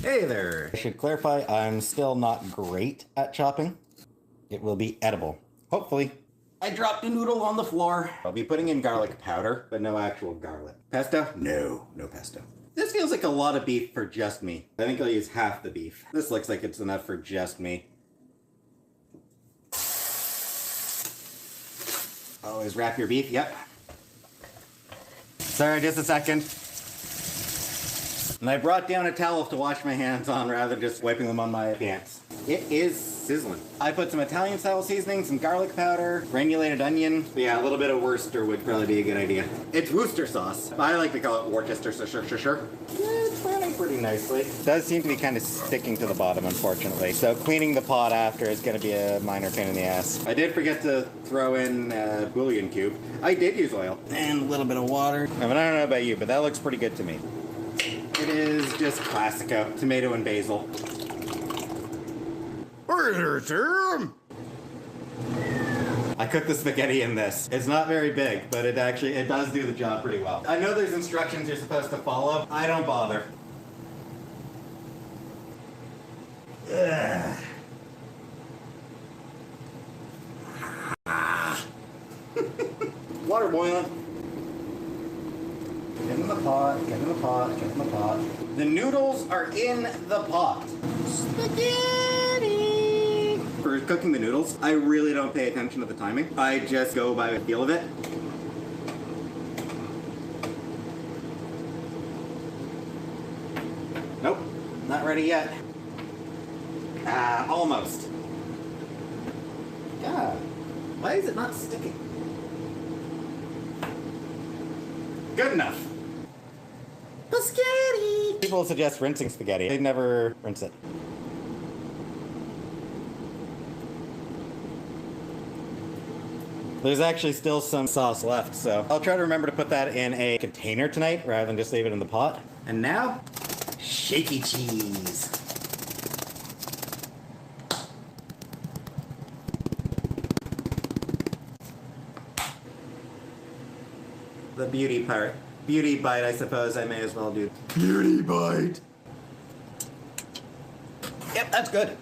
Hey there! I should clarify, I'm still not great at chopping. It will be edible. Hopefully. I dropped a noodle on the floor. I'll be putting in garlic powder, but no actual garlic. Pesto? No, no pesto. This feels like a lot of beef for just me. I think I'll use half the beef. This looks like it's enough for just me. Always wrap your beef, yep. Sorry, just a second. And I brought down a towel to wash my hands on rather than just wiping them on my pants. It is sizzling. I put some Italian style seasoning, some garlic powder, granulated onion. But yeah, a little bit of Worcester would probably be a good idea. It's Worcester sauce. I like to call it Worcester, sure. It's burning pretty nicely. It does seem to be kind of sticking to the bottom, unfortunately. So cleaning the pot after is going to be a minor pain in the ass. I did forget to throw in a bouillon cube. I did use oil. And a little bit of water. I mean, I don't know about you, but that looks pretty good to me. It is just classico, tomato and basil. I cooked the spaghetti in this. It's not very big, but it does do the job pretty well. I know there's instructions you're supposed to follow. I don't bother. Ugh. Water boiling. Get in the pot, get in the pot, get in the pot. The noodles are in the pot. Spaghetti! For cooking the noodles, I really don't pay attention to the timing. I just go by the feel of it. Nope, not ready yet. Almost. God, why is it not sticking? Good enough. Spaghetti! People suggest rinsing spaghetti. They never rinse it. There's actually still some sauce left, so I'll try to remember to put that in a container tonight rather than just leave it in the pot. And now, shaky cheese. The beauty part. Beauty bite, I suppose I may as well do. Beauty bite! Yep, that's good.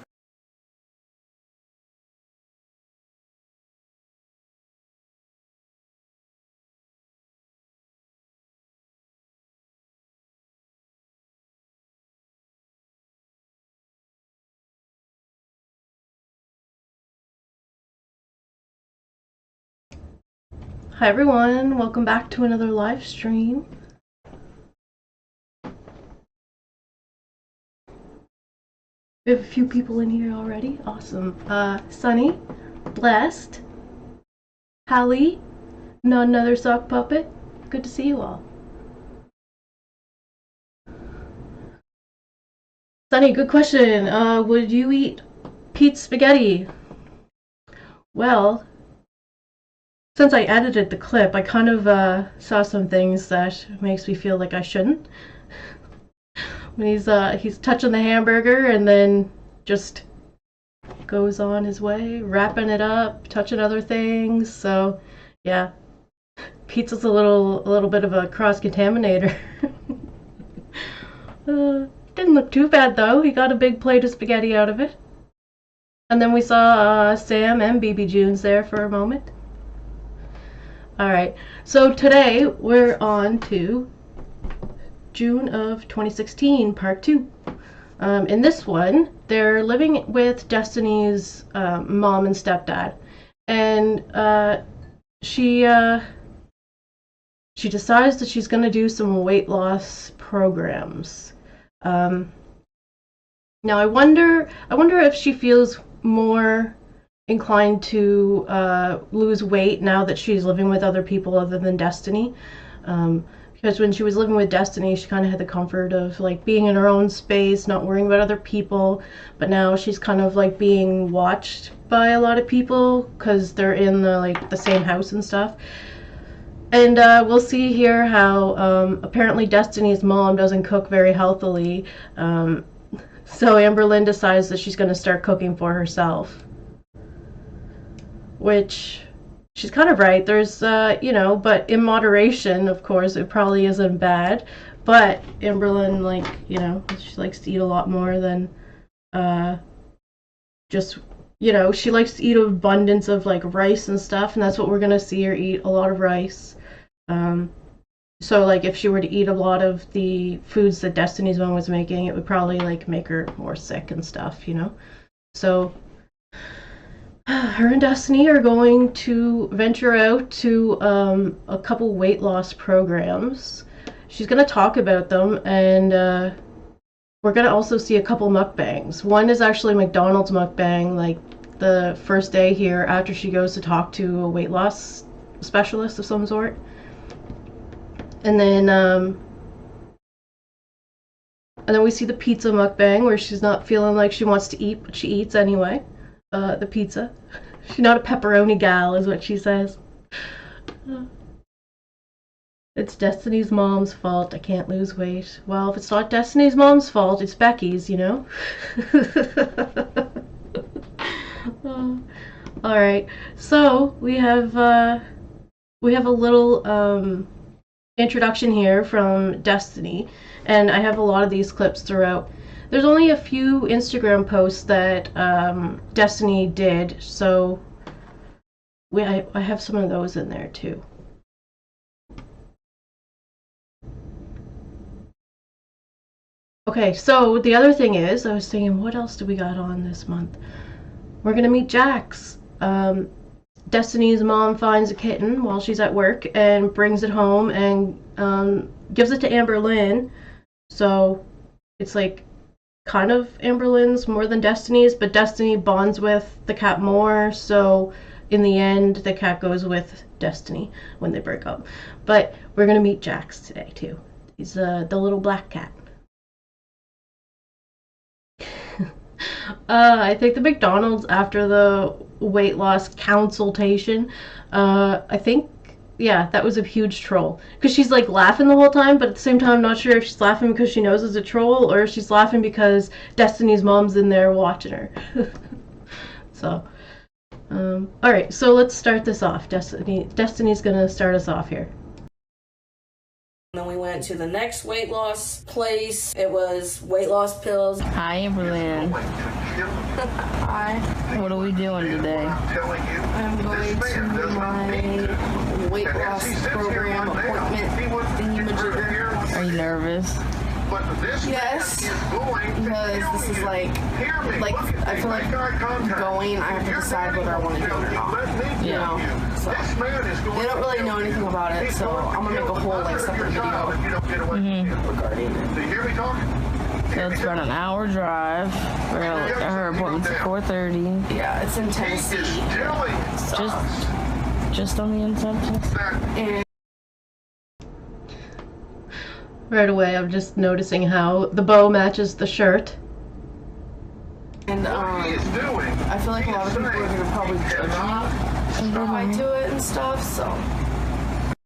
Hi everyone, welcome back to another live stream. We have a few people in here already. Awesome. Sunny, Blessed, Hallie, Not Another Sock Puppet. Good to see you all. Sunny, good question. Would you eat Pete's spaghetti? Well, since I edited the clip, I kind of saw some things that makes me feel like I shouldn't. When he's touching the hamburger and then just goes on his way, wrapping it up, touching other things. So, yeah, pizza's a little bit of a cross-contaminator. Didn't look too bad though. He got a big plate of spaghetti out of it. And then we saw Sam and BB Junes there for a moment. Alright, so today we're on to June of 2016, part 2. In this one, they're living with Destiny's mom and stepdad. And she decides that she's going to do some weight loss programs. Now I wonder if she feels more inclined to lose weight now that she's living with other people other than Destiny. Because when she was living with Destiny, she kind of had the comfort of like being in her own space, not worrying about other people. But now she's kind of like being watched by a lot of people because they're in the same house and stuff. And we'll see here how apparently Destiny's mom doesn't cook very healthily. So Amberlynn decides that she's going to start cooking for herself. Which she's kind of right. There's, you know, but in moderation, of course, it probably isn't bad. But Amberlynn, like, you know, she likes to eat a lot more than just, you know, she likes to eat an abundance of like rice and stuff, and that's what we're gonna see her eat, a lot of rice. So like if she were to eat a lot of the foods that Destiny's mom was making, it would probably like make her more sick and stuff, you know. So her and Destiny are going to venture out to a couple weight loss programs. She's gonna talk about them, and we're gonna also see a couple mukbangs. One is actually McDonald's mukbang, like the first day here after she goes to talk to a weight loss specialist of some sort. And then we see the pizza mukbang where she's not feeling like she wants to eat, but she eats anyway. The pizza. She's not a pepperoni gal, is what she says. It's Destiny's mom's fault I can't lose weight. Well, if it's not Destiny's mom's fault, it's Becky's, you know? Alright, so we have a little introduction here from Destiny, and I have a lot of these clips throughout. There's only a few Instagram posts that Destiny did, so I have some of those in there too. Okay, so the other thing is, I was thinking, what else do we got on this month? We're gonna meet Jax. Destiny's mom finds a kitten while she's at work and brings it home and gives it to Amberlynn. So it's like kind of Amberlynn's more than Destiny's, but Destiny bonds with the cat more, so in the end the cat goes with Destiny when they break up. But we're gonna meet Jax today too. He's the little black cat. I think the McDonald's after the weight loss consultation, I think, yeah, that was a huge troll. Because she's like laughing the whole time, but at the same time, I'm not sure if she's laughing because she knows it's a troll or if she's laughing because Destiny's mom's in there watching her. So, alright, so let's start this off. Destiny's gonna start us off here. Then we went to the next weight loss place. It was weight loss pills. Hi, Amberlynn. Hi. What are we doing today? I'm going to my weight loss program appointment thingy-majigger. Are you nervous? Yes, because this is like I feel like going, I have to decide whether I want to go or not. You know, so they don't really know anything about it, so I'm gonna make a whole like separate video regarding it. So it's about an hour drive. Her appointment's at 4:30. Yeah, it's in Tennessee. Just on the inside. And Right away, I'm just noticing how the bow matches the shirt. And I feel like a lot of people are gonna probably judge me if I do it and stuff. So.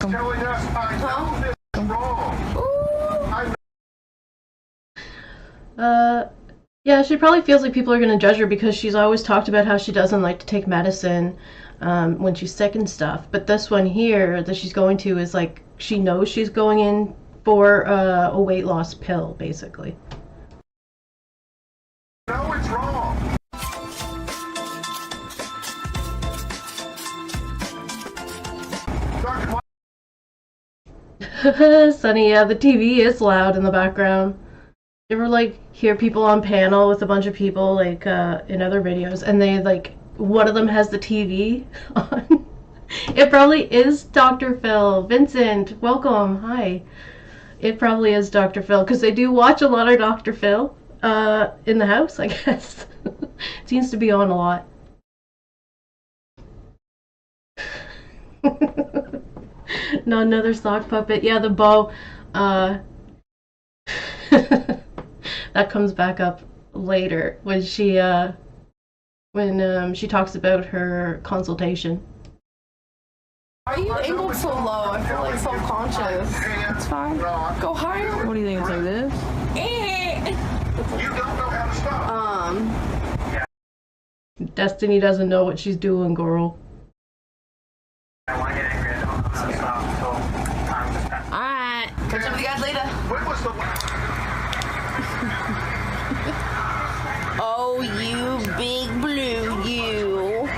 Telling us I know this is wrong. Yeah, she probably feels like people are gonna judge her because she's always talked about how she doesn't like to take medicine when she's sick and stuff. But this one here that she's going to is like she knows she's going in for a weight loss pill, basically. No, it's wrong. Sunny, yeah, the TV is loud in the background. You ever like hear people on panel with a bunch of people like in other videos, and they like one of them has the TV on? It probably is Dr. Phil. Vincent, welcome. Hi. It probably is Dr. Phil, because they do watch a lot of Dr. Phil in the house, I guess. It seems to be on a lot. Not another sock puppet. Yeah, the bow. That comes back up later when she talks about her consultation. Why are you angled so low? I feel like self-conscious. It's fine. Go higher. What do you think? It's like this? You don't know how to stop. Destiny doesn't know what she's doing, girl. Catch up with you guys later. When was the last? Oh, you big blue, you.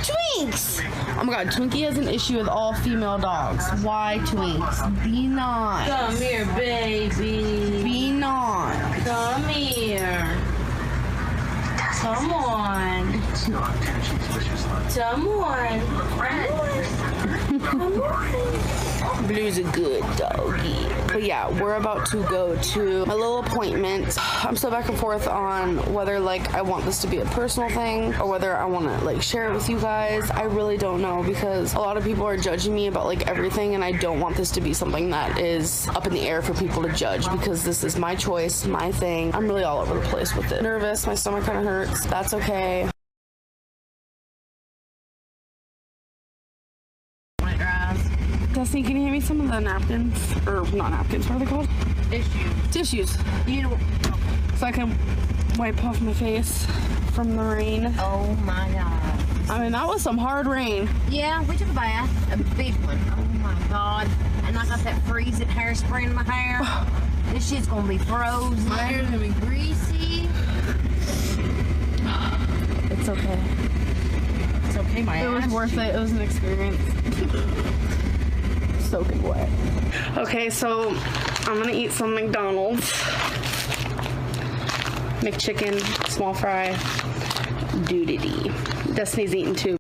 Twinks! Oh my god, Twinkie has an issue with all female dogs. Why, Twinks? Be not. Come here, baby. Be not. Come here. Come on. Come on. Come on. Blue's a good doggy. But yeah, we're about to go to my little appointment. I'm still back and forth on whether like I want this to be a personal thing or whether I want to like share it with you guys. I really don't know because a lot of people are judging me about like everything, and I don't want this to be something that is up in the air for people to judge because this is my choice, my thing. I'm really all over the place with it. Nervous, my stomach kind of hurts. That's okay. Destiny, can you hand me some of the napkins? Or not napkins, what are they called? Tissues. You know, So I can wipe off my face from the rain. oh my god. I mean, that was some hard rain. Yeah, we took a bath, a big one. Oh my god. And I got that freezing hairspray in my hair. This shit's gonna be frozen. My hair's gonna be greasy. It's okay. It's okay, my It was worth it. It was an experience. Soaking wet. Okay, so I'm gonna eat some McDonald's. McChicken, small fry, doodity. Destiny's eating too.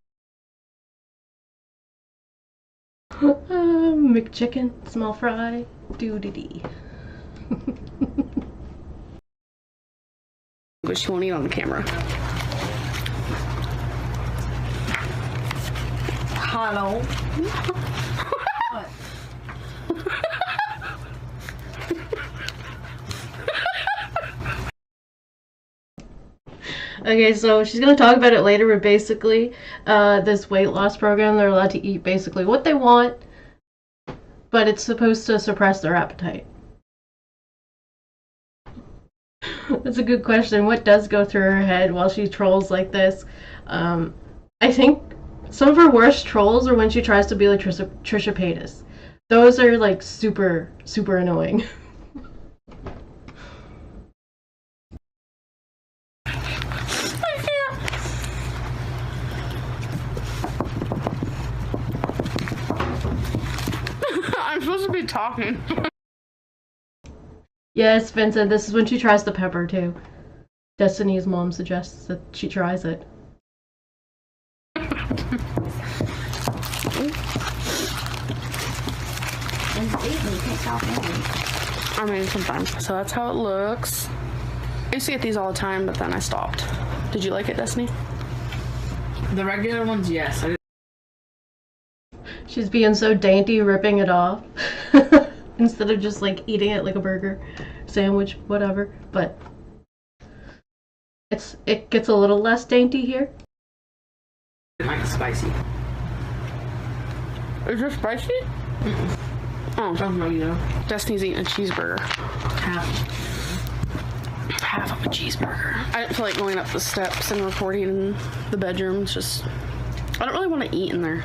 McChicken, small fry, doodity. But she won't eat on the camera. Hello. Okay, so she's gonna talk about it later, but basically, this weight loss program, they're allowed to eat basically what they want, but it's supposed to suppress their appetite. That's a good question. What does go through her head while she trolls like this? I think some of her worst trolls are when she tries to be like Trisha Paytas. Those are like super, super annoying. I'm supposed to be talking. Yes, Vincent, this is when she tries the pepper too. Destiny's mom suggests that she tries it. I mean, sometimes. So that's how it looks. I used to get these all the time, but then I stopped. Did you like it, Destiny? The regular ones, yes. She's being so dainty, ripping it off. Instead of just like eating it like a burger, sandwich, whatever. But it gets a little less dainty here. It might be spicy. Is it spicy? Oh, Oh no, you know. Destiny's eating a cheeseburger. Half of a cheeseburger. I didn't feel like going up the steps and recording in the bedroom. It's just, I don't really want to eat in there.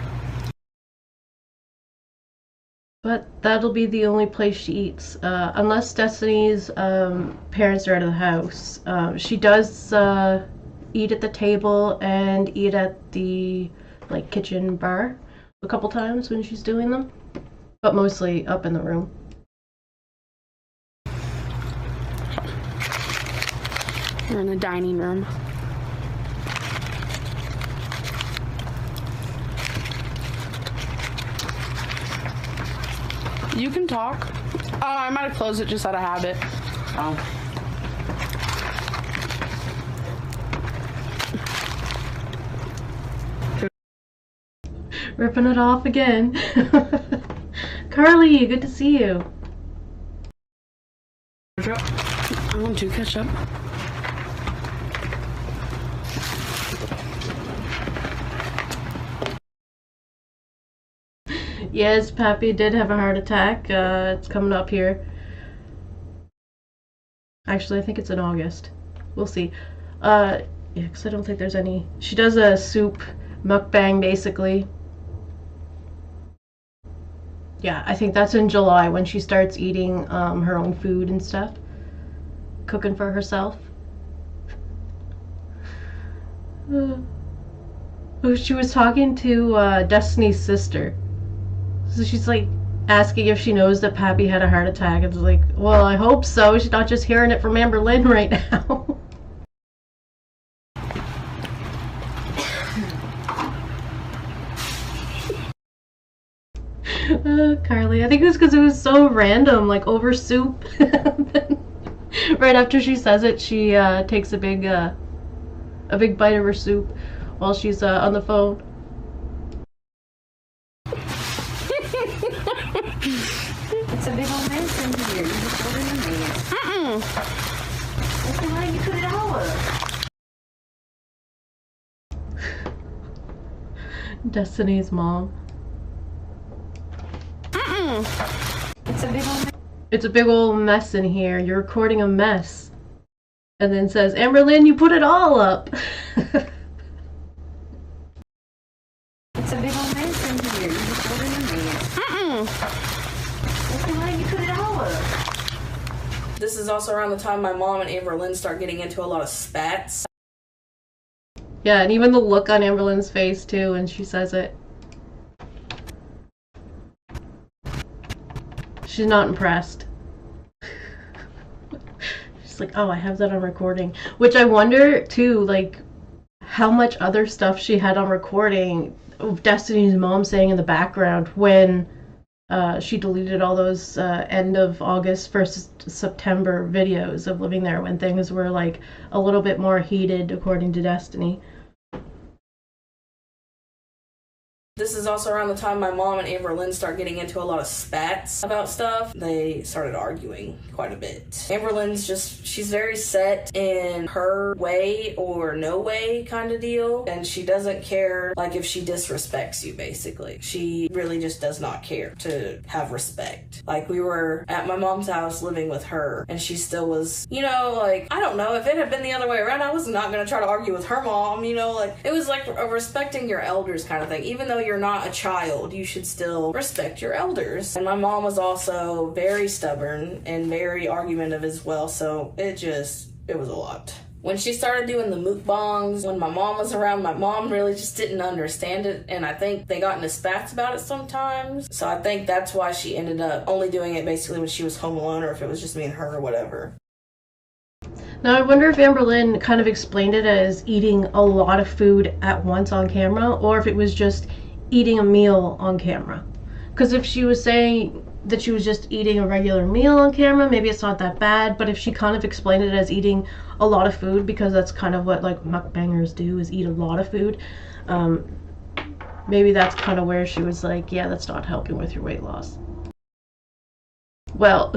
But that'll be the only place she eats. Unless Destiny's parents are out of the house. She does eat at the table and eat at the like kitchen bar a couple times when she's doing them. But mostly up in the room. We're in the dining room. You can talk. Oh, I might have closed it just out of habit. Oh. Ripping it off again. Carly, good to see you. I want to catch up. Yes, Pappy did have a heart attack. It's coming up here. Actually, I think it's in August. We'll see. Yeah, because I don't think there's any. She does a soup mukbang, basically. Yeah, I think that's in July when she starts eating her own food and stuff. Cooking for herself. She was talking to Destiny's sister. So she's like asking if she knows that Pappy had a heart attack. It's like, well, I hope so. She's not just hearing it from Amberlynn right now. Carly, I think it was because it was so random, like over soup. Right after she says it, she takes a big bite of her soup while she's on the phone. It's a big old mess in here. You just put it in there. That's why you put it all up. Destiny's mom. It's a big old mess in here. You're recording a mess. And then says, Amberlynn, you put it all up. It's a big old mess in here. You just put it in there. That's why you put it all up. This is also around the time my mom and Amberlynn start getting into a lot of spats. Yeah, and even the look on Amberlynn's face too when she says it. She's not impressed. She's like, oh, I have that on recording. Which I wonder too, like, how much other stuff she had on recording of Destiny's mom saying in the background when she deleted all those end of August, 1st September videos of living there when things were like a little bit more heated, according to Destiny. This is also around the time my mom and Amberlynn start getting into a lot of spats about stuff. They started arguing quite a bit. Amberlynn's she's very set in her way or no way kind of deal. And she doesn't care, like, if she disrespects you, basically. She really just does not care to have respect. Like, we were at my mom's house living with her, and she still was, you know, like, I don't know, if it had been the other way around, I was not going to try to argue with her mom, you know, like, it was like a respecting your elders kind of thing. Even though you're not a child, you should still respect your elders. And my mom was also very stubborn and very argumentative as well, so it was a lot. When she started doing the mukbangs, when my mom was around, my mom really just didn't understand it, and I think they got into spats about it sometimes. So I think that's why she ended up only doing it basically when she was home alone, or if it was just me and her or whatever. Now I wonder if Amberlynn kind of explained it as eating a lot of food at once on camera, or if it was just eating a meal on camera. Because if she was saying that she was just eating a regular meal on camera, maybe it's not that bad, but if she kind of explained it as eating a lot of food, because that's kind of what like mukbangers do, is eat a lot of food, maybe that's kind of where she was like, yeah, that's not helping with your weight loss. Well,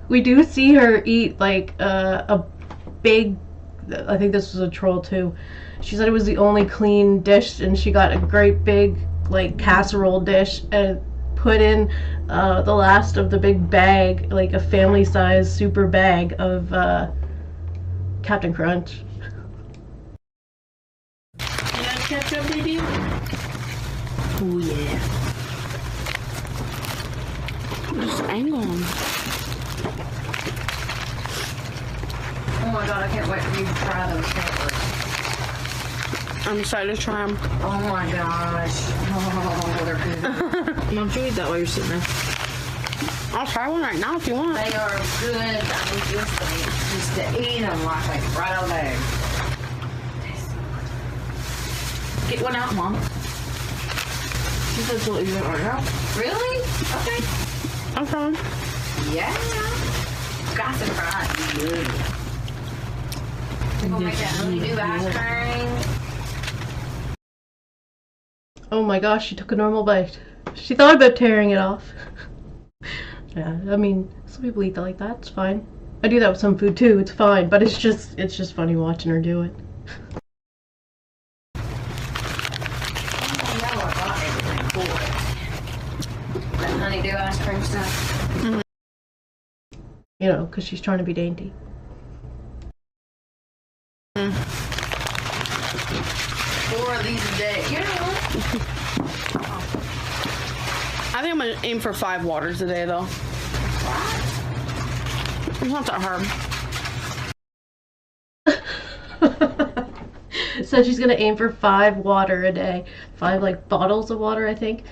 we do see her eat like a big, I think this was a troll too, she said it was the only clean dish, and she got a great big like casserole dish and put in the last of the big bag, like a family size super bag of Captain Crunch. You like ketchup, baby? Oh yeah. Just angle them. Oh my god, I can't wait for you to try those peppers. I'm excited to try them. Oh my gosh. Oh, they're good. Don't you eat that while you're sitting there? I'll try one right now if you want. They are good. I mean, just to eat them like right on there. Get one out, Mom. She says we'll eat it right now. Really? Okay. I'm trying. Yeah. Got to try it. Good. We're gonna make that really new ice cream. Oh my gosh, she took a normal bite. She thought about tearing it off. Yeah, I mean, some people eat like that, it's fine. I do that with some food too, it's fine, but it's just funny watching her do it. I know I bought everything for it. That honeydew ice cream stuff. You know, because she's trying to be dainty. 4 of these a day. You know what? I I think I'm gonna aim for 5 waters a day, though. It's not that hard. So she's gonna aim for 5 water a day. 5 like bottles of water, I think.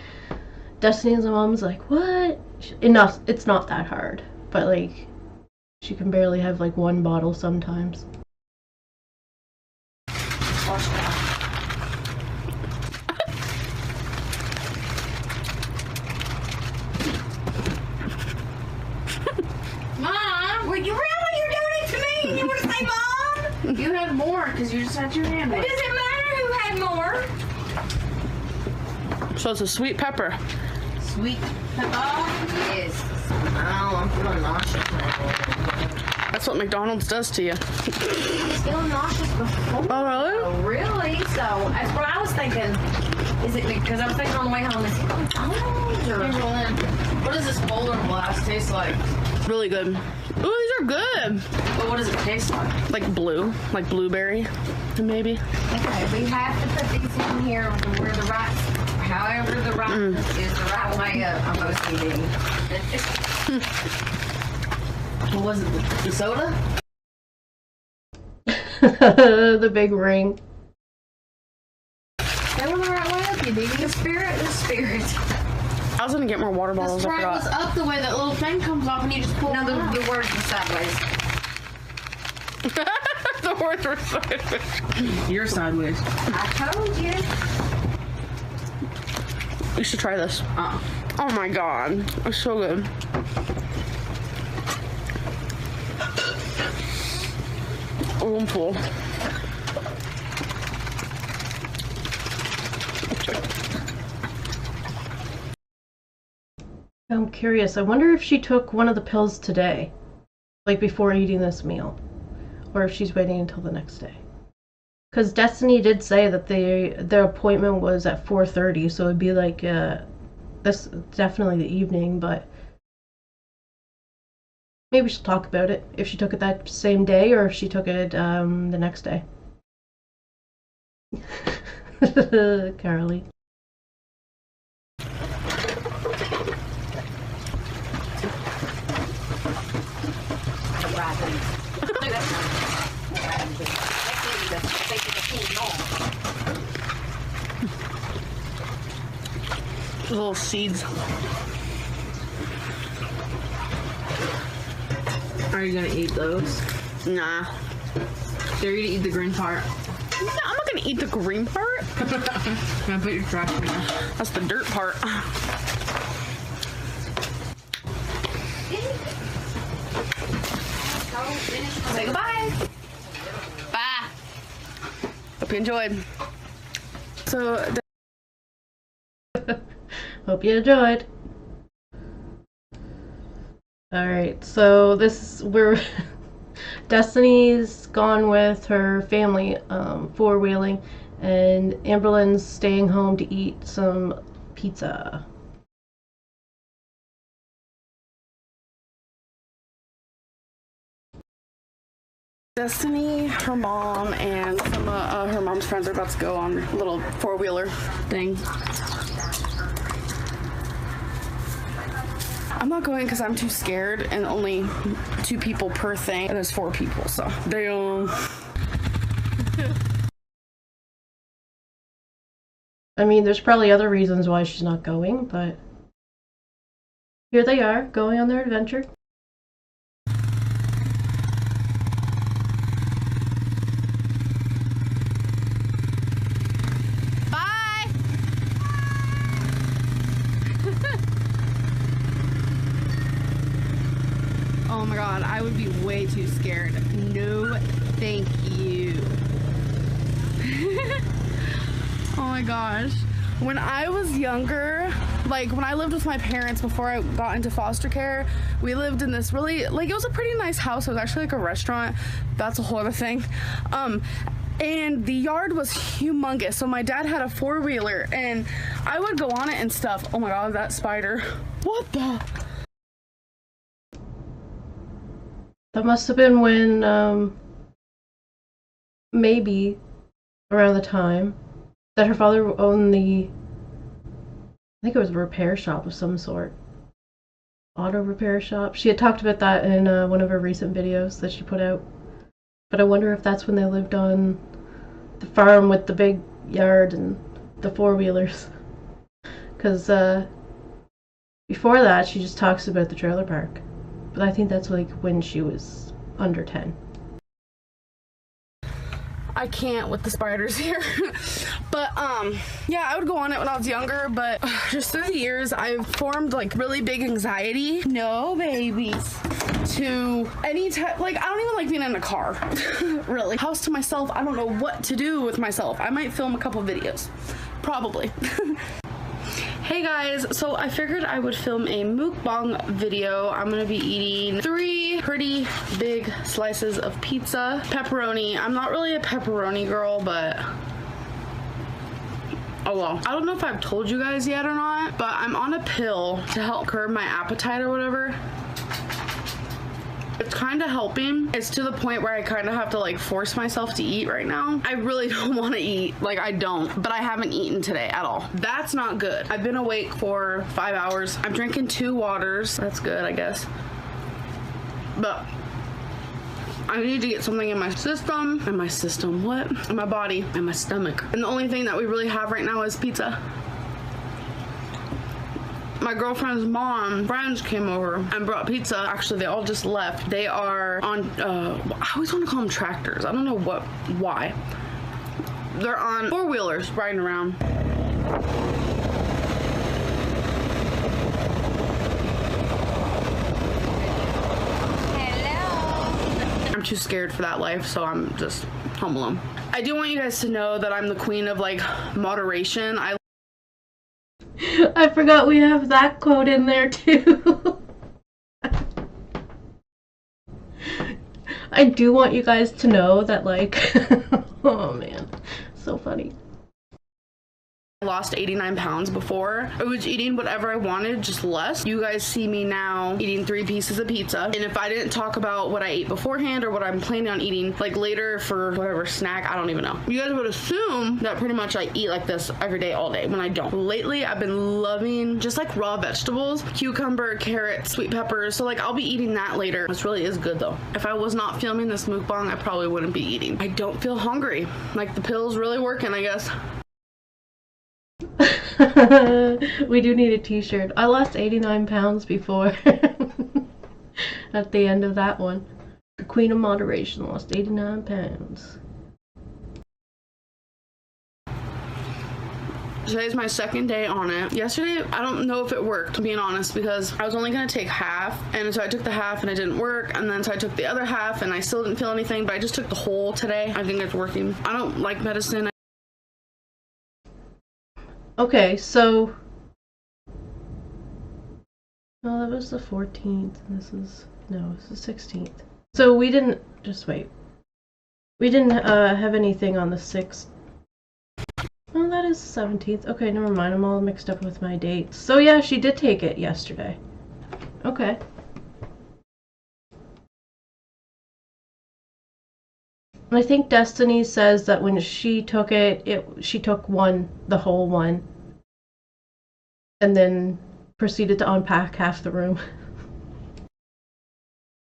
Destiny's mom's like, what? It's not that hard, but like she can barely have like 1 bottle sometimes. Mom, were you really? You're doing it to me. You want to say mom? You had more because you just had your hand It up. doesn't matter who had more. So it's a sweet pepper. Sweet pepper. Yes. Oh, I'm feeling nauseous now. That's what McDonald's does to you. I was feeling nauseous before. Oh, really? Oh, really? So that's what I was thinking. Is it because I was thinking on the way home? Is it McDonald's or? What does this boulder blast taste like? Really good. Ooh, these are good. But what does it taste like? Like blue, like blueberry, maybe. Okay, we have to put these in here where the right, however the right is the right way up. I'm OCD. What was it? The soda? The big ring. They were the right way up, you dig? The spirit. I was gonna get more water bottles. That's I right, it was forgot. up the way that little thing comes off and you just pull No, it up. the words are sideways. The words were sideways. You're sideways. I told you. You should try this. Oh my god, it's so good. Oh, I'm full. I'm curious. I wonder if she took one of the pills today, like before eating this meal, or if she's waiting until the next day. Because Destiny did say that their appointment was at 4:30, so it'd be like this definitely the evening, but maybe she'll talk about it if she took it that same day or if she took it the next day. Carly. Little seeds. Are you gonna eat those? Nah. Dare you to eat the green part? No, I'm not gonna eat the green part. Can I put your trash in there? That's the dirt part. Say goodbye. Bye. Hope you enjoyed. So, Hope you enjoyed. Alright, so we're Destiny's gone with her family, 4-wheeling, and Amberlynn's staying home to eat some pizza. Destiny, her mom, and some of her mom's friends are about to go on a little 4-wheeler thing. I'm not going because I'm too scared, and only 2 people per thing, and there's 4 people, so damn. I mean, there's probably other reasons why she's not going, but here they are, going on their adventure. Bye! Oh my god, I would be way too scared. No, thank you. Oh my gosh. When I was younger, like when I lived with my parents before I got into foster care, we lived in this really, like it was a pretty nice house. It was actually like a restaurant. That's a whole other thing. And the yard was humongous. So my dad had a 4-wheeler and I would go on it and stuff. Oh my god, that spider. What the? That must have been when, maybe around the time that her father owned I think it was a repair shop of some sort. Auto repair shop. She had talked about that in one of her recent videos that she put out. But I wonder if that's when they lived on the farm with the big yard and the four-wheelers. Because before that, she just talks about the trailer park. But I think that's like when she was under 10. I can't with the spiders here. But yeah, I would go on it when I was younger, but just through the years I've formed like really big anxiety. No babies. To any type, like I don't even like being in a car. Really. House to myself, I don't know what to do with myself. I might film a couple videos. Probably. Hey guys, so I figured I would film a mukbang video. I'm gonna be eating 3 pretty big slices of pizza. Pepperoni. I'm not really a pepperoni girl, but oh well. I don't know if I've told you guys yet or not, but I'm on a pill to help curb my appetite or whatever. It's kind of helping. It's to the point where I kind of have to like force myself to eat right now. I really don't want to eat. Like I don't, but I haven't eaten today at all. That's not good. I've been awake for 5 hours. I'm drinking 2 waters. That's good, I guess. But I need to get something in my system. In my system, what? In my body, in my stomach. And the only thing that we really have right now is pizza. My girlfriend's friends came over and brought pizza. Actually, they all just left. They are on, I always want to call them tractors. I don't know why. They're on 4-wheelers riding around. Hello. I'm too scared for that life, so I'm just home alone. I do want you guys to know that I'm the queen of like moderation. I forgot we have that quote in there too. I do want you guys to know that like, oh man, so funny. I lost 89 pounds before. I was eating whatever I wanted, just less. You guys see me now eating 3 pieces of pizza. And if I didn't talk about what I ate beforehand or what I'm planning on eating like later for whatever snack, I don't even know. You guys would assume that pretty much I eat like this every day, all day, when I don't. Lately, I've been loving just like raw vegetables, cucumber, carrot, sweet peppers. So like I'll be eating that later. This really is good though. If I was not filming this mukbang, I probably wouldn't be eating. I don't feel hungry. Like the pill's really working, I guess. We do need a t-shirt. I lost 89 pounds before. At the end of that one. The Queen of Moderation lost 89 pounds. Today's my 2nd day on it. Yesterday, I don't know if it worked, to be honest, because I was only gonna take half, and so I took the half and it didn't work, and then so I took the other half and I still didn't feel anything, but I just took the whole today. I think it's working. I don't like medicine. Okay, so... well, that was the 14th, and this is... no, it's the 16th. So we didn't... just wait. We didn't have anything on the 6th. Oh, that is the 17th. Okay, never mind, I'm all mixed up with my dates. So yeah, she did take it yesterday. Okay. I think Destiny says that when she took it, she took the whole one, and then proceeded to unpack half the room.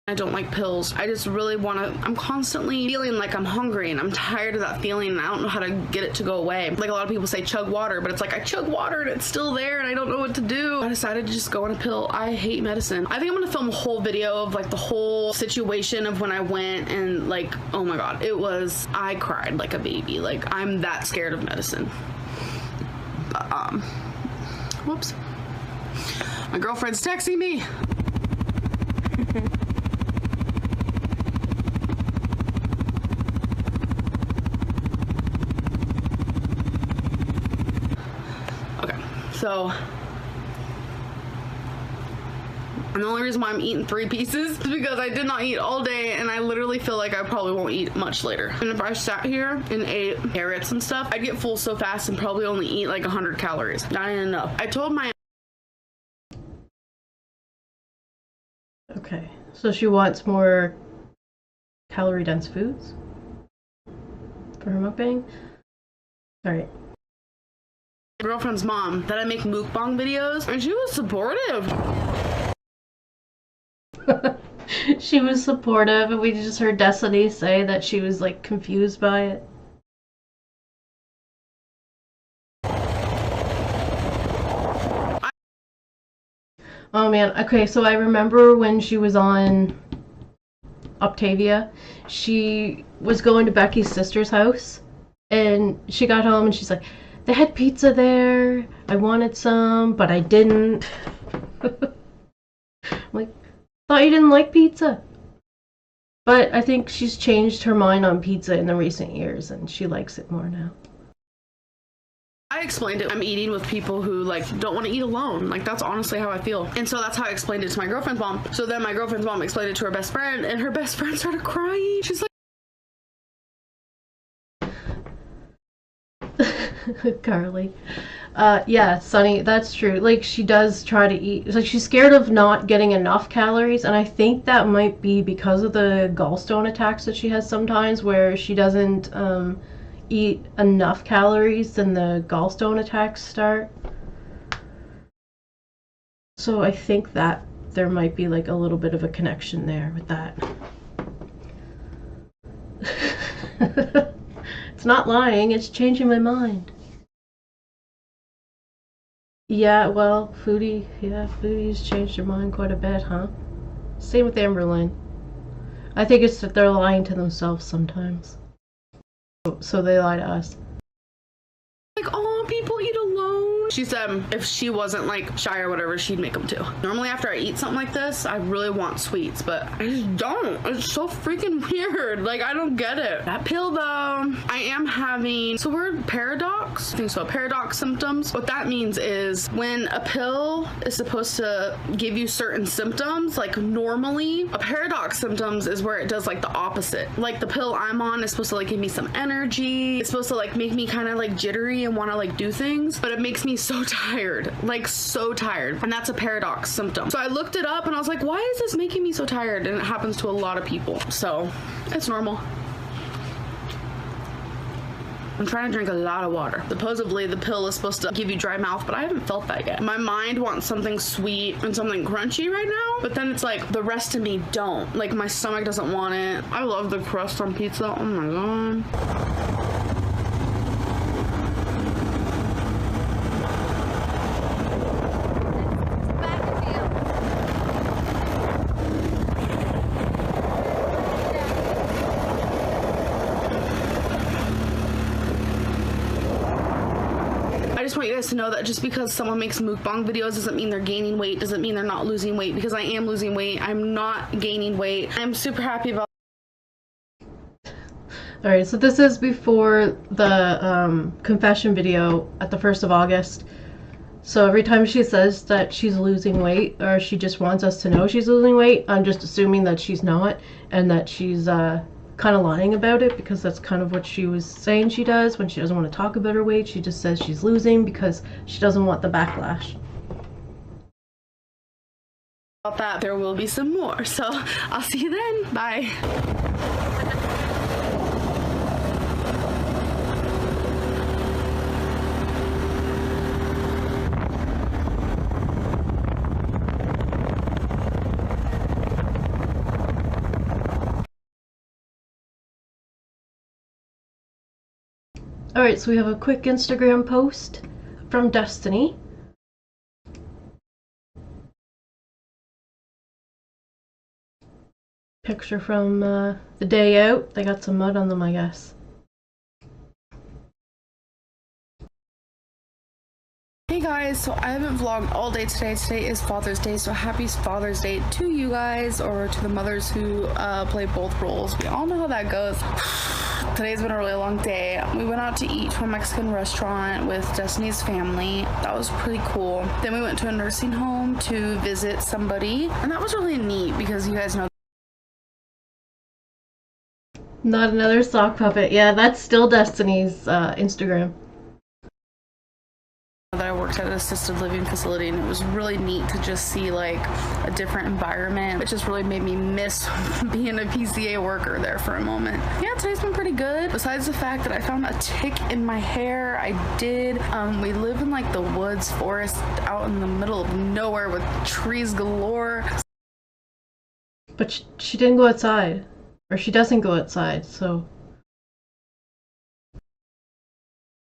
I don't like pills. I just really want to, I'm constantly feeling like I'm hungry and I'm tired of that feeling and I don't know how to get it to go away. Like a lot of people say chug water, but it's like I chug water and it's still there and I don't know what to do. I decided to just go on a pill. I hate medicine. I think I'm gonna film a whole video of like the whole situation of when I went and like, oh my god, I cried like a baby. Like I'm that scared of medicine. Whoops. My girlfriend's texting me. So, and the only reason why I'm eating 3 pieces is because I did not eat all day and I literally feel like I probably won't eat much later. And if I sat here and ate carrots and stuff, I'd get full so fast and probably only eat like 100 calories. Not enough. I told my... Okay, so she wants more calorie-dense foods for her mukbang? Alright. girlfriend's mom that I make mukbang videos, and she was supportive. She was supportive, and we just heard Destiny say that she was like confused by it. Oh man, okay, so I remember when she was on Octavia, she was going to Becky's sister's house, and she got home and she's like, they had pizza there, I wanted some, but I didn't. Like, thought you didn't like pizza. But I think she's changed her mind on pizza in the recent years, and she likes it more now. I explained it. I'm eating with people who like don't want to eat alone. Like that's honestly how I feel. And so that's how I explained it to my girlfriend's mom. So then my girlfriend's mom explained it to her best friend, and her best friend started crying. She's like, Carly. Yeah, Sunny, that's true. Like, she does try to eat. It's like she's scared of not getting enough calories, and I think that might be because of the gallstone attacks that she has sometimes, where she doesn't eat enough calories, then the gallstone attacks start. So I think that there might be like a little bit of a connection there with that. It's not lying, it's changing my mind. Yeah, well, Foodie's changed her mind quite a bit, huh? Same with Amberlynn. I think it's that they're lying to themselves sometimes. So they lie to us. like, oh, people eat alone. She said if she wasn't like shy or whatever, she'd make them too. Normally after I eat something like this, I really want sweets, but I just don't. It's so freaking weird. Like, I don't get it. That pill though, I am having, so we're paradox. I think so, paradox symptoms. What that means is when a pill is supposed to give you certain symptoms, like normally a paradox symptoms is where it does like the opposite. Like the pill I'm on is supposed to like give me some energy. It's supposed to like make me kind of like jittery and want to like do things, but it makes me so tired, like so tired. And that's a paradox symptom. So I looked it up and I was like, why is this making me so tired? And it happens to a lot of people. So it's normal. I'm trying to drink a lot of water. Supposedly the pill is supposed to give you dry mouth, but I haven't felt that yet. My mind wants something sweet and something crunchy right now, but then it's like the rest of me don't. Like my stomach doesn't want it. I love the crust on pizza. Oh my god. I just want you guys to know that just because someone makes mukbang videos doesn't mean they're gaining weight, doesn't mean they're not losing weight, because I am losing weight. I'm not gaining weight. I'm super happy about. Alright, so this is before the confession video at the 1st of August. So every time she says that she's losing weight, or she just wants us to know she's losing weight, I'm just assuming that she's not, and that she's kind of lying about it, because that's kind of what she was saying she does when she doesn't want to talk about her weight. She just says she's losing because she doesn't want the backlash. About that, there will be some more. So I'll see you then. Bye. Alright, so we have a quick Instagram post from Destiny. Picture from the day out. They got some mud on them, I guess. Hey guys, so I haven't vlogged all day today. Today is Father's Day, so happy Father's Day to you guys, or to the mothers who play both roles. We all know how that goes. Today's been a really long day. We went out to eat to a Mexican restaurant with Destiny's family. That was pretty cool. Then we went to a nursing home to visit somebody, and that was really neat because you guys know. Not another sock puppet. Yeah, that's still Destiny's Instagram. That I work worked at an assisted living facility, and it was really neat to just see like a different environment. It just really made me miss being a PCA worker there for a moment. Yeah, today's been pretty good. Besides the fact that I found a tick in my hair, I did. We live in like the woods, forest, out in the middle of nowhere with trees galore. But she didn't go outside. Or she doesn't go outside, so...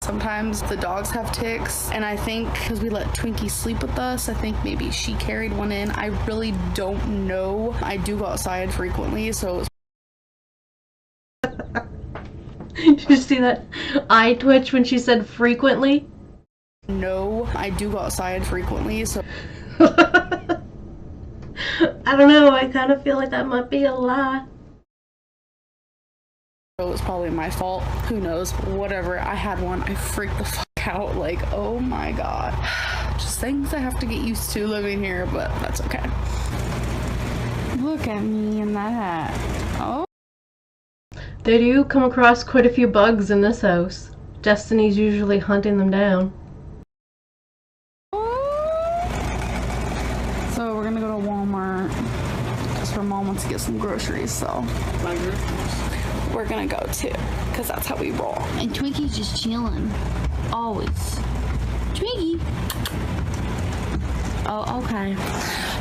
Sometimes the dogs have ticks, and I think because we let Twinkie sleep with us, I think maybe she carried one in. I really don't know. I do go outside frequently, so... Did you see that eye twitch when she said frequently? No, I do go outside frequently, so... I don't know, I kind of feel like that might be a lie. It was probably my fault. Who knows? Whatever. I had one. I freaked the fuck out. Like, oh my god. Just things I have to get used to living here, but that's okay. Look at me in that hat. Oh. They do come across quite a few bugs in this house. Destiny's usually hunting them down. So we're gonna go to Walmart because her mom wants to get some groceries, so we're gonna go too, because that's how we roll. And Twinkie's just chilling. Always. Twinkie! Oh, okay.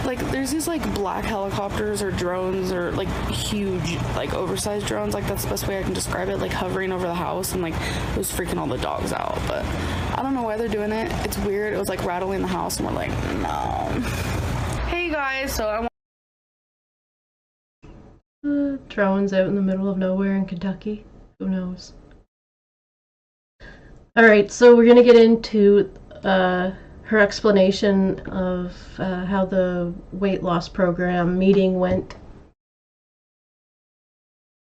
Like, there's these, like, black helicopters or drones or, like, huge, like, oversized drones. Like, that's the best way I can describe it. Like, hovering over the house, and, like, it was freaking all the dogs out. But I don't know why they're doing it. It's weird. It was, like, rattling the house, and we're like, no. Hey, guys. So I want... Drones out in the middle of nowhere in Kentucky. Who knows? Alright, so we're gonna get into her explanation of how the weight loss program meeting went.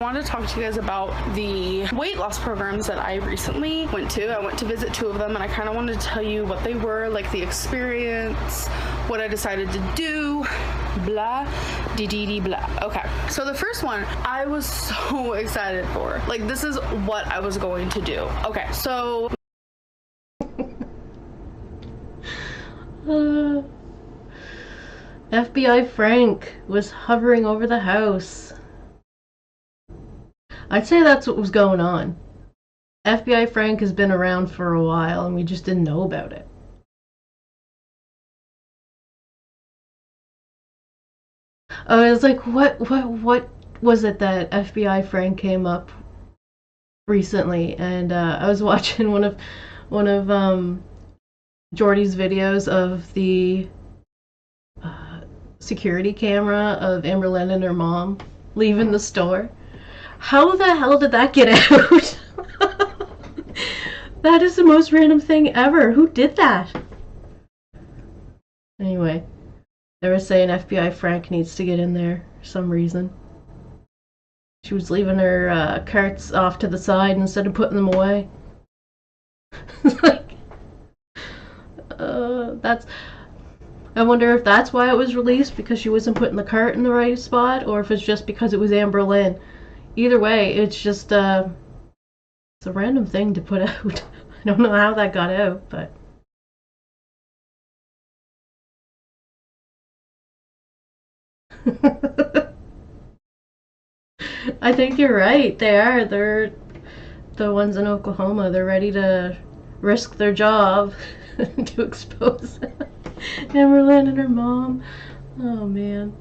I wanted to talk to you guys about the weight loss programs that I recently went to. I went to visit 2 of them, and I kind of wanted to tell you what they were, like the experience, what I decided to do, blah, dee blah. Okay, so the first one I was so excited for. Like, this is what I was going to do. Okay, so... FBI Frank was hovering over the house. I'd say that's what was going on. FBI Frank has been around for a while and we just didn't know about it. I was like, what was it that FBI Frank came up recently? And I was watching one of Jordy's videos of the security camera of Amberlynn and her mom leaving the store. How the hell did that get out? That is the most random thing ever. Who did that? Anyway, they were saying FBI Frank needs to get in there for some reason. She was leaving her carts off to the side instead of putting them away. Like, that's... I wonder if that's why it was released, because she wasn't putting the cart in the right spot, or if it's just because it was Amberlynn. Either way, it's just, it's a random thing to put out. I don't know how that got out, but... I think you're right. They are. They're the ones in Oklahoma. They're ready to risk their job to expose Amberlynn and her mom. Oh, man.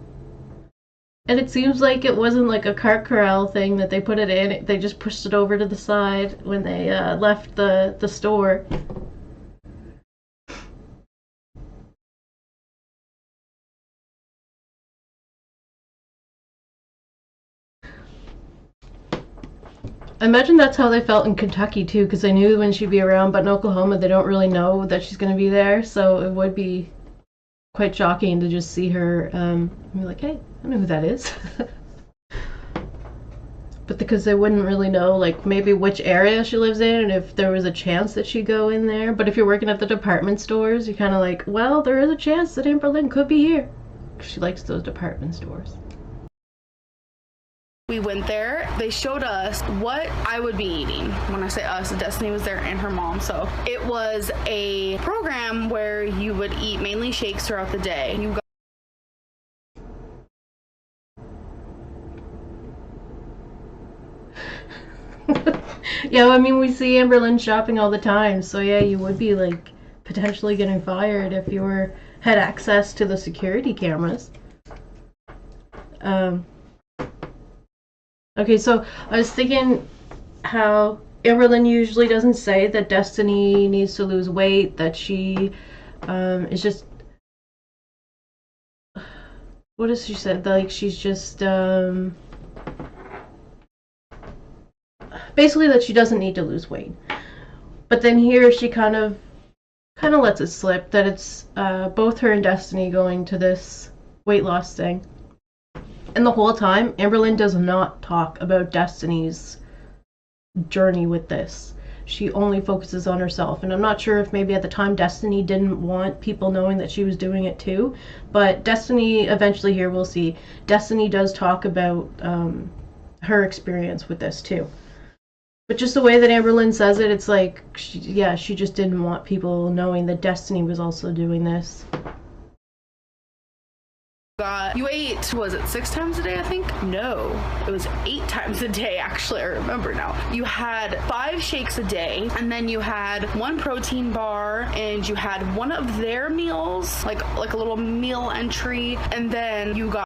And it seems like it wasn't like a cart corral thing that they put it in. They just pushed it over to the side when they left the store. I imagine that's how they felt in Kentucky too, because they knew when she'd be around, but in Oklahoma they don't really know that she's going to be there, so it would be quite shocking to just see her and be like, hey, I know who that is. But because they wouldn't really know, like, maybe which area she lives in and if there was a chance that she'd go in there. But if you're working at the department stores, you're kind of like, well, there is a chance that Amberlynn could be here. She likes those department stores. We went there. They showed us what I would be eating. When I say us, Destiny was there and her mom. So it was a program where you would eat mainly shakes throughout the day. You got Yeah, I mean, we see Amberlynn shopping all the time, so yeah, you would be like potentially getting fired if you had access to the security cameras. Okay, so I was thinking how Amberlynn usually doesn't say that Destiny needs to lose weight, that she is just, what does she say? Like she's just basically that she doesn't need to lose weight. But then here she kind of lets it slip that it's both her and Destiny going to this weight loss thing. And the whole time, Amberlynn does not talk about Destiny's journey with this. She only focuses on herself. And I'm not sure if maybe at the time Destiny didn't want people knowing that she was doing it too. But Destiny, eventually here we'll see, Destiny does talk about her experience with this too. But just the way that Amberlynn says it, it's like, she just didn't want people knowing that Destiny was also doing this. you ate, was it 6 times a day, I think? No, it was 8 times a day, actually. I remember now. You had 5 shakes a day, and then you had 1 protein bar, and you had one of their meals, like a little meal entry, and then you got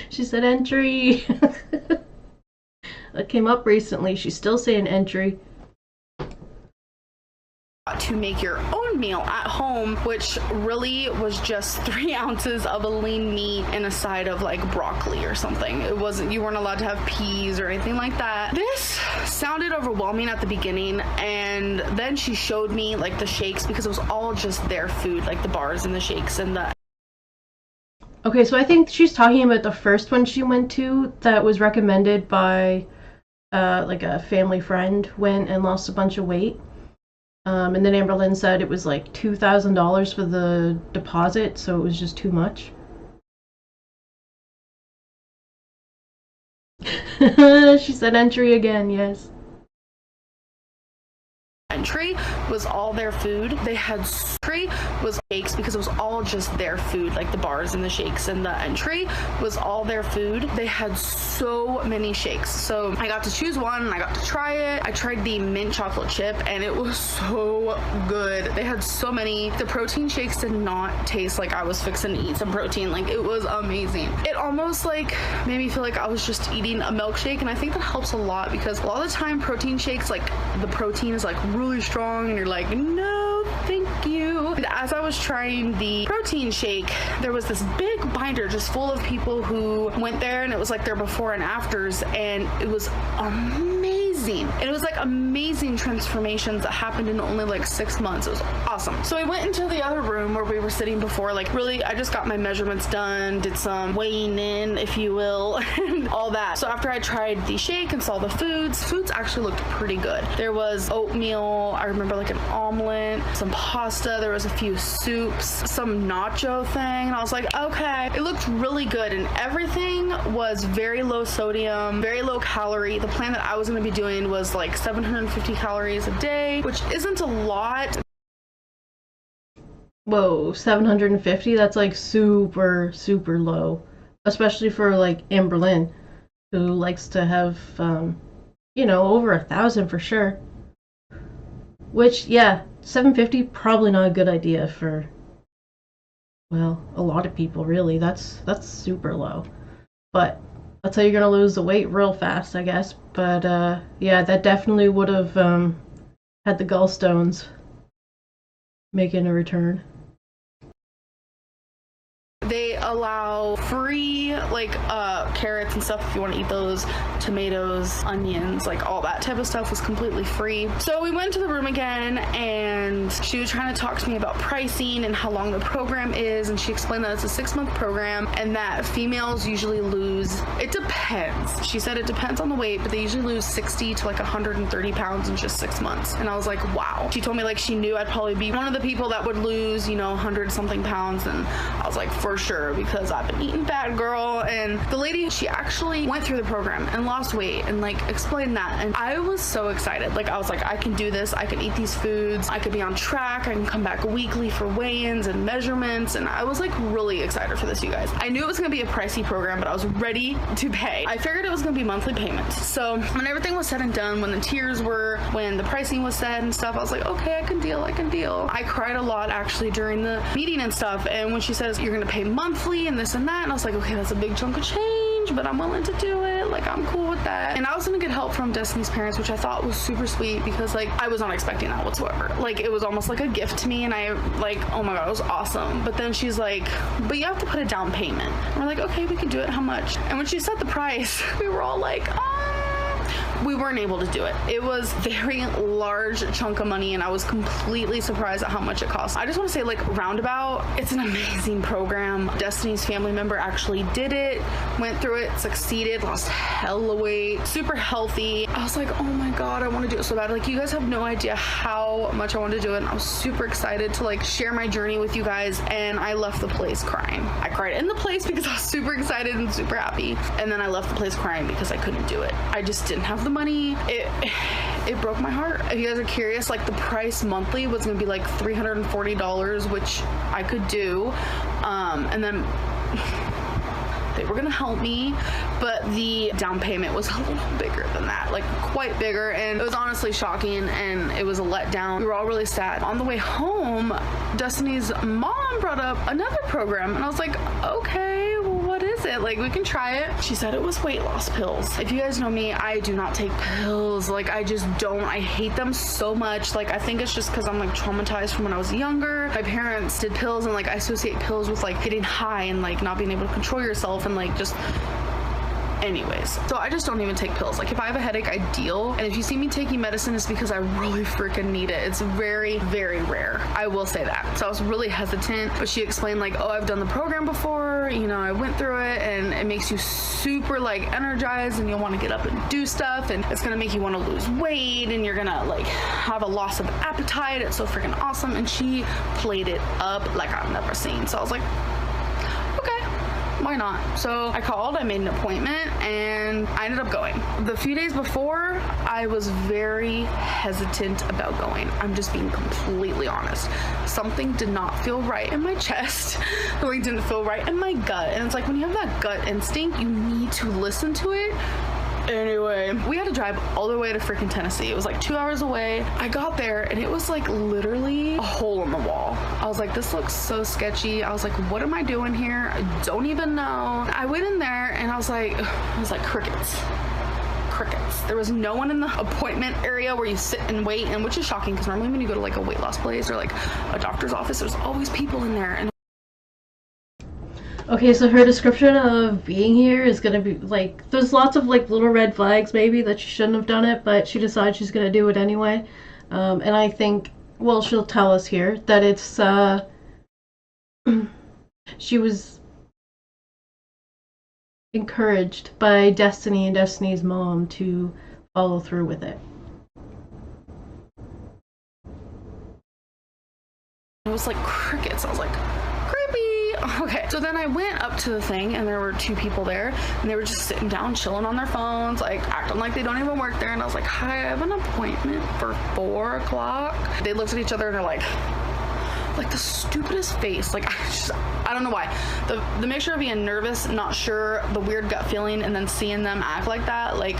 she said entry. That came up recently. She's still saying entry. To make your own meal at home, which really was just 3 ounces of a lean meat and a side of like broccoli or something. It wasn't, you weren't allowed to have peas or anything like that. This sounded overwhelming at the beginning, and then she showed me like the shakes, because it was all just their food, like the bars and the shakes and the... Okay, so I think she's talking about the first one she went to that was recommended by like a family friend, went and lost a bunch of weight. And then Amberlynn said it was like $2,000 for the deposit, so it was just too much. She said entry again, yes. Entry was all their food. They had entry was shakes, because it was all just their food, like the bars and the shakes, and the entry was all their food. They had so many shakes, so I got to choose one and I got to try it. I tried the mint chocolate chip and it was so good. They had so many. The protein shakes did not taste like I was fixing to eat some protein. Like, it was amazing. It almost like made me feel like I was just eating a milkshake, and I think that helps a lot, because a lot of the time protein shakes, like the protein is like really strong and you're like, no thank you. And as I was trying the protein shake, there was this big binder just full of people who went there, and it was like their before and afters, and it was amazing. It was like amazing transformations that happened in only like 6 months. It was awesome. So I went into the other room where we were sitting before, like really I just got my measurements done, did some weighing in, if you will, and all that. So after I tried the shake and saw the foods actually looked pretty good. There was oatmeal, I remember like an omelet, some pasta, there was a few soups, some nacho thing, and I was like, okay. It looked really good, and everything was very low sodium, very low calorie. The plan that I was going to be doing was like 750 calories a day, which isn't a lot. Whoa, 750? That's like super, super low. Especially for like Amberlynn, who likes to have, you know, over 1,000 for sure. Which, yeah, 750, probably not a good idea for, well, a lot of people, really. That's super low. But that's how you're gonna lose the weight real fast, I guess. But, yeah, that definitely would have had the gallstones making a return. They allow free, like, carrots and stuff if you want to eat those, tomatoes, onions, like all that type of stuff was completely free. So we went to the room again, and she was trying to talk to me about pricing and how long the program is, and she explained that it's a 6-month program and that females usually lose, it depends. She said it depends on the weight, but they usually lose 60 to like 130 pounds in just 6 months. And I was like, wow. She told me like she knew I'd probably be one of the people that would lose, you know, 100 something pounds, and I was like, for sure, because I've been eating bad, girl. And the lady, she actually went through the program and lost weight and like explained that. And I was so excited. Like, I was like, I can do this. I can eat these foods. I could be on track. I can come back weekly for weigh-ins and measurements. And I was like really excited for this, you guys. I knew it was going to be a pricey program, but I was ready to pay. I figured it was going to be monthly payments. So when everything was said and done, when the tiers were, when the pricing was said and stuff, I was like, okay, I can deal. I cried a lot actually during the meeting and stuff. And when she says you're going to pay monthly and this and that, and I was like, okay, that's a big chunk of change, but I'm willing to do it. Like, I'm cool with that. And I was going to get help from Destiny's parents, which I thought was super sweet because like I was not expecting that whatsoever. Like, it was almost like a gift to me, and I like, oh my god, it was awesome. But then she's like, but you have to put a down payment. And we're like, okay, we can do it. How much? And when she said the price, we were all like, we weren't able to do it. It was a very large chunk of money, and I was completely surprised at how much it cost. I just want to say, like, roundabout, it's an amazing program. Destiny's family member actually did it, went through it, succeeded, lost hella weight, super healthy. I was like, oh my god, I want to do it so bad. Like, you guys have no idea how much I wanted to do it, and I was super excited to like share my journey with you guys. And I left the place crying. I cried in the place because I was super excited and super happy, and then I left the place crying because I couldn't do it. I just didn't have the money. It broke my heart. If you guys are curious, like, the price monthly was gonna be like $340, which I could do, and then they were gonna help me, but the down payment was a little bigger than that, like quite bigger, and it was honestly shocking, and it was a letdown. We were all really sad. On the way home, Destiny's mom brought up another program, and I was like, okay, well, what is it? Like, we can try it. She said it was weight loss pills. If you guys know me, I do not take pills. Like, I just don't. I hate them so much. Like, I think it's just because I'm like traumatized from when I was younger. My parents did pills, and like I associate pills with like getting high and like not being able to control yourself and like just anyways. So I just don't even take pills. Like, if I have a headache, I deal. And if you see me taking medicine, it's because I really freaking need it. It's very, very rare. I will say that. So I was really hesitant, but she explained like, oh, I've done the program before, you know, I went through it, and it makes you super like energized, and you'll want to get up and do stuff, and it's gonna make you want to lose weight, and you're gonna like have a loss of appetite. It's so freaking awesome. And she played it up like I've never seen. So I was like, why not? So I called, I made an appointment, and I ended up going. The few days before, I was very hesitant about going. I'm just being completely honest. Something did not feel right in my chest. Something didn't feel right in my gut. And it's like, when you have that gut instinct, you need to listen to it. Anyway, we had to drive all the way to freaking Tennessee. It was like 2 hours away. I got there, and it was like literally a hole in the wall. I was like, this looks so sketchy. I was like, what am I doing here? I don't even know. I went in there, and I was like crickets. There was no one in the appointment area where you sit and wait, and which is shocking because normally when you go to like a weight loss place or like a doctor's office, there's always people in there. And okay, so her description of being here is gonna be like, there's lots of like little red flags maybe that she shouldn't have done it, but she decides she's gonna do it anyway. And I think, well, she'll tell us here that it's she was encouraged by Destiny and Destiny's mom to follow through with it. it was like crickets. I was like, creepy. Okay, so then I went up to the thing, and there were two people there, and they were just sitting down chilling on their phones, like acting like they don't even work there. And I was like, hi, I have an appointment for 4 o'clock. They looked at each other and they're like the stupidest face. Like, I don't know why. The mixture of being nervous, not sure, the weird gut feeling, and then seeing them act like that, like,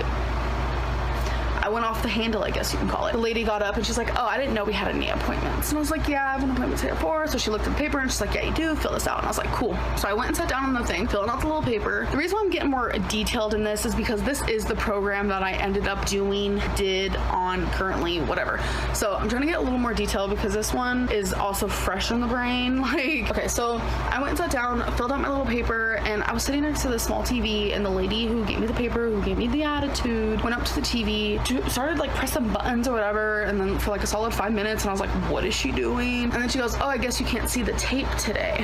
I went off the handle, I guess you can call it. The lady got up and she's like, oh, I didn't know we had any appointments. And I was like, yeah, I have an appointment today at 4. So she looked at the paper and she's like, yeah, you do, fill this out. And I was like, cool. So I went and sat down on the thing, filling out the little paper. The reason why I'm getting more detailed in this is because this is the program that I ended up did on currently, whatever. So I'm trying to get a little more detail because this one is also fresh in the brain. Like, okay, so I went and sat down, filled out my little paper, and I was sitting next to the small TV, and the lady who gave me the paper, who gave me the attitude, went up to the TV, started like pressing buttons or whatever, and then for like a solid 5 minutes, and I was like, what is she doing? And then she goes, oh, I guess you can't see the tape today.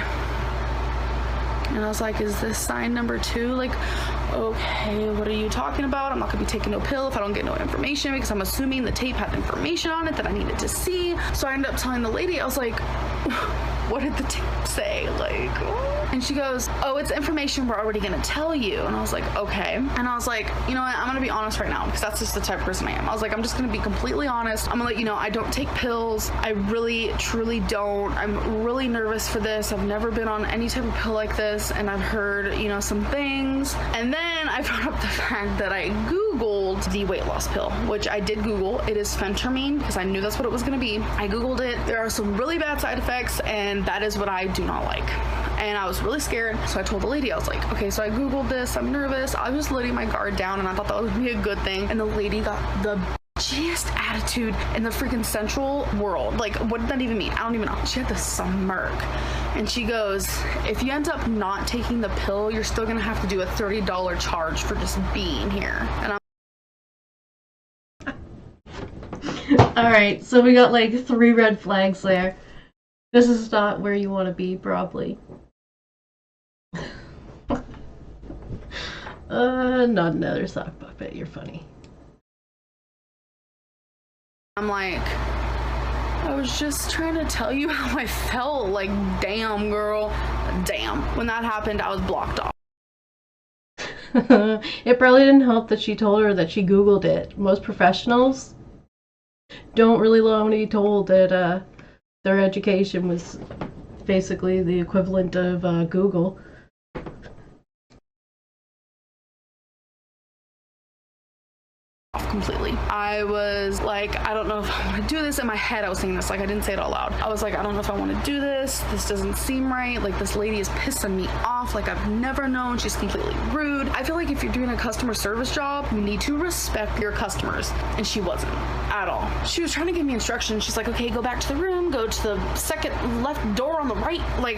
And I was like, is this sign number 2? Like, okay, what are you talking about? I'm not gonna be taking no pill if I don't get no information, because I'm assuming the tape had information on it that I needed to see. So I ended up telling the lady, I was like, what did the tape say? Like, oh. And she goes, oh, it's information we're already gonna tell you. And I was like, okay. And I was like, you know what, I'm gonna be honest right now, because that's just the type of person I am. I was like, I'm just gonna be completely honest. I'm gonna let you know I don't take pills. I really, truly don't. I'm really nervous for this. I've never been on any type of pill like this, and I've heard, you know, some things. And then I brought up the fact that I Googled the weight loss pill, which I did Google. It is phentermine, because I knew that's what it was gonna be. I Googled it. There are some really bad side effects, and that is what I do not like. And I was really scared, so I told the lady, I was like, okay, so I Googled this, I'm nervous. I was letting my guard down, and I thought that would be a good thing. And the lady got the bitchiest attitude in the freaking central world. Like, what did that even mean? I don't even know. She had this smirk. And she goes, if you end up not taking the pill, you're still gonna have to do a $30 charge for just being here. And Alright, so we got like 3 red flags there. This is not where you want to be, probably. Not another sock puppet, you're funny. I'm like, I was just trying to tell you how I felt. Like, damn, girl. Damn. When that happened, I was blocked off. It probably didn't help that she told her that she Googled it. Most professionals don't really want to be told that their education was basically the equivalent of Google. Completely. I was like, I don't know if I want to do this. In my head, I was saying this, like, I didn't say it out loud. I was like, I don't know if I want to do this. This doesn't seem right. Like, this lady is pissing me off. Like, I've never known. She's completely rude. I feel like if you're doing a customer service job, you need to respect your customers. And she wasn't at all. She was trying to give me instructions. She's like, okay, go back to the room, go to the second left door on the right. Like,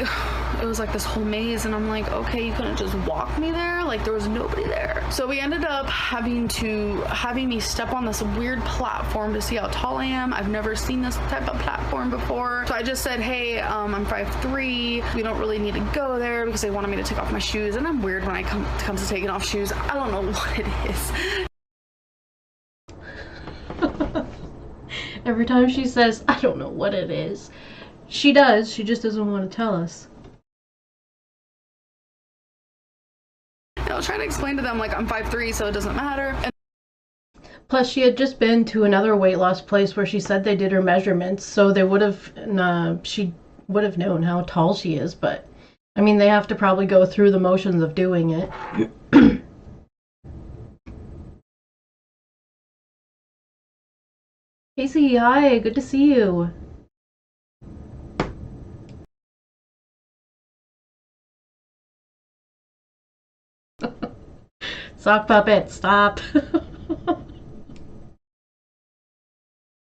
it was like this whole maze. And I'm like, okay, you couldn't just walk me there? Like, there was nobody there. So we ended up having me step on this weird platform to see how tall I am. I've never seen this type of platform before. So I just said, hey, I'm 5'3". We don't really need to go there because they wanted me to take off my shoes. And I'm weird when I come to taking off shoes. I don't know what it is. Every time she says, I don't know what it is. She does, she just doesn't want to tell us. I was trying to explain to them, like, I'm 5'3", so it doesn't matter. And plus, she had just been to another weight loss place where she said they did her measurements, so they would have, she would have known how tall she is, but, I mean, they have to probably go through the motions of doing it. Casey, hi, good to see you. Sock puppet, stop.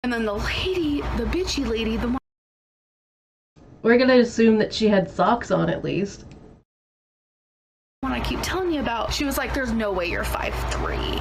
And then the lady, the bitchy lady, the one We're gonna assume that she had socks on at least. I keep telling you about, she was like, there's no way you're 5'3".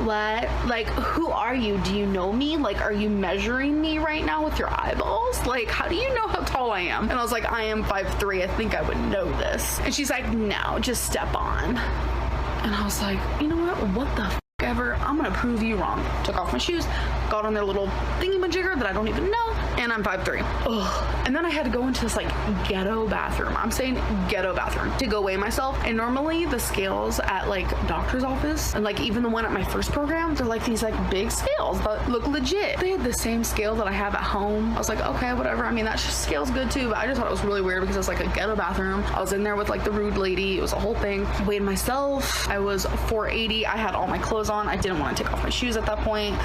What? Like, who are you? Do you know me? Like, are you measuring me right now with your eyeballs? Like, how do you know how tall I am? And I was like, I am 5'3". I think I would know this. And she's like, no, just step on. And I was like, you know what the ever, I'm gonna prove you wrong. Took off my shoes, got on their little thingy-majigger that I don't even know, and I'm 5'3". Ugh. And then I had to go into this like ghetto bathroom. I'm saying ghetto bathroom to go weigh myself. And normally the scales at like doctor's office and like even the one at my first program, they're like these like big scales that look legit. They had the same scale that I have at home. I was like, okay, whatever. I mean, that scale's good too, but I just thought it was really weird because it was like a ghetto bathroom. I was in there with like the rude lady. It was a whole thing. Weighed myself. I was 480. I had all my clothes on. I didn't want to take off my shoes at that point.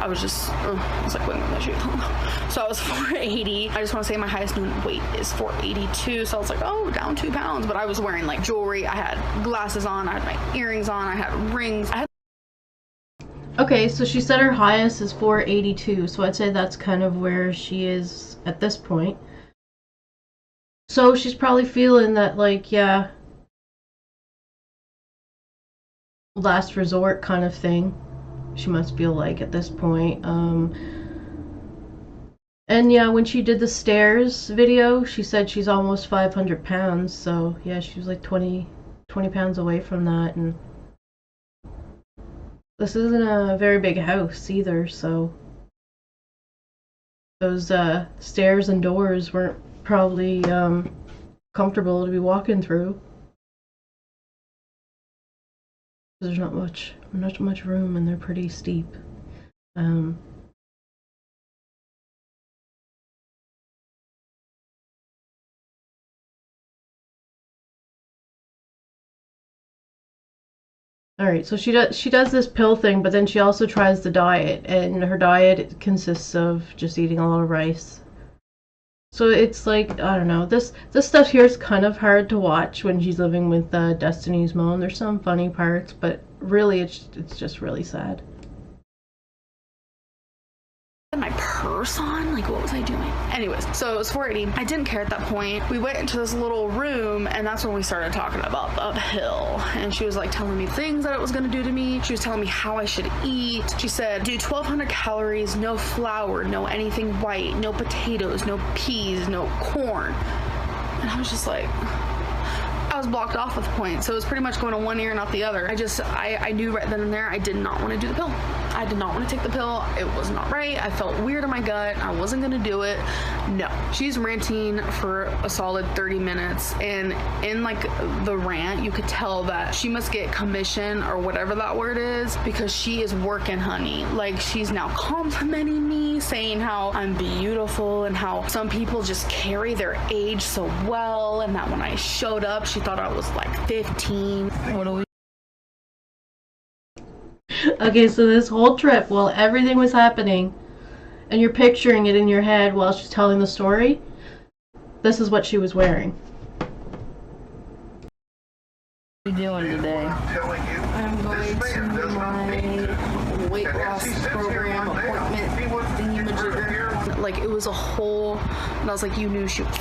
I was just, I was like, wait, my shoes. So I was 480. I just want to say my highest known weight is 482. So I was like, oh, down 2 pounds. But I was wearing like jewelry. I had glasses on. I had my earrings on. I had rings. Okay, so she said her highest is 482. So I'd say that's kind of where she is at this point. So she's probably feeling that, like, yeah, last resort kind of thing. She must feel like at this point. And yeah, when she did the stairs video, she said she's almost 500 pounds. So yeah, she was like 20 pounds away from that. And this isn't a very big house either, so those stairs and doors weren't probably comfortable to be walking through. There's not much room, and they're pretty steep. All right, so she does this pill thing, but then she also tries the diet, and her diet consists of just eating a lot of rice. So it's like, I don't know, this stuff here is kind of hard to watch when she's living with Destiny's mom. There's some funny parts, but really it's just really sad. My purse on, like what was I doing? Anyways, so it was 4:80. I didn't care at that point. We went into this little room, and that's when we started talking about the pill. And she was like telling me things that it was going to do to me. She was telling me how I should eat. She said do 1,200 calories, no flour, no anything white, no potatoes, no peas, no corn. And I was just like, I was blocked off at the point, so it was pretty much going on one ear and out the other. I knew right then and there I did not want to do the pill. I did not want to take the pill. It was not right. I felt weird in my gut. I wasn't going to do it. No. She's ranting for a solid 30 minutes, and in like the rant, you could tell that she must get commission or whatever that word is, because she is working, honey. Like, she's now complimenting me, saying how I'm beautiful and how some people just carry their age so well, and that when I showed up, she thought I was like 15. What do we? Okay, so this whole trip, while everything was happening, and you're picturing it in your head while she's telling the story, this is what she was wearing. What are you doing today? I'm going to my weight loss program appointment thingy-majigger. Like, it was a whole, and I was like, you knew she was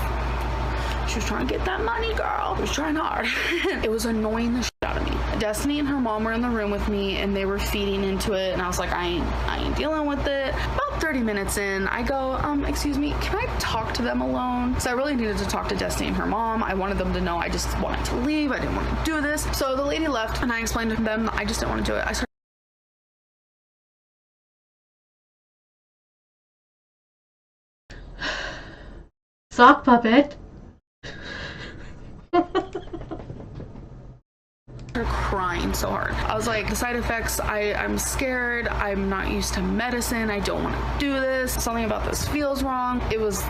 trying to get that money, girl. She was trying hard. It was annoying the shit out of me. Destiny and her mom were in the room with me, and they were feeding into it, and I was like, I ain't dealing with it. About 30 minutes in, I go, excuse me, can I talk to them alone? So I really needed to talk to Destiny and her mom. I wanted them to know I just wanted to leave. I didn't want to do this. So the lady left, and I explained to them that I just didn't want to do it. I started Sock puppet. crying so hard. I was like, the side effects, I'm scared. I'm not used to medicine. I don't want to do this. Something about this feels wrong. It was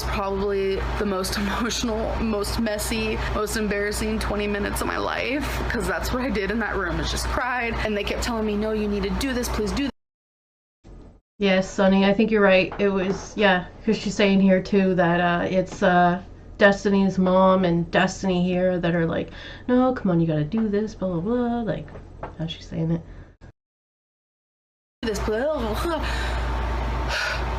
probably the most emotional, most messy, most embarrassing 20 minutes of my life, because that's what I did in that room, is just cried. And they kept telling me, no, you need to do this, please do this. Yes, Sonny, I think you're right. It was, yeah, because she's saying here too that it's Destiny's mom and Destiny here that are like, no, come on, you gotta do this, blah, blah, blah. Like, how's she saying it? This,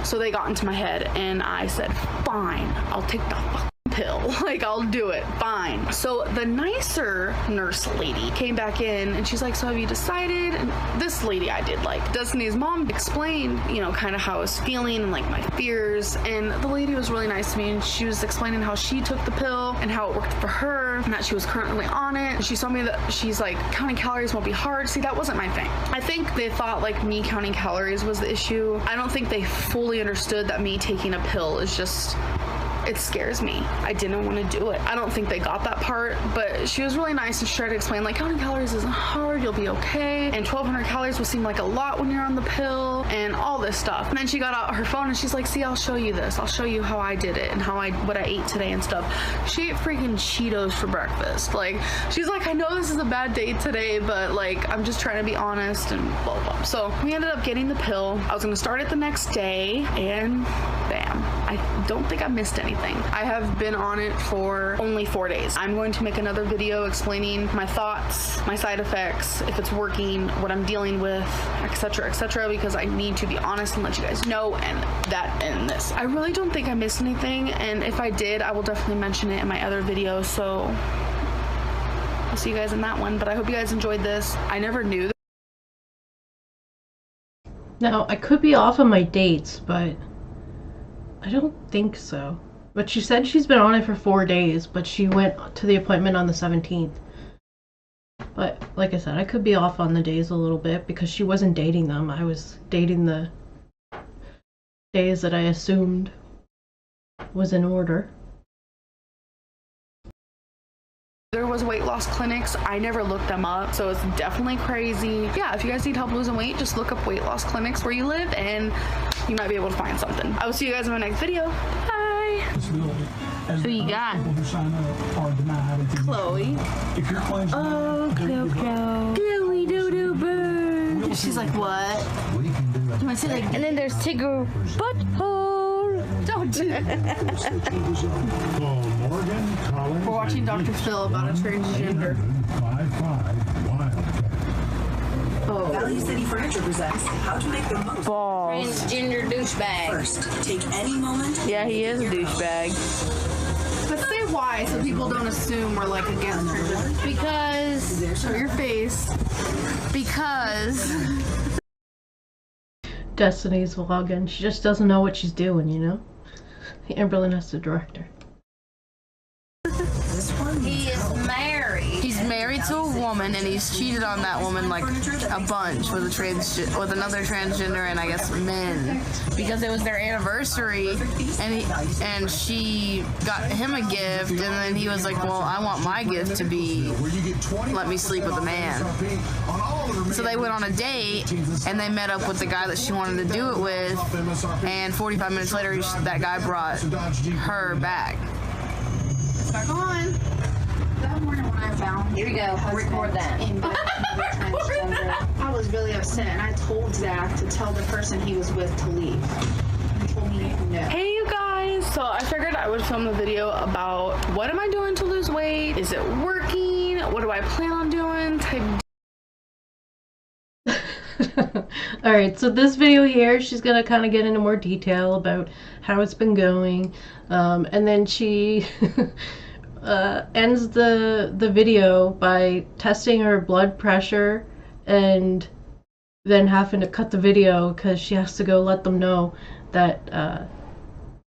so they got into my head, and I said, fine, I'll take the fucking pill. Like, I'll do it. Fine. So the nicer nurse lady came back in, and she's like, so have you decided? And this lady I did like. Destiny's mom explained, you know, kind of how I was feeling and like my fears. And the lady was really nice to me, and she was explaining how she took the pill and how it worked for her, and that she was currently on it. And she told me that she's like, counting calories won't be hard. See, that wasn't my thing. I think they thought like me counting calories was the issue. I don't think they fully understood that me taking a pill is just, it scares me. I didn't want to do it. I don't think they got that part, but she was really nice and she tried to explain like counting calories isn't hard, you'll be okay, and 1,200 calories will seem like a lot when you're on the pill, and all this stuff. And then she got out her phone and she's like, see, I'll show you this. I'll show you how I did it and what I ate today and stuff. She ate freaking Cheetos for breakfast. Like, she's like, I know this is a bad day today, but like, I'm just trying to be honest and blah, blah, blah. So we ended up getting the pill. I was going to start it the next day, and bam. I don't think I missed anything. I have been on it for only 4 days. I'm going to make another video explaining my thoughts, my side effects, if it's working, what I'm dealing with, etc., because I need to be honest and let you guys know, and that and this. I really don't think I missed anything, and if I did, I will definitely mention it in my other video, so I'll see you guys in that one. But I hope you guys enjoyed this. I never knew that. Now, I could be off on my dates, but I don't think so. But she said she's been on it for 4 days, but she went to the appointment on the 17th. But like I said, I could be off on the days a little bit because she wasn't dating them. I was dating the days that I assumed was in order. There was weight loss clinics. I never looked them up, so it's definitely crazy. Yeah, if you guys need help losing weight, just look up weight loss clinics where you live and you might be able to find something. I will see you guys in my next video. Bye! Who you got? Chloe. Oh, Coco. Chloe Doodoo Bird. She's like, what? You want to see like, and then there's Tigger Butthole. Don't do it. We're watching Dr. Phil about a transgender. Valley City Furniture presents how to make the most Balls. Transgender douchebag. first. Take any moment. Yeah, he is a douchebag. But say why, so people don't assume we're like against transgender. Because Show your face. Because Destiny's vlogging. She just doesn't know what she's doing, you know? Amberlynn has to direct her. This one he is married. he's married to a woman and he's cheated on that woman like a bunch with with another transgender and I guess men because it was their anniversary and she got him a gift and then he was like, well, I want my gift to be let me sleep with a man. So they went on a date and they met up with the guy that she wanted to do it with, and 45 minutes later that guy brought her back. It's back on. That morning when I found Here we go. Record that. I was really upset, and I told Zach to tell the person he was with to leave. He told me no. Hey you guys! So I figured I would film a video about what am I doing to lose weight? Is it working? What do I plan on doing? Alright, so this video here, she's gonna kind of get into more detail about how it's been going, and then she ends the video by testing her blood pressure and then having to cut the video because she has to go let them know that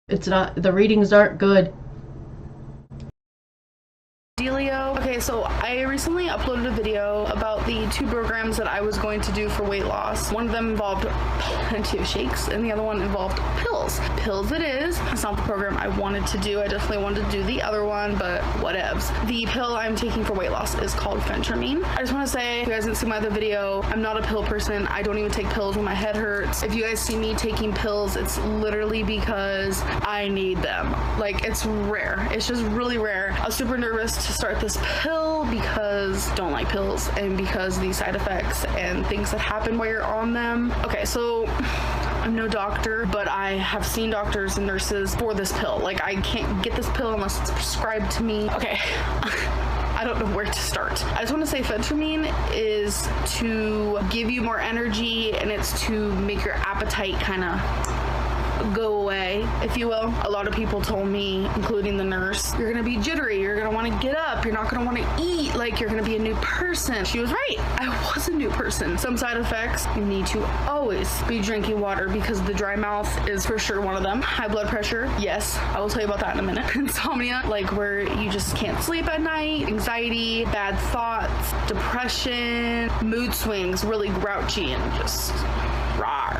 the readings aren't good. Dealio. Okay, so I recently uploaded a video about the 2 programs that I was going to do for weight loss. One of them involved plenty of shakes, and the other one involved pills. Pills it is. It's not the program I wanted to do. I definitely wanted to do the other one, but whatevs. The pill I'm taking for weight loss is called phentermine. I just want to say, if you guys didn't see my other video, I'm not a pill person. I don't even take pills when my head hurts. If you guys see me taking pills, it's literally because I need them. Like, it's rare. It's just really rare. I was super nervous to start this pill because I don't like pills and because the side effects and things that happen while you're on them. Okay, so I'm no doctor, but I have seen doctors and nurses for this pill. Like, I can't get this pill unless it's prescribed to me. Okay. I don't know where to start. I just want to say phentermine is to give you more energy and it's to make your appetite kind of go away, if you will. A lot of people told me, including the nurse, you're gonna be jittery, you're gonna want to get up, you're not gonna want to eat, like you're gonna be a new person. She was right. I was a new person. Some side effects, you need to always be drinking water because the dry mouth is for sure one of them. High blood pressure, yes, I will tell you about that in a minute. Insomnia, like where you just can't sleep at night, anxiety, bad thoughts, depression, mood swings, really grouchy and just rawr,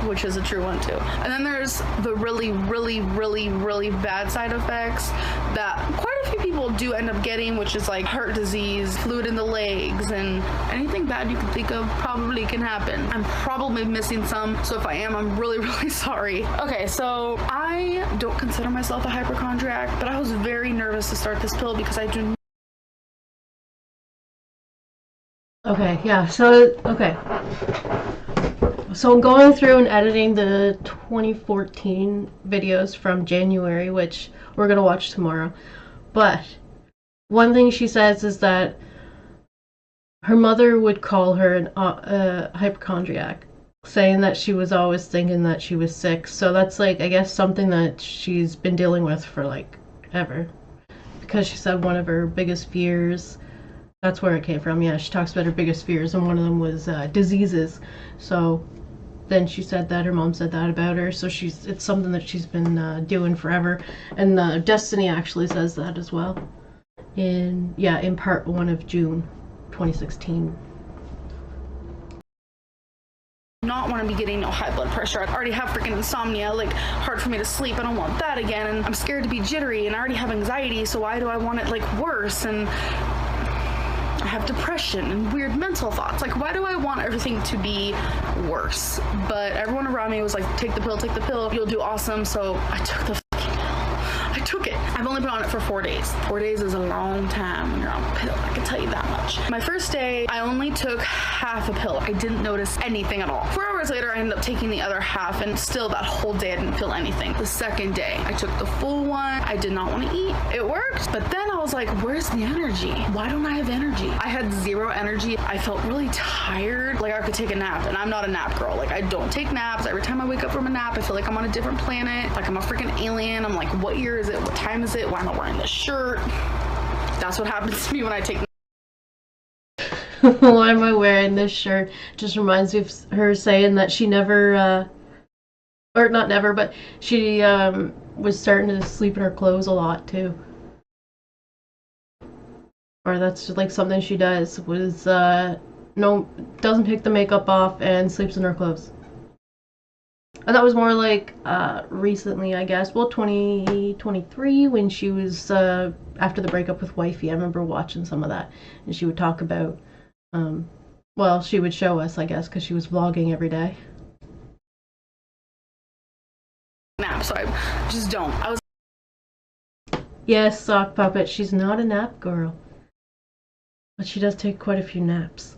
which is a true one too. And then there's the really bad side effects that quite a few people do end up getting, which is like heart disease, fluid in the legs, and anything bad you can think of probably can happen. I'm probably missing some, so if I am, I'm really sorry. Okay, so I don't consider myself a hypochondriac, but I was very nervous to start this pill because I do. Okay, yeah, so I'm going through and editing the 2014 videos from January, which we're gonna watch tomorrow. But one thing she says is that her mother would call her a hypochondriac, saying that she was always thinking that she was sick. So that's like, I guess, something that she's been dealing with for like ever. Because she said one of her biggest fears, that's where it came from. Yeah, she talks about her biggest fears, and one of them was diseases. So then she said that her mom said that about her, so it's something that she's been doing forever. And Destiny actually says that as well in part 1 of June 2016. Not not want to be getting no high blood pressure. I already have freaking insomnia, like hard for me to sleep. I don't want that again. And I'm scared to be jittery and I already have anxiety. So why do I want it like worse? And I have depression and weird mental thoughts. Like, why do I want everything to be worse? But everyone around me was like, take the pill, you'll do awesome. So I took the fucking pill. I took it. I've only been on it for 4 days. 4 days is a long time when you're on a pill, I can tell you that much. My first day, I only took half a pill. I didn't notice anything at all. 4 hours later, I ended up taking the other half, and still that whole day I didn't feel anything. The second day, I took the full one. I did not want to eat. It worked, but then I was like, where's the energy? Why don't I have energy? I had zero energy. I felt really tired, like I could take a nap, and I'm not a nap girl. Like, I don't take naps. Every time I wake up from a nap, I feel like I'm on a different planet, like I'm a freaking alien. I'm like, what year is it? What time is it? Why am I wearing this shirt? That's what happens to me when I take Why am I wearing this shirt? Just reminds me of her saying that she never, or not never, but she was starting to sleep in her clothes a lot too. Or that's just like something she does, was no, doesn't take the makeup off and sleeps in her clothes. And that was more like recently, I guess. Well, 2023, when she was after the breakup with wifey. I remember watching some of that, and she would talk about, well, she would show us, I guess, because she was vlogging every day. nap, so I just don't. I was Yes, sock puppet. She's not a nap girl, but she does take quite a few naps.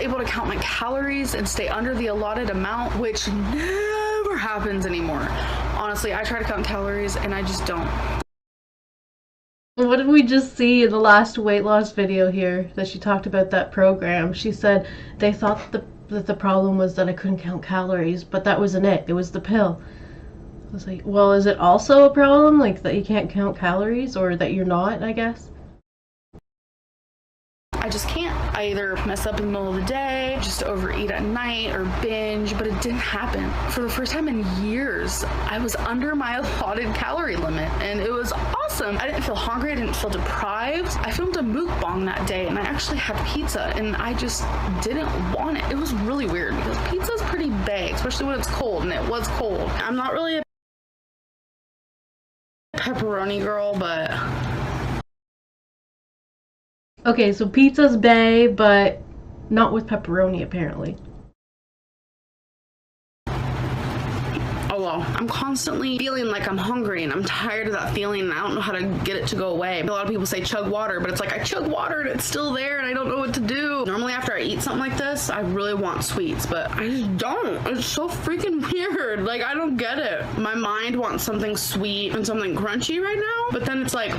able to count my calories and stay under the allotted amount, which never happens anymore. Honestly, I try to count calories and I just don't. What did we just see in the last weight loss video here that she talked about that program? She said they thought that the problem was that I couldn't count calories, but that wasn't it. It was the pill. I was like, well, is it also a problem, like that you can't count calories, or that you're not, I guess? I just can't. I either mess up in the middle of the day, just overeat at night, or binge, but it didn't happen. For the first time in years, I was under my allotted calorie limit, and it was awesome. I didn't feel hungry, I didn't feel deprived. I filmed a mukbang that day, and I actually had pizza, and I just didn't want it. It was really weird, because pizza's pretty big, especially when it's cold, and it was cold. I'm not really a pepperoni girl, but... Okay, so pizza's bae, but not with pepperoni, apparently. Oh well, I'm constantly feeling like I'm hungry and I'm tired of that feeling and I don't know how to get it to go away. A lot of people say chug water, but it's like I chug water and it's still there and I don't know what to do. Normally after I eat something like this, I really want sweets, but I just don't. It's so freaking weird. Like, I don't get it. My mind wants something sweet and something crunchy right now, but then it's like...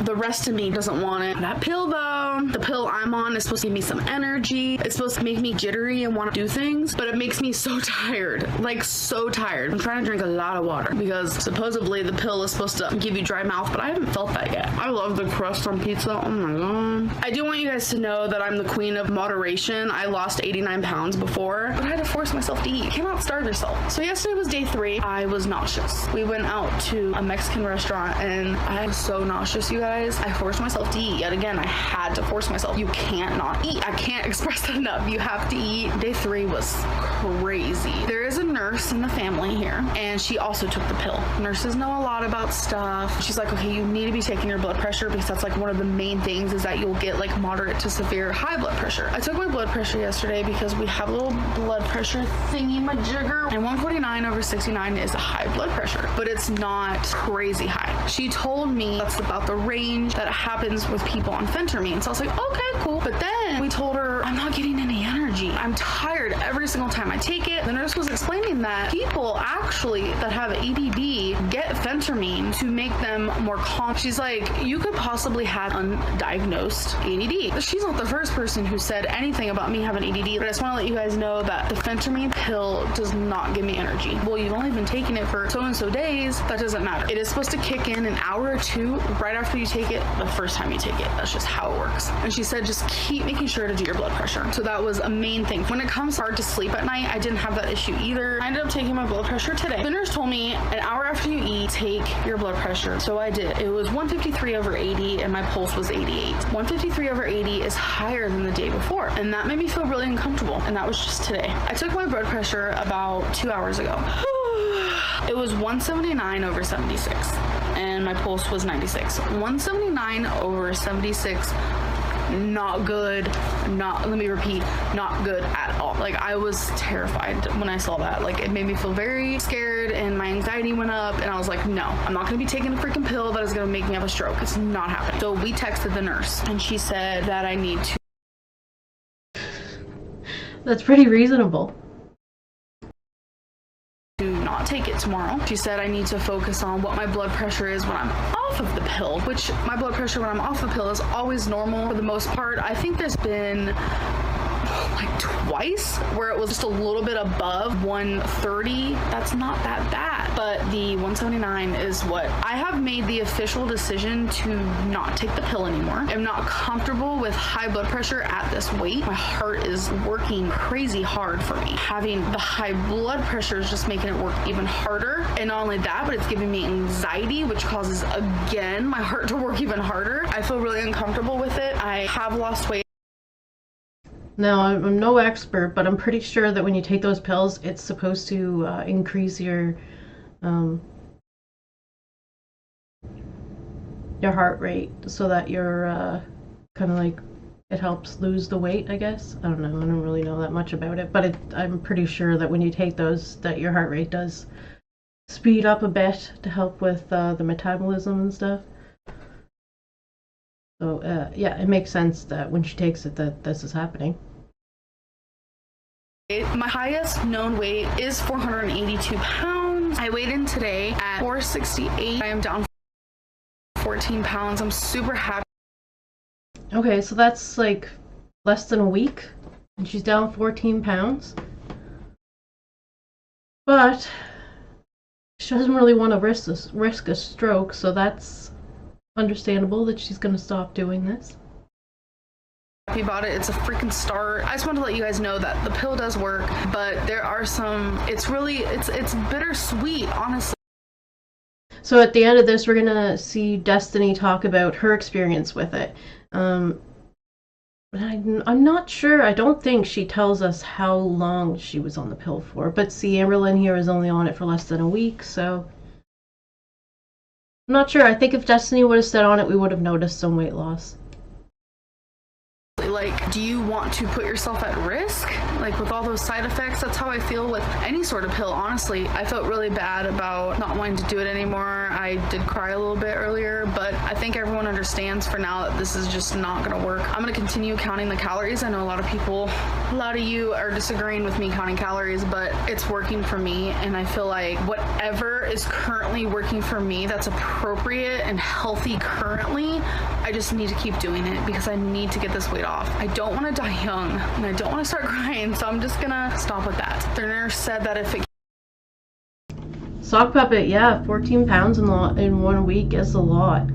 the rest of me doesn't want it. That pill though, the pill I'm on is supposed to give me some energy. It's supposed to make me jittery and want to do things, but it makes me so tired. Like, so tired. I'm trying to drink a lot of water because supposedly the pill is supposed to give you dry mouth, but I haven't felt that yet. I love the crust on pizza. Oh my god. I do want you guys to know that I'm the queen of moderation. I lost 89 pounds before, but I had to force myself to eat. You cannot starve yourself. So yesterday was day 3. I was nauseous. We went out to a Mexican restaurant and I was so nauseous, you guys. I forced myself to eat. Yet again, I had to force myself. You can't not eat. I can't express that enough. You have to eat. Day 3 was crazy. There is a nurse in the family here, and she also took the pill. Nurses know a lot about stuff. She's like, okay, you need to be taking your blood pressure because that's like one of the main things is that you'll get like moderate to severe high blood pressure. I took my blood pressure yesterday because we have a little blood pressure thingy-majigger, and 149/69 is a high blood pressure, but it's not crazy high. She told me that's about the range that happens with people on phentermine. So I was like, okay, cool. But then we told her, I'm not getting any energy. I'm tired every single time I take it. The nurse was explaining that people actually that have ADD get phentermine to make them more calm. She's like, you could possibly have undiagnosed ADD. She's not the first person who said anything about me having ADD, but I just want to let you guys know that the phentermine pill does not give me energy. Well, you've only been taking it for so-and-so days. That doesn't matter. It is supposed to kick in an hour or 2 right after you take it the first time you take it. That's just how it works. And she said just keep making sure to do your blood pressure. So that was a main thing. When it comes hard to sleep at night, I didn't have that issue either. I ended up taking my blood pressure today. The nurse told me an hour after you eat, take your blood pressure. So I did. It was 153/80 and my pulse was 88. 153/80 is higher than the day before, and that made me feel really uncomfortable, and that was just today. I took my blood pressure about 2 hours ago. It was 179/76 and my pulse was 96. 179/76, not good. Let me repeat, not good at all. Like, I was terrified when I saw that. Like, it made me feel very scared and my anxiety went up, and I was like, no, I'm not gonna be taking a freaking pill that is gonna make me have a stroke. It's not happening. So we texted the nurse and she said that I need to. That's pretty reasonable. Do not take it tomorrow. She said I need to focus on what my blood pressure is when I'm off of the pill, which my blood pressure when I'm off the pill is always normal for the most part. I think there's been like twice where it was just a little bit above 130. That's not that bad, but the 179 is what I have made the official decision to not take the pill anymore. I'm not comfortable with high blood pressure at this weight. My heart is working crazy hard for me. Having the high blood pressure is just making it work even harder, and not only that, but it's giving me anxiety, which causes again my heart to work even harder. I feel really uncomfortable with it. I have lost weight. Now, I'm no expert, but I'm pretty sure that when you take those pills, it's supposed to increase your heart rate so that you're kind of like, it helps lose the weight, I guess. I don't know. I don't really know that much about it, but I'm pretty sure that when you take those, that your heart rate does speed up a bit to help with the metabolism and stuff. So, yeah, it makes sense that when she takes it that this is happening. My highest known weight is 482 pounds. I weighed in today at 468. I am down 14 pounds. I'm super happy. Okay, so that's like less than a week, and she's down 14 pounds. But she doesn't really want to risk a stroke, so that's understandable that she's going to stop doing this. Happy about it. It's a freaking start. I just wanted to let you guys know that the pill does work, but there are some, it's bittersweet, honestly. So at the end of this, we're gonna see Destiny talk about her experience with it. I'm not sure. I don't think she tells us how long she was on the pill for, but see, Amberlynn here is only on it for less than a week, so I'm not sure. I think if Destiny would have stayed on it, we would have noticed some weight loss. Like, do you want to put yourself at risk? Like, with all those side effects? That's how I feel with any sort of pill, honestly. I felt really bad about not wanting to do it anymore. I did cry a little bit earlier, but I think everyone understands for now that this is just not gonna work. I'm gonna continue counting the calories. I know a lot of you are disagreeing with me counting calories, but it's working for me, and I feel like whatever is currently working for me that's appropriate and healthy currently, I just need to keep doing it because I need to get this weight off. I don't want to die young, and I don't want to start crying, so I'm just gonna stop with that. The nurse said that if it... Sock puppet, yeah, 14 pounds in 1 week is a lot.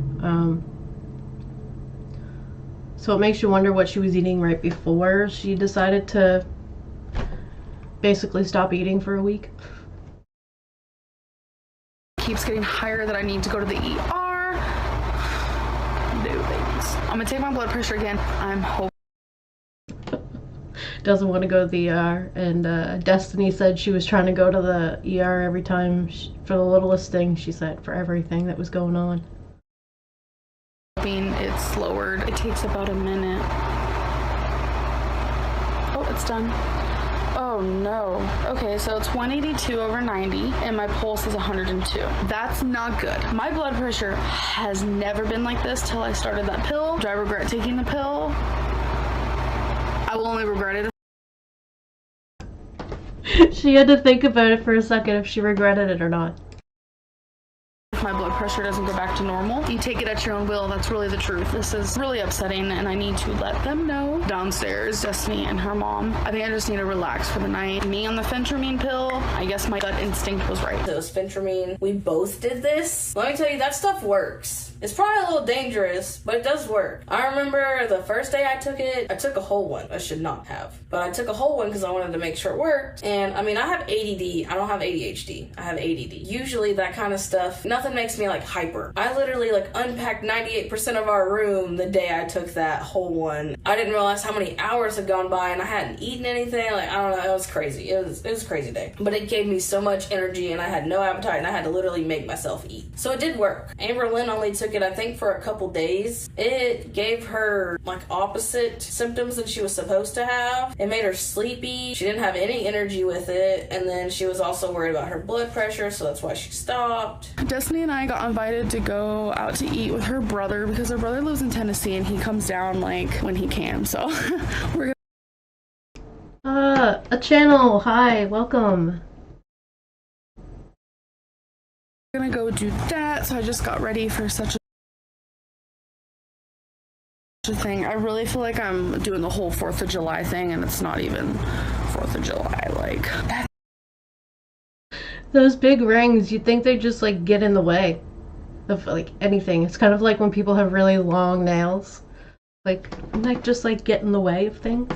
So it makes you wonder what she was eating right before she decided to basically stop eating for a week. keeps getting higher that I need to go to the ER. No thanks. I'm gonna take my blood pressure again. I'm hoping. Doesn't want to go to the ER, and Destiny said she was trying to go to the ER every time for the littlest thing, she said, for everything that was going on. It's lowered. It takes about a minute. Oh, it's done. Oh no. Okay, so it's 182/90 and my pulse is 102. That's not good. My blood pressure has never been like this till I started that pill. Do I regret taking the pill? I will only regret it. She had to think about it for a second if she regretted it or not. If my blood pressure doesn't go back to normal. You take it at your own will. That's really the truth. This is really upsetting, and I need to let them know. Downstairs, Destiny and her mom. I think I just need to relax for the night. Me on the phentermine pill. I guess my gut instinct was right. It was phentermine. We both did this. Let me tell you, that stuff works. It's probably a little dangerous, but it does work. I remember the first day I took it, I took a whole one. I should not have. But I took a whole one because I wanted to make sure it worked. And I mean, I have ADD. I don't have ADHD. I have ADD. Usually that kind of stuff, nothing makes me like hyper. I literally like unpacked 98% of our room the day I took that whole one. I didn't realize how many hours had gone by and I hadn't eaten anything. Like, I don't know. It was crazy. It was a crazy day. But it gave me so much energy and I had no appetite and I had to literally make myself eat. So it did work. Amberlynn only took it, I think, for a couple days. It gave her like opposite symptoms than she was supposed to have. It made her sleepy. She didn't have any energy with it. And then she was also worried about her blood pressure, so that's why she stopped. Destiny and I got invited to go out to eat with her brother because her brother lives in Tennessee and he comes down like when he can. So we're a channel. Hi, welcome. gonna go do that. So I just got ready for such a thing. I really feel like I'm doing the whole 4th of July thing and it's not even 4th of July. Like, Those big rings, you'd think they'd just like get in the way of like anything. It's kind of like when people have really long nails. Like just like get in the way of things.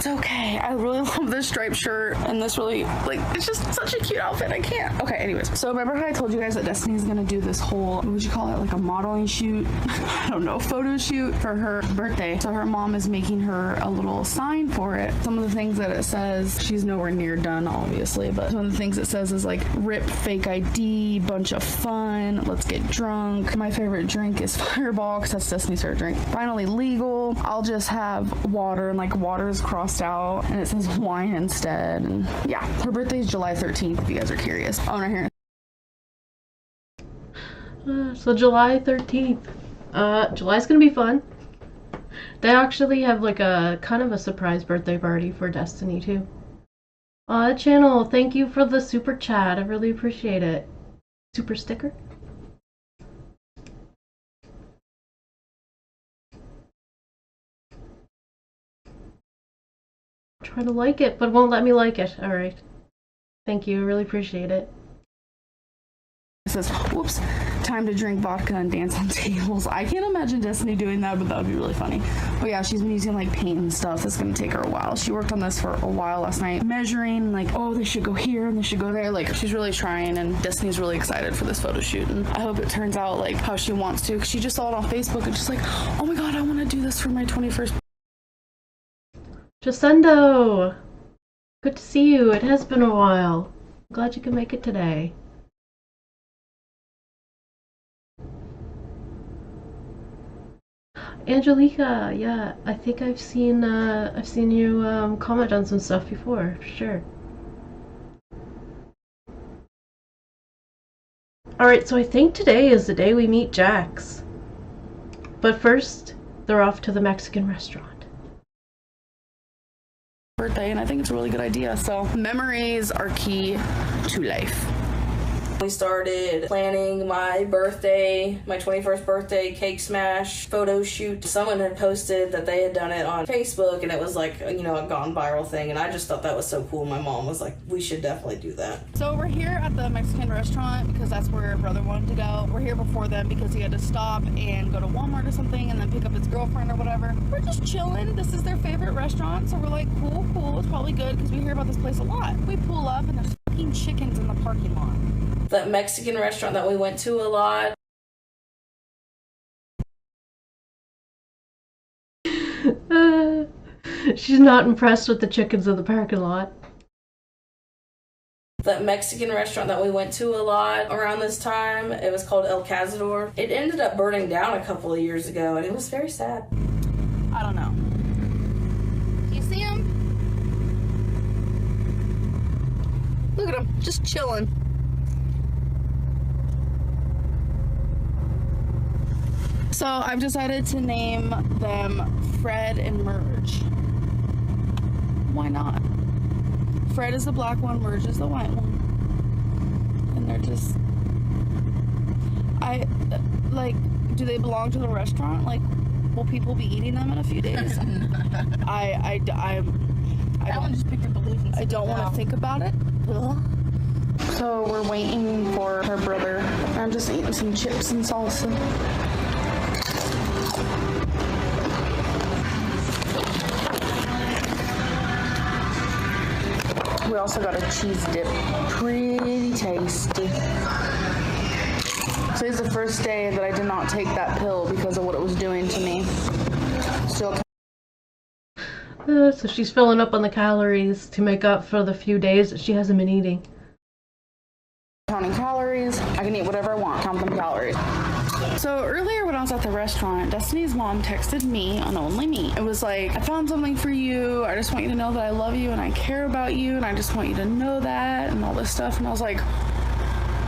it's okay. I really love this striped shirt and this really, like, it's just such a cute outfit. I can't. Okay, anyways. So remember how I told you guys that Destiny's gonna do this whole, what would you call it, like a modeling shoot? I don't know, photo shoot for her birthday. So her mom is making her a little sign for it. Some of the things that it says, she's nowhere near done, obviously, but some of the things it says is like, rip fake ID, bunch of fun, let's get drunk. My favorite drink is Fireball, because that's Destiny's favorite drink. Finally legal. I'll just have water, and like water is crossed out and it says wine instead. And yeah, her birthday is July 13th if you guys are curious. Oh, right here. So July 13th. July's gonna be fun. They actually have like a kind of a surprise birthday party for Destiny too. Channel, thank you for the super chat. I really appreciate it. Super sticker. Try to like it, but it won't let me like it. Alright. Thank you, I really appreciate it. It says, whoops, time to drink vodka and dance on tables. I can't imagine Destiny doing that, but that would be really funny. But yeah, she's been using like paint and stuff. That's gonna take her a while. She worked on this for a while last night, measuring like, oh, they should go here and they should go there. Like, she's really trying, and Destiny's really excited for this photo shoot. And I hope it turns out like how she wants to, because she just saw it on Facebook and just like, oh my god, I want to do this for my 21st. Jacinto! Good to see you. It has been a while. I'm glad you could make it today. Angelica, yeah, I think I've seen you comment on some stuff before, for sure. Alright, so I think today is the day we meet Jax. But first, they're off to the Mexican restaurant. Birthday, and I think it's a really good idea. So memories are key to life. We started planning my birthday, my 21st birthday cake smash photo shoot. Someone had posted that they had done it on Facebook and it was like, you know, a gone viral thing, and I just thought that was so cool. My mom was like, we should definitely do that. So we're here at the Mexican restaurant because that's where brother wanted to go. We're here before them because he had to stop and go to Walmart or something and then pick up his girlfriend or whatever. We're just chilling. This is their favorite restaurant, so we're like, cool, it's probably good because we hear about this place a lot. We pull up and there's fucking chickens in the parking lot. That Mexican restaurant that we went to a lot. She's not impressed with the chickens in the parking lot. That Mexican restaurant that we went to a lot around this time, it was called El Cazador. It ended up burning down a couple of years ago, and it was very sad. I don't know. Do you see him? Look at him, just chilling. So I've decided to name them Fred and Merge. Why not? Fred is the black one, Merge is the white one. And they're Like, do they belong to the restaurant? Like, will people be eating them in a few days? I don't just picked up the leaf and I don't want to think about it. Ugh. So we're waiting for her brother. I'm just eating some chips and salsa. We also got a cheese dip. Pretty tasty. Today's the first day that I did not take that pill because of what it was doing to me. Still. So she's filling up on the calories to make up for the few days that she hasn't been eating. Counting calories. I can eat whatever I want. Count them calories. So earlier when I was at the restaurant, Destiny's mom texted me on Only Me. It was like, I found something for you. I just want you to know that I love you and I care about you and I just want you to know that and all this stuff. And I was like,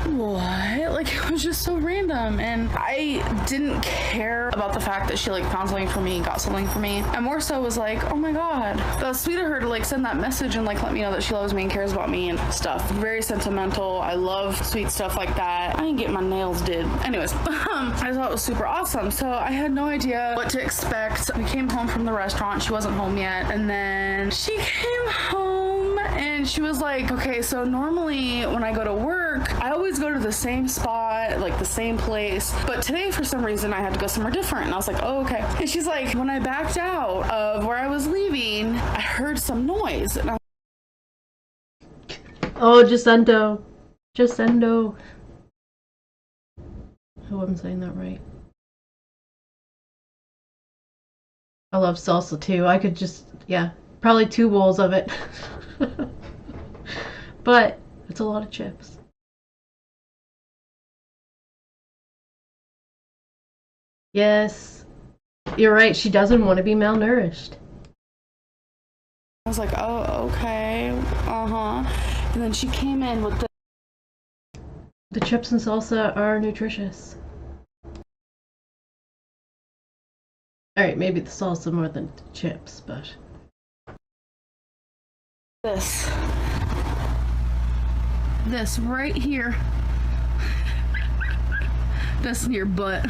what? Like, it was just so random, and I didn't care about the fact that she like found something for me and got something for me. I more so was like, oh my god, that's sweet of her to like send that message and like let me know that she loves me and cares about me and stuff. Very sentimental. I love sweet stuff like that. I didn't get my nails did. Anyways, I thought it was super awesome. So I had no idea what to expect. We came home from the restaurant. She wasn't home yet, and then she came home and she was like, okay, so normally when I go to work, I always go to the same spot, like the same place, but today for some reason I had to go somewhere different. And I was like, oh, okay. And she's like, when I backed out of where I was leaving, I heard some noise. And Oh, Jacinto. Jacinto. I hope I'm saying that right. I love salsa too. I could just, yeah, probably 2 bowls of it. But it's a lot of chips. Yes, you're right. She doesn't want to be malnourished. I was like, oh, okay, and then she came in with The chips and salsa are nutritious. Alright, maybe the salsa more than the chips, but... this right here. That's in your butt.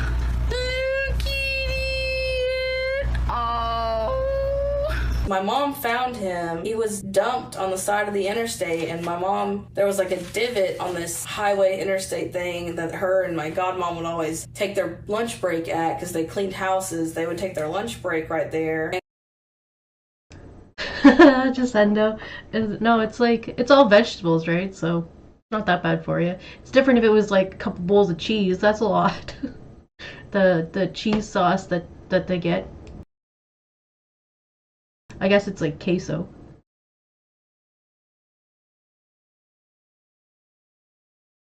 My mom found him. He was dumped on the side of the interstate, and my mom, there was like a divot on this highway interstate thing that her and my godmom would always take their lunch break at because they cleaned houses. They would take their lunch break right there. Just endo. No, it's like, it's all vegetables, right? So, not that bad for you. It's different if it was like a couple bowls of cheese. That's a lot. the cheese sauce that they get. I guess it's like queso.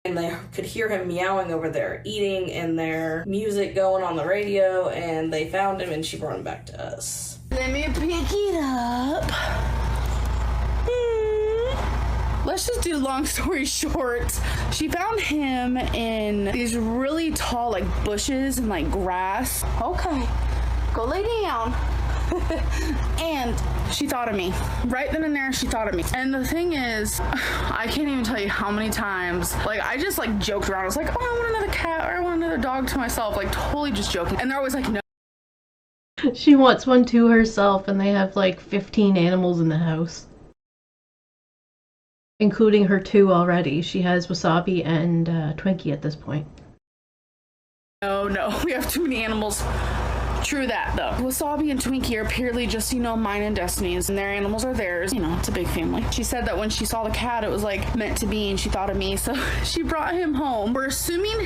And they could hear him meowing over there, eating, and their music going on the radio, and they found him and she brought him back to us. Let me pick it up. Let's just do long story short. She found him in these really tall like bushes and like grass. Okay, go lay down. And she thought of me. Right then and there, she thought of me. And the thing is, I can't even tell you how many times, like, I just, like, joked around. I was like, oh, I want another cat or I want another dog to myself. Like, totally just joking. And they're always like, no. She wants one to herself, and they have, like, 15 animals in the house. Including her 2 already. She has Wasabi and Twinkie at this point. No, we have too many animals. True that, though. Wasabi and Twinkie are purely just, mine and Destiny's, and their animals are theirs. It's a big family. She said that when she saw the cat, it was, like, meant to be, and she thought of me, so she brought him home. We're assuming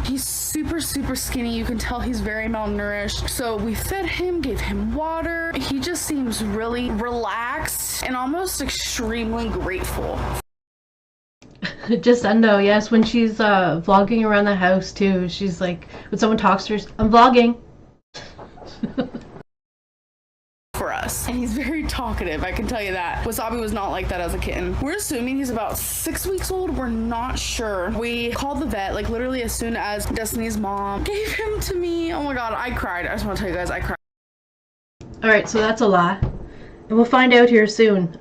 he's super, super skinny. You can tell he's very malnourished. So we fed him, gave him water. He just seems really relaxed and almost extremely grateful. Just endo, yes. When she's vlogging around the house, too, she's like, when someone talks to her, I'm vlogging. For us, and he's very talkative, I can tell you that. Wasabi was not like that as a kitten. We're assuming he's about 6 weeks old. We're not sure. We called the vet like literally as soon as Destiny's mom gave him to me. Oh my god, I cried. I just want to tell you guys, I cried. Alright, so that's a lot, and we'll find out here soon.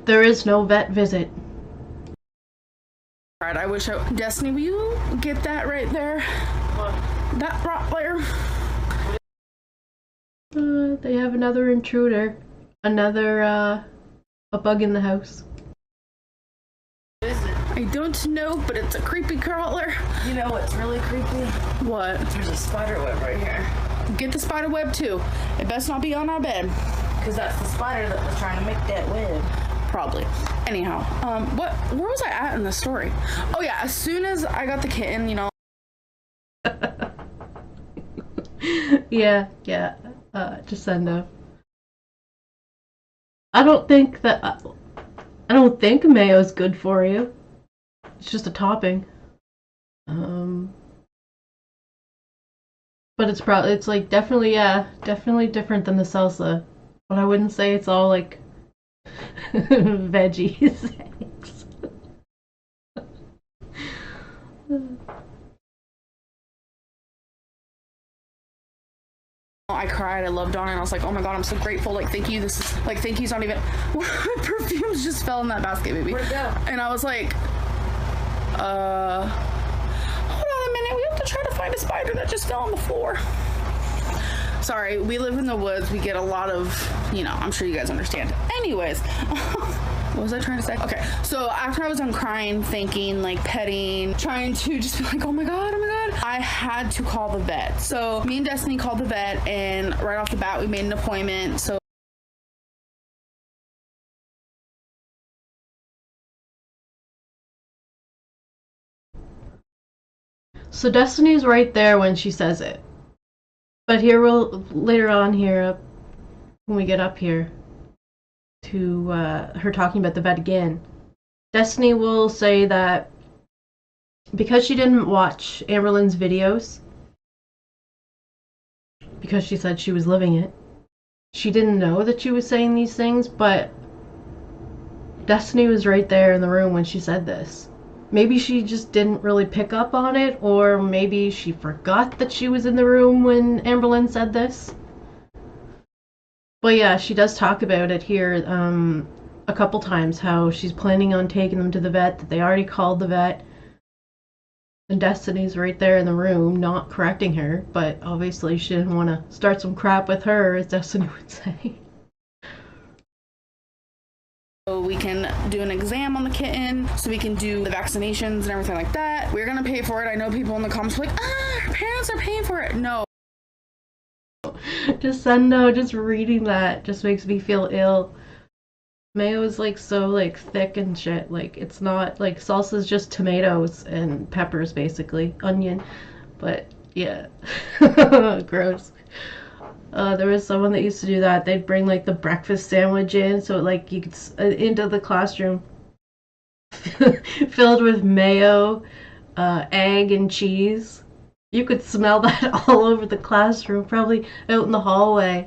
There is no vet visit. God, I wish Destiny, will you get that right there? What? That Rottweiler. They have another intruder. Another, a bug in the house. What is it? I don't know, but it's a creepy crawler. You know what's really creepy? What? There's a spider web right here. Get the spider web too. It best not be on our bed. Because that's the spider that was trying to make that web. Probably. Anyhow, where was I at in the story? Oh yeah, as soon as I got the kitten, you know. yeah, Jacinda. I don't think mayo's good for you. It's just a topping. But it's like definitely different than the salsa. But I wouldn't say it's all like veggies. I cried. I loved on it. And I was like, oh my god, I'm so grateful. Like, thank you. This is like, thank you's not even. Perfumes just fell in that basket, baby. Where'd it go? And I was like, hold on a minute. We have to try to find a spider that just fell on the floor. Sorry, we live in the woods. We get a lot of, you know, I'm sure you guys understand. Anyways, what was I trying to say? Okay, so after I was done crying, thanking, like petting, trying to just be like, oh my god, I had to call the vet. So me and Destiny called the vet, and right off the bat, we made an appointment. So Destiny's right there when she says it. But here later on here, when we get up here to her talking about the vet again, Destiny will say that because she didn't watch Amberlynn's videos, because she said she was living it, she didn't know that she was saying these things, but Destiny was right there in the room when she said this. Maybe she just didn't really pick up on it, or maybe she forgot that she was in the room when Amberlynn said this. But yeah, she does talk about it here a couple times, how she's planning on taking them to the vet, that they already called the vet. And Destiny's right there in the room, not correcting her, but obviously she didn't want to start some crap with her, as Destiny would say. So we can do an exam on the kitten, so we can do the vaccinations and everything like that. We're gonna pay for it. I know people in the comments are like, her parents are paying for it. No. Just reading that just makes me feel ill. Mayo is like so like thick and shit. Like it's not like salsa's just tomatoes and peppers basically, onion. But yeah, gross. There was someone that used to do that. They'd bring like the breakfast sandwich in, so like you could into the classroom, filled with mayo, egg, and cheese. You could smell that all over the classroom, probably out in the hallway.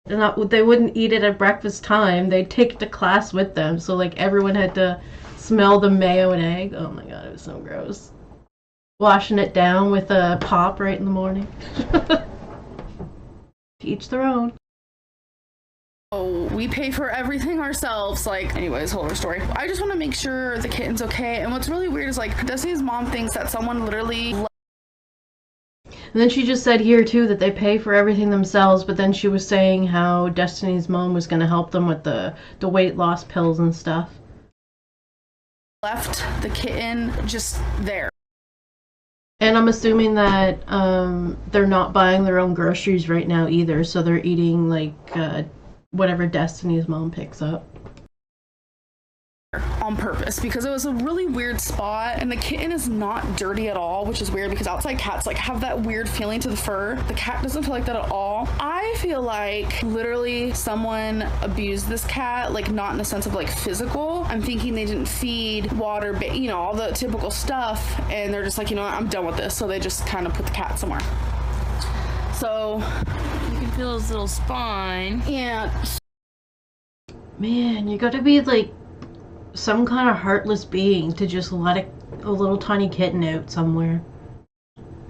They wouldn't eat it at breakfast time. They'd take it to class with them, so like everyone had to smell the mayo and egg. Oh my god, it was so gross. Washing it down with a pop right in the morning. Each their own. Oh, we pay for everything ourselves. Like, anyways, whole other story. I just want to make sure the kitten's okay. And what's really weird is like Destiny's mom thinks that someone literally. And then she just said here too that they pay for everything themselves, but then she was saying how Destiny's mom was going to help them with the weight loss pills and stuff. Left the kitten just there. And I'm assuming that they're not buying their own groceries right now either, so they're eating like whatever Destiny's mom picks up. On purpose, because it was a really weird spot, and the kitten is not dirty at all, which is weird because outside cats like have that weird feeling to the fur. The cat doesn't feel like that at all. I feel like literally someone abused this cat, like not in the sense of like physical. I'm thinking they didn't feed, water, you know, all the typical stuff, and they're just like, you know what, I'm done with this, so they just kind of put the cat somewhere. So You can feel his little spine. yeah. Man, you gotta be like some kind of heartless being to just let a little tiny kitten out somewhere.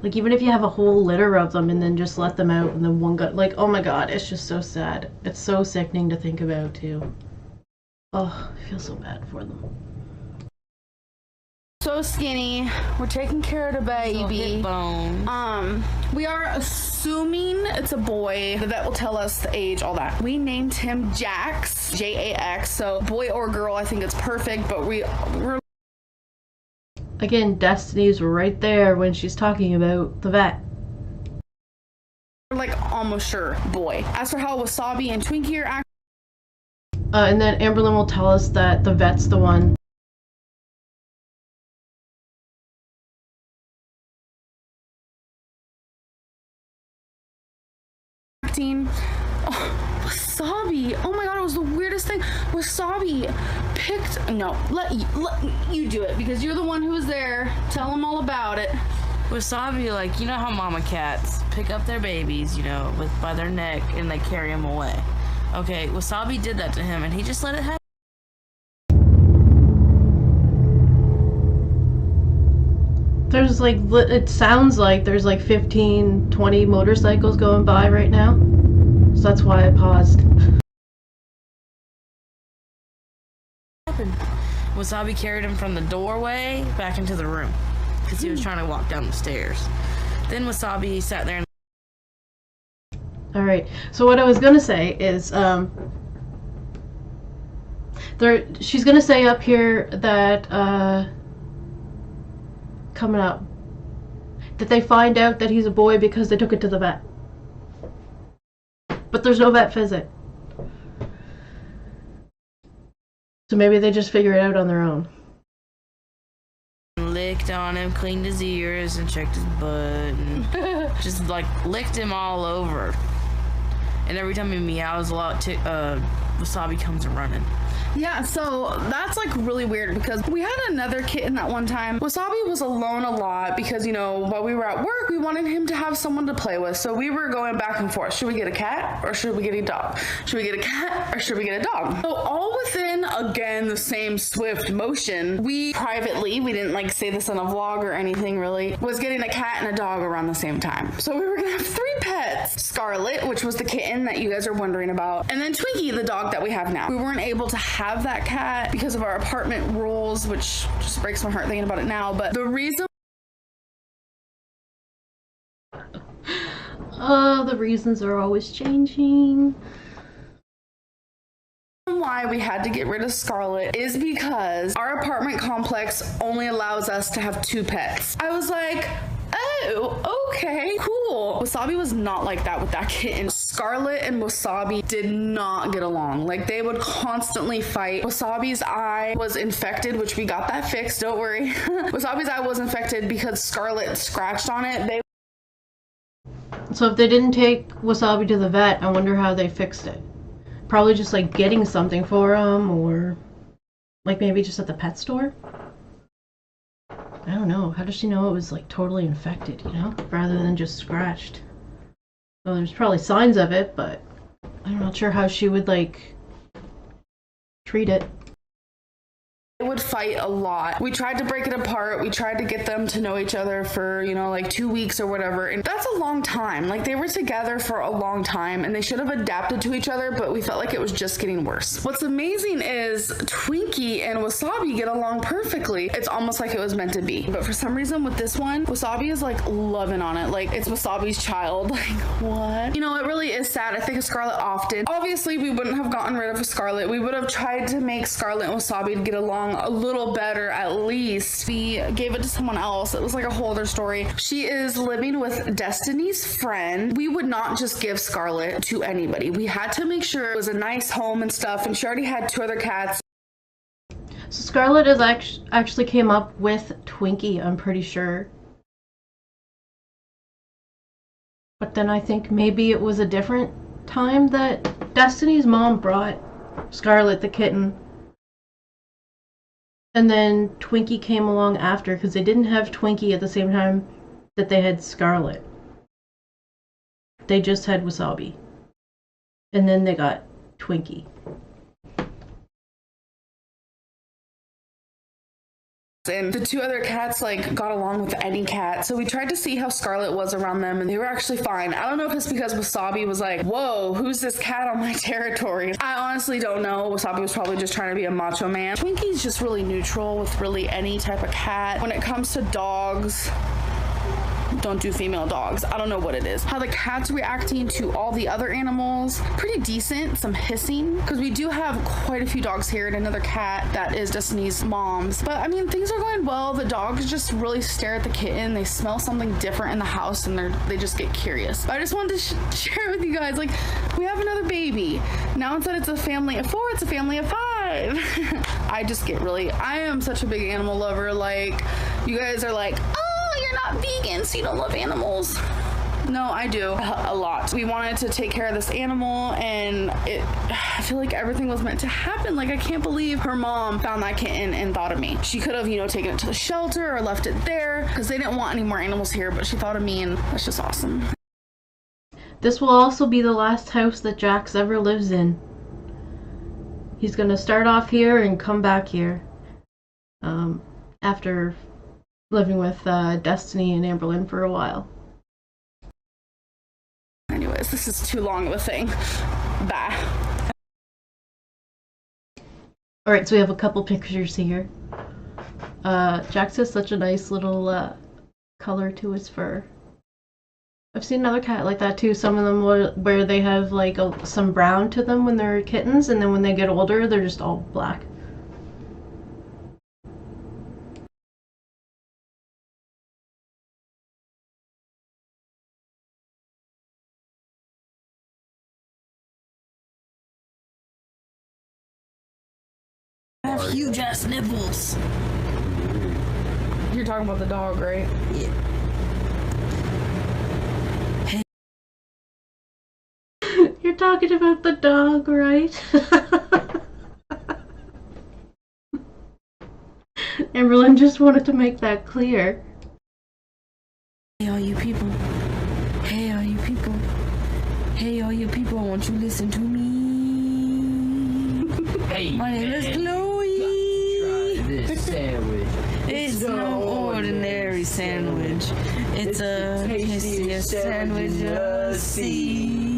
Like, even if you have a whole litter of them and then just let them out and then one got, like, oh my god, it's just so sad. It's so sickening to think about, too. Oh, I feel so bad for them. So skinny. We're taking care of the baby. Bone. We are assuming it's a boy. The vet will tell us the age, all that. We named him Jax, Jax. So boy or girl, I think it's perfect. But we're Again, Destiny's right there when she's talking about the vet. like almost sure boy. As for how Wasabi and Twinkie are acting. And then Amberlynn will tell us that the vet's the one. Oh, Wasabi. Oh my god, it was the weirdest thing. Wasabi picked. No, let you do it because you're the one who was there. Tell them all about it. Wasabi, like, you know how mama cats pick up their babies, you know, by their neck and they carry them away. Okay, Wasabi did that to him and he just let it happen. There's like, it sounds like there's like 15, 20 motorcycles going by right now. So that's why I paused. Wasabi carried him from the doorway back into the room because he was trying to walk down the stairs. Then Wasabi sat there and Alright, so what I was gonna say is, she's gonna say up here that, coming up, that they find out that he's a boy because they took it to the vet. But there's no vet visit. So maybe they just figure it out on their own. licked on him, cleaned his ears, and checked his butt, and just like licked him all over. And every time he meows a lot, Wasabi comes running. Yeah, so that's like really weird because we had another kitten that one time. Wasabi was alone a lot because, you know, while we were at work, we wanted him to have someone to play with. So we were going back and forth. Should we get a cat or should we get a dog? Should we get a cat or should we get a dog? So all within, again, the same swift motion, we privately, we didn't like say this on a vlog or anything really, was getting a cat and a dog around the same time. So we were gonna have 3 pets. Scarlet, which was the kitten that you guys are wondering about, and then Twinkie, the dog that we have now. We weren't able to have that cat because of our apartment rules, which just breaks my heart thinking about it now. But the reason the reasons are always changing. why we had to get rid of Scarlet is because our apartment complex only allows us to have 2 pets. I was like, oh, okay, cool. Wasabi was not like that with that kitten. Scarlet and Wasabi did not get along. Like, they would constantly fight. Wasabi's eye was infected, which we got that fixed, don't worry. Wasabi's eye was infected because Scarlet scratched on it. So if they didn't take Wasabi to the vet, I wonder how they fixed it. Probably just like getting something for him, or like maybe just at the pet store. I don't know. How does she know it was like totally infected, you know, rather than just scratched? Well, there's probably signs of it, but I'm not sure how she would like treat it. They would fight a lot. We tried to break it apart. We tried to get them to know each other for, you know, like 2 weeks or whatever. And that's a long time. Like, they were together for a long time and they should have adapted to each other, but we felt like it was just getting worse. What's amazing is Twinkie and Wasabi get along perfectly. It's almost like it was meant to be. But for some reason with this one, Wasabi is like loving on it. Like, it's Wasabi's child. Like, what? You know, it really is sad. I think of Scarlet often. Obviously, we wouldn't have gotten rid of Scarlet. We would have tried to make Scarlet and Wasabi to get along a little better at least. We gave it to someone else. It was like a whole other story. She is living with Destiny's friend. We would not just give Scarlet to anybody. We had to make sure it was a nice home and stuff, and she already had 2 other cats. So Scarlet is actually came up with Twinkie, I'm pretty sure. But then I think maybe it was a different time that Destiny's mom brought Scarlet the kitten. And then Twinkie came along after, because they didn't have Twinkie at the same time that they had Scarlet. They just had Wasabi. And then they got Twinkie. and the two other cats like got along with any cat. So we tried to see how Scarlet was around them, and they were actually fine. I don't know if it's because Wasabi was like, whoa, who's this cat on my territory? I honestly don't know. Wasabi was probably just trying to be a macho man. Twinkie's just really neutral with really any type of cat. When it comes to dogs, don't do female dogs. I don't know what it is. How the cat's reacting to all the other animals, pretty decent. Some hissing, because we do have quite a few dogs here and another cat that is Destiny's mom's. But I mean, things are going well. The dogs just really stare at the kitten. They smell something different in the house, and they just get curious. But I just wanted to share with you guys, like, we have another baby. Now instead it's a family of 4, it's a family of 5. I am such a big animal lover. Like, you guys are like, you're not vegan, so you don't love animals. No, I do a lot. We wanted to take care of this animal, and I feel like everything was meant to happen. Like, I can't believe her mom found that kitten and thought of me. She could have, taken it to the shelter or left it there because they didn't want any more animals here, but she thought of me, and that's just awesome. This will also be the last house that Jax ever lives in. He's gonna start off here and come back here. After living with Destiny and Amberlynn for a while. Anyways, this is too long of a thing. Bye. Alright, so we have a couple pictures here. Jax has such a nice little color to his fur. I've seen another cat like that too. Some of them where they have like some brown to them when they're kittens, and then when they get older, they're just all black. I have huge ass nipples. You're talking about the dog, right? Yeah. You're talking about the dog, right? Amberlynn just wanted to make that clear. Hey, all you people. Hey, all you people. Hey, all you people, won't you listen to me? Hey, My name is Chloe. try this sandwich. It's no ordinary sandwich. It's a tastiest sandwich you'll see.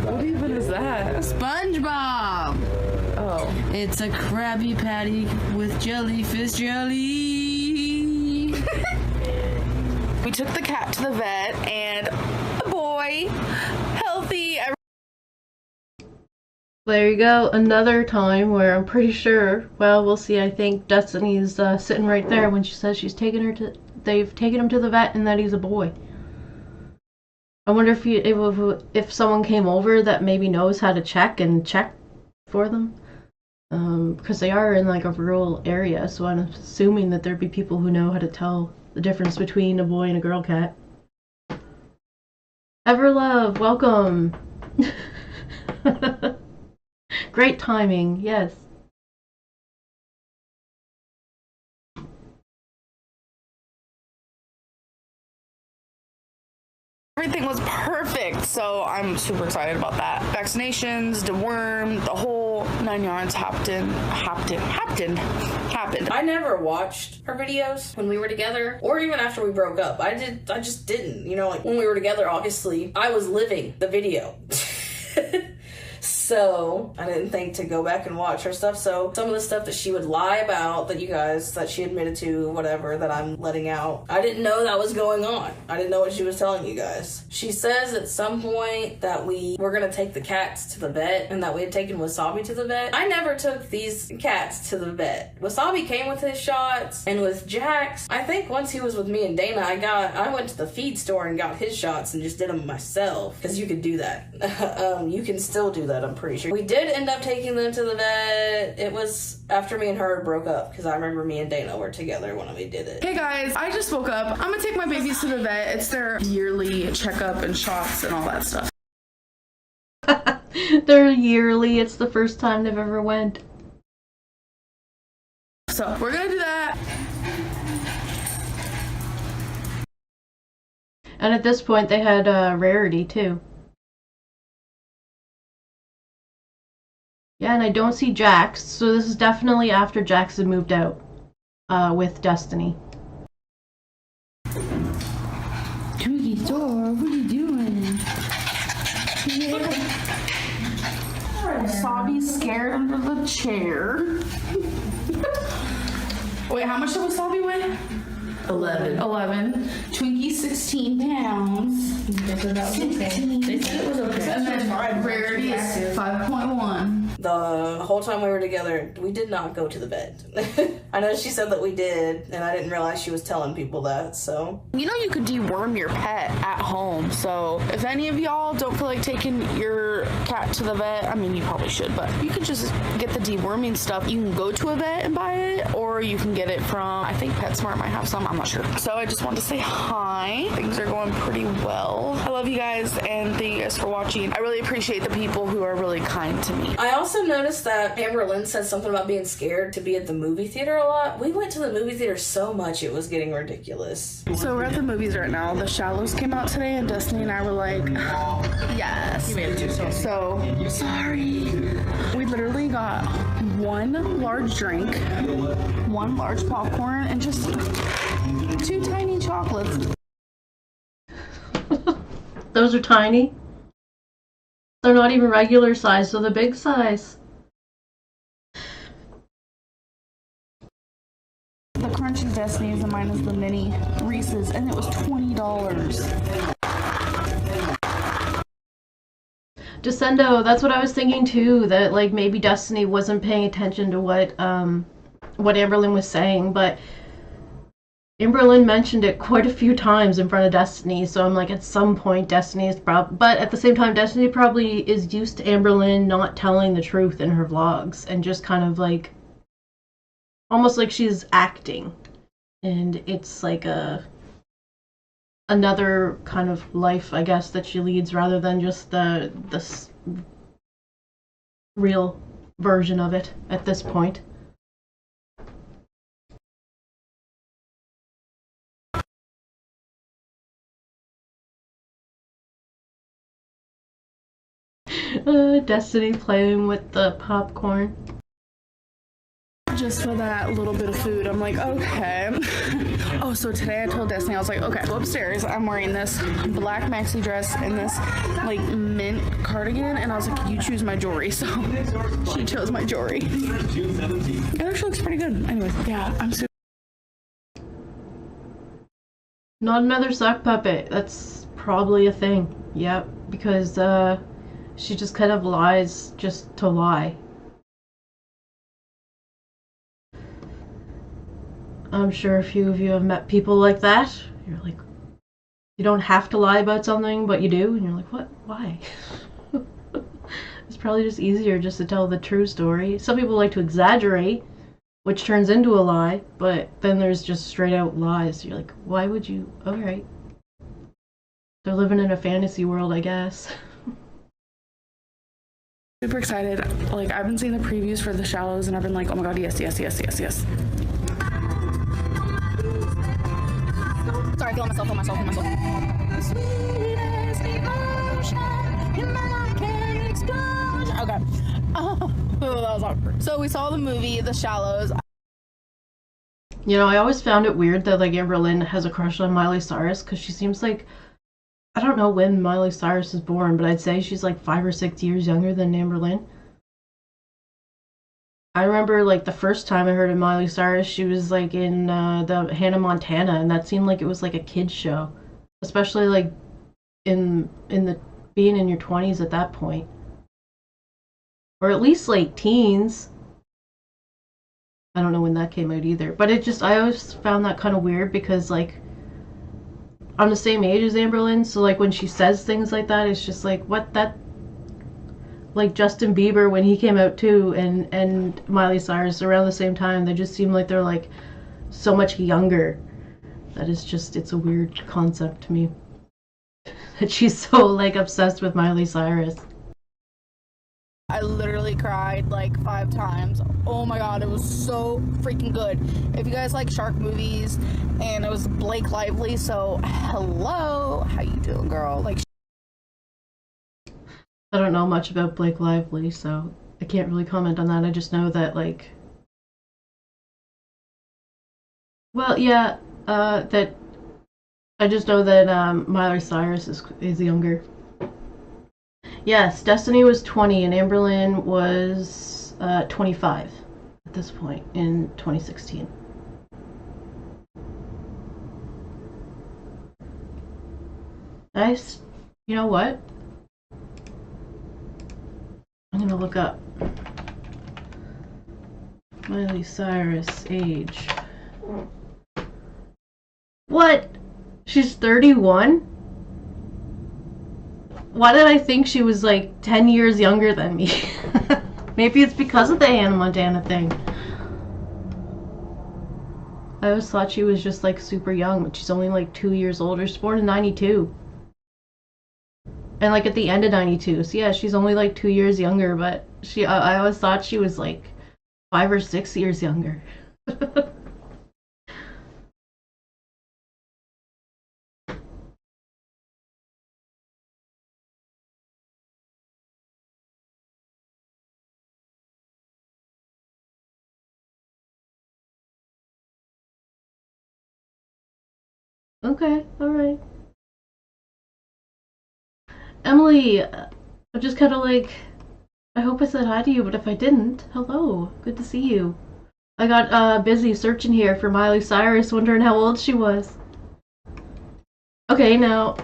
What even is that? SpongeBob. Oh. It's a Krabby Patty with jellyfish jelly. We took the cat to the vet, and a boy, healthy. There you go, another time where I'm pretty sure, well, we'll see, I think Destiny's sitting right there when she says they've taken him to the vet and that he's a boy. I wonder if someone came over that maybe knows how to check for them. Because they are in like a rural area, so I'm assuming that there'd be people who know how to tell the difference between a boy and a girl cat. Everlove, welcome! Great timing, yes. Everything was perfect, so I'm super excited about that. Vaccinations, deworm, the whole 9 yards happened. I never watched her videos when we were together, or even after we broke up. I just didn't. Like when we were together, obviously, I was living the video. So I didn't think to go back and watch her stuff. So some of the stuff that she would lie about that she admitted to, whatever, that I'm letting out, I didn't know that was going on. I didn't know what she was telling you guys. She says at some point that we were going to take the cats to the vet and that we had taken Wasabi to the vet. I never took these cats to the vet. Wasabi came with his shots, and with Jax, I think once he was with me and Dana, I went to the feed store and got his shots and just did them myself, because you could do that. You can still do that, I'm pretty sure. We did end up taking them to the vet. It was after me and her broke up, because I remember me and Dana were together when we did it. Hey guys, I just woke up. I'm gonna take my babies to the vet. It's their yearly checkup and shots and all that stuff. They're yearly. It's the first time they've ever went. So we're gonna do that. And at this point, they had, Rarity, too. Yeah, and I don't see Jax, so this is definitely after Jax had moved out with Destiny. Twiggy Thor, what are you doing? Wasabi's scared under the chair. Wait, how much did Wasabi weigh? 11. Twinkie, 16 pounds. They said it was okay. And then Rarity is 5.1. The whole time we were together, we did not go to the vet. I know she said that we did, and I didn't realize she was telling people that, so. You know you could deworm your pet at home, so if any of y'all don't feel like taking your cat to the vet, I mean, you probably should, but you could just get the deworming stuff. You can go to a vet and buy it, or you can get it from, I think PetSmart might have some, I'm not sure. So I just wanted to say hi. Things are going pretty well. I love you guys, and thank you guys for watching. I really appreciate the people who are really kind to me. I also noticed that Amberlynn said something about being scared to be at the movie theater a lot. We went to the movie theater so much it was getting ridiculous. So we're at the movies right now. The Shallows came out today, and Destiny and I were like, yes. You made it too, so sorry. We literally got one large drink, one large popcorn, and just 2 tiny chocolates. Those are tiny. They're not even regular size, so the big size. The Crunchy Destinies and mine is the mini Reese's, and it was $20. Descendo, that's what I was thinking too, that like maybe Destiny wasn't paying attention to what Amberlynn was saying, but Amberlynn mentioned it quite a few times in front of Destiny, so I'm like, at some point Destiny is but at the same time, Destiny probably is used to Amberlynn not telling the truth in her vlogs, and just kind of like, almost like she's acting, and it's like another kind of life, I guess, that she leads, rather than just the real version of it at this point. Destiny playing with the popcorn. Just for that little bit of food, I'm like, okay. Oh, so today I told Destiny, I was like, okay, go upstairs. I'm wearing this black maxi dress and this like mint cardigan, and I was like, you choose my jewelry. So she chose my jewelry. It actually looks pretty good. Anyways, yeah, I'm super. Not another sock puppet. That's probably a thing. Yep, because she just kind of lies just to lie. I'm sure a few of you have met people like that. You're like, you don't have to lie about something, but you do, and you're like, what? Why? It's probably just easier just to tell the true story. Some people like to exaggerate, which turns into a lie, but then there's just straight out lies. You're like, why would you? Alright. They're living in a fantasy world, I guess. Super excited. Like, I've been seeing the previews for The Shallows, and I've been like, oh my god, yes, yes, yes, yes, yes. Sorry, feeling myself. Okay. Oh, that was awkward. So we saw the movie, The Shallows. You know, I always found it weird that like Amberlynn has a crush on Miley Cyrus, because she seems like, I don't know when Miley Cyrus was born, but I'd say she's like 5 or 6 years younger than Amberlynn. I remember like the first time I heard of Miley Cyrus, she was like in the Hannah Montana, and that seemed like it was like a kid's show, especially like in the being in your 20s at that point, or at least late teens. I don't know when that came out either, but it just, I always found that kind of weird, because like I'm the same age as Amberlynn, so like when she says things like that, it's just like, what? That, like Justin Bieber when he came out too, and Miley Cyrus around the same time, they just seem like they're like so much younger. That is just, it's a weird concept to me that she's so like obsessed with Miley Cyrus. I literally cried like 5 times. Oh my god, it was so freaking good. If you guys like shark movies, and it was Blake Lively, so hello, how you doing, girl? Like, I don't know much about Blake Lively, so I can't really comment on that. I just know that, like, well, yeah, that I just know that Miley Cyrus is younger. Yes, Destiny was 20 and Amberlynn was 25 at this point in 2016. Nice. You know what? I'm gonna look up Miley Cyrus age. What? She's 31? Why did I think she was like 10 years younger than me? Maybe it's because of the Hannah Montana thing. I always thought she was just like super young, but she's only like 2 years older. She's born in 92. And like at the end of 92. So yeah, she's only like 2 years younger, but I always thought she was like 5 or 6 years younger. Okay, alright. Emily, I'm just kind of like, I hope I said hi to you, but if I didn't, hello, good to see you. I got busy searching here for Miley Cyrus, wondering how old she was. Okay, now,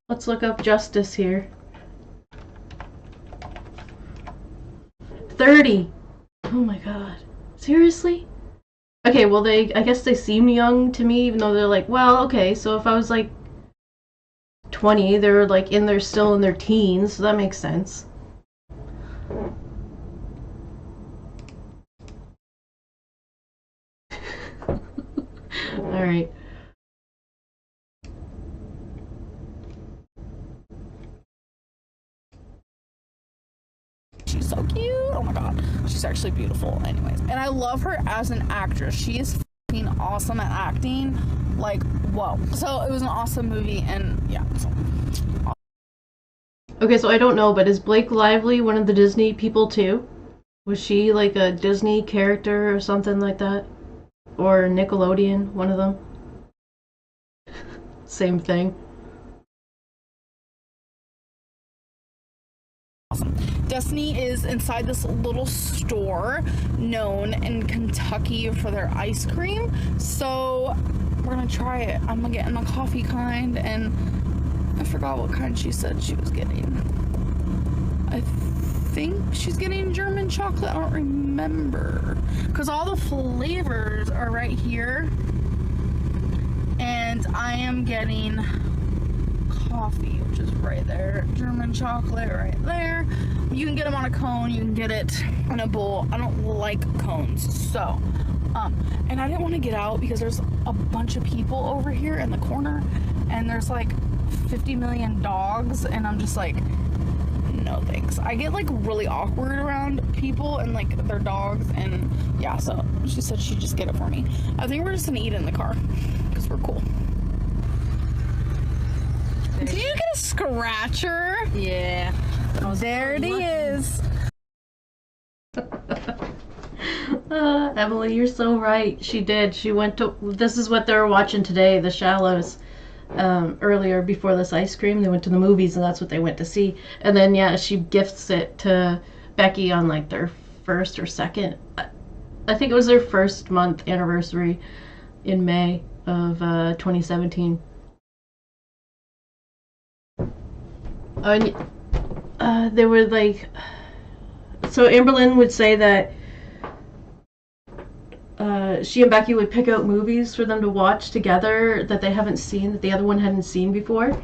let's look up Justice here. 30! Oh my god. Seriously? Okay, well I guess they seem young to me, even though they're like, well, okay, so if I was like 20, they're like still in their teens, so that makes sense. Alright. She's so cute. Oh my god. She's actually beautiful anyways. And I love her as an actress. She is fucking awesome at acting. Like, whoa. So it was an awesome movie and yeah. So. Okay, so I don't know, but is Blake Lively one of the Disney people too? Was she like a Disney character or something like that? Or Nickelodeon, one of them? Same thing. Awesome. Destiny is inside this little store known in Kentucky for their ice cream. So we're gonna try it. I'm gonna get in the coffee kind, and I forgot what kind she said she was getting. I think she's getting German chocolate. I don't remember. Because all the flavors are right here. And I am getting coffee, which is right there. German chocolate right there. You can get them on a cone. You can get it in a bowl. I don't like cones. So, and I didn't want to get out because there's a bunch of people over here in the corner. And there's like 50 million dogs. And I'm just like, no thanks. I get like really awkward around people and like their dogs. And yeah, so she said she'd just get it for me. I think we're just gonna eat it in the car because we're cool. Did you get a scratcher? Yeah. There it is. Emily, you're so right. She did. She went to. This is what they were watching today, The Shallows. Earlier before this ice cream, they went to the movies, and that's what they went to see. And then yeah, she gifts it to Becky on like their first or second. I think it was their first month anniversary in May of 2017. They were like, so Amberlynn would say that she and Becky would pick out movies for them to watch together that they haven't seen, that the other one hadn't seen before.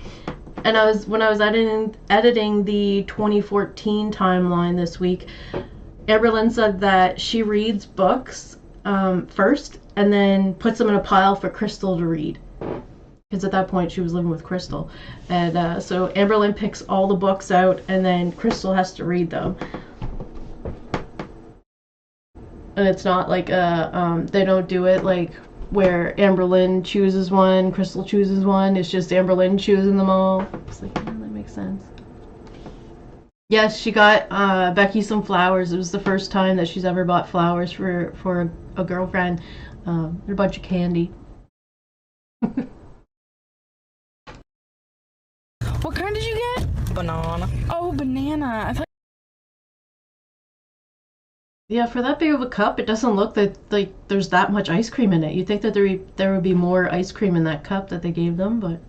And when I was editing the 2014 timeline this week, Amberlynn said that she reads books first and then puts them in a pile for Crystal to read. Because at that point she was living with Crystal. And so Amberlynn picks all the books out and then Crystal has to read them. And it's not like they don't do it like where Amberlynn chooses one, Crystal chooses one. It's just Amberlynn choosing them all. It's like, yeah, that makes sense. Yes, she got Becky some flowers. It was the first time that she's ever bought flowers for a girlfriend. A bunch of candy. What kind did you get? Banana. Oh, banana. I thought. Yeah, for that big of a cup, it doesn't look that like there's that much ice cream in it. You'd think that there would be more ice cream in that cup that they gave them, but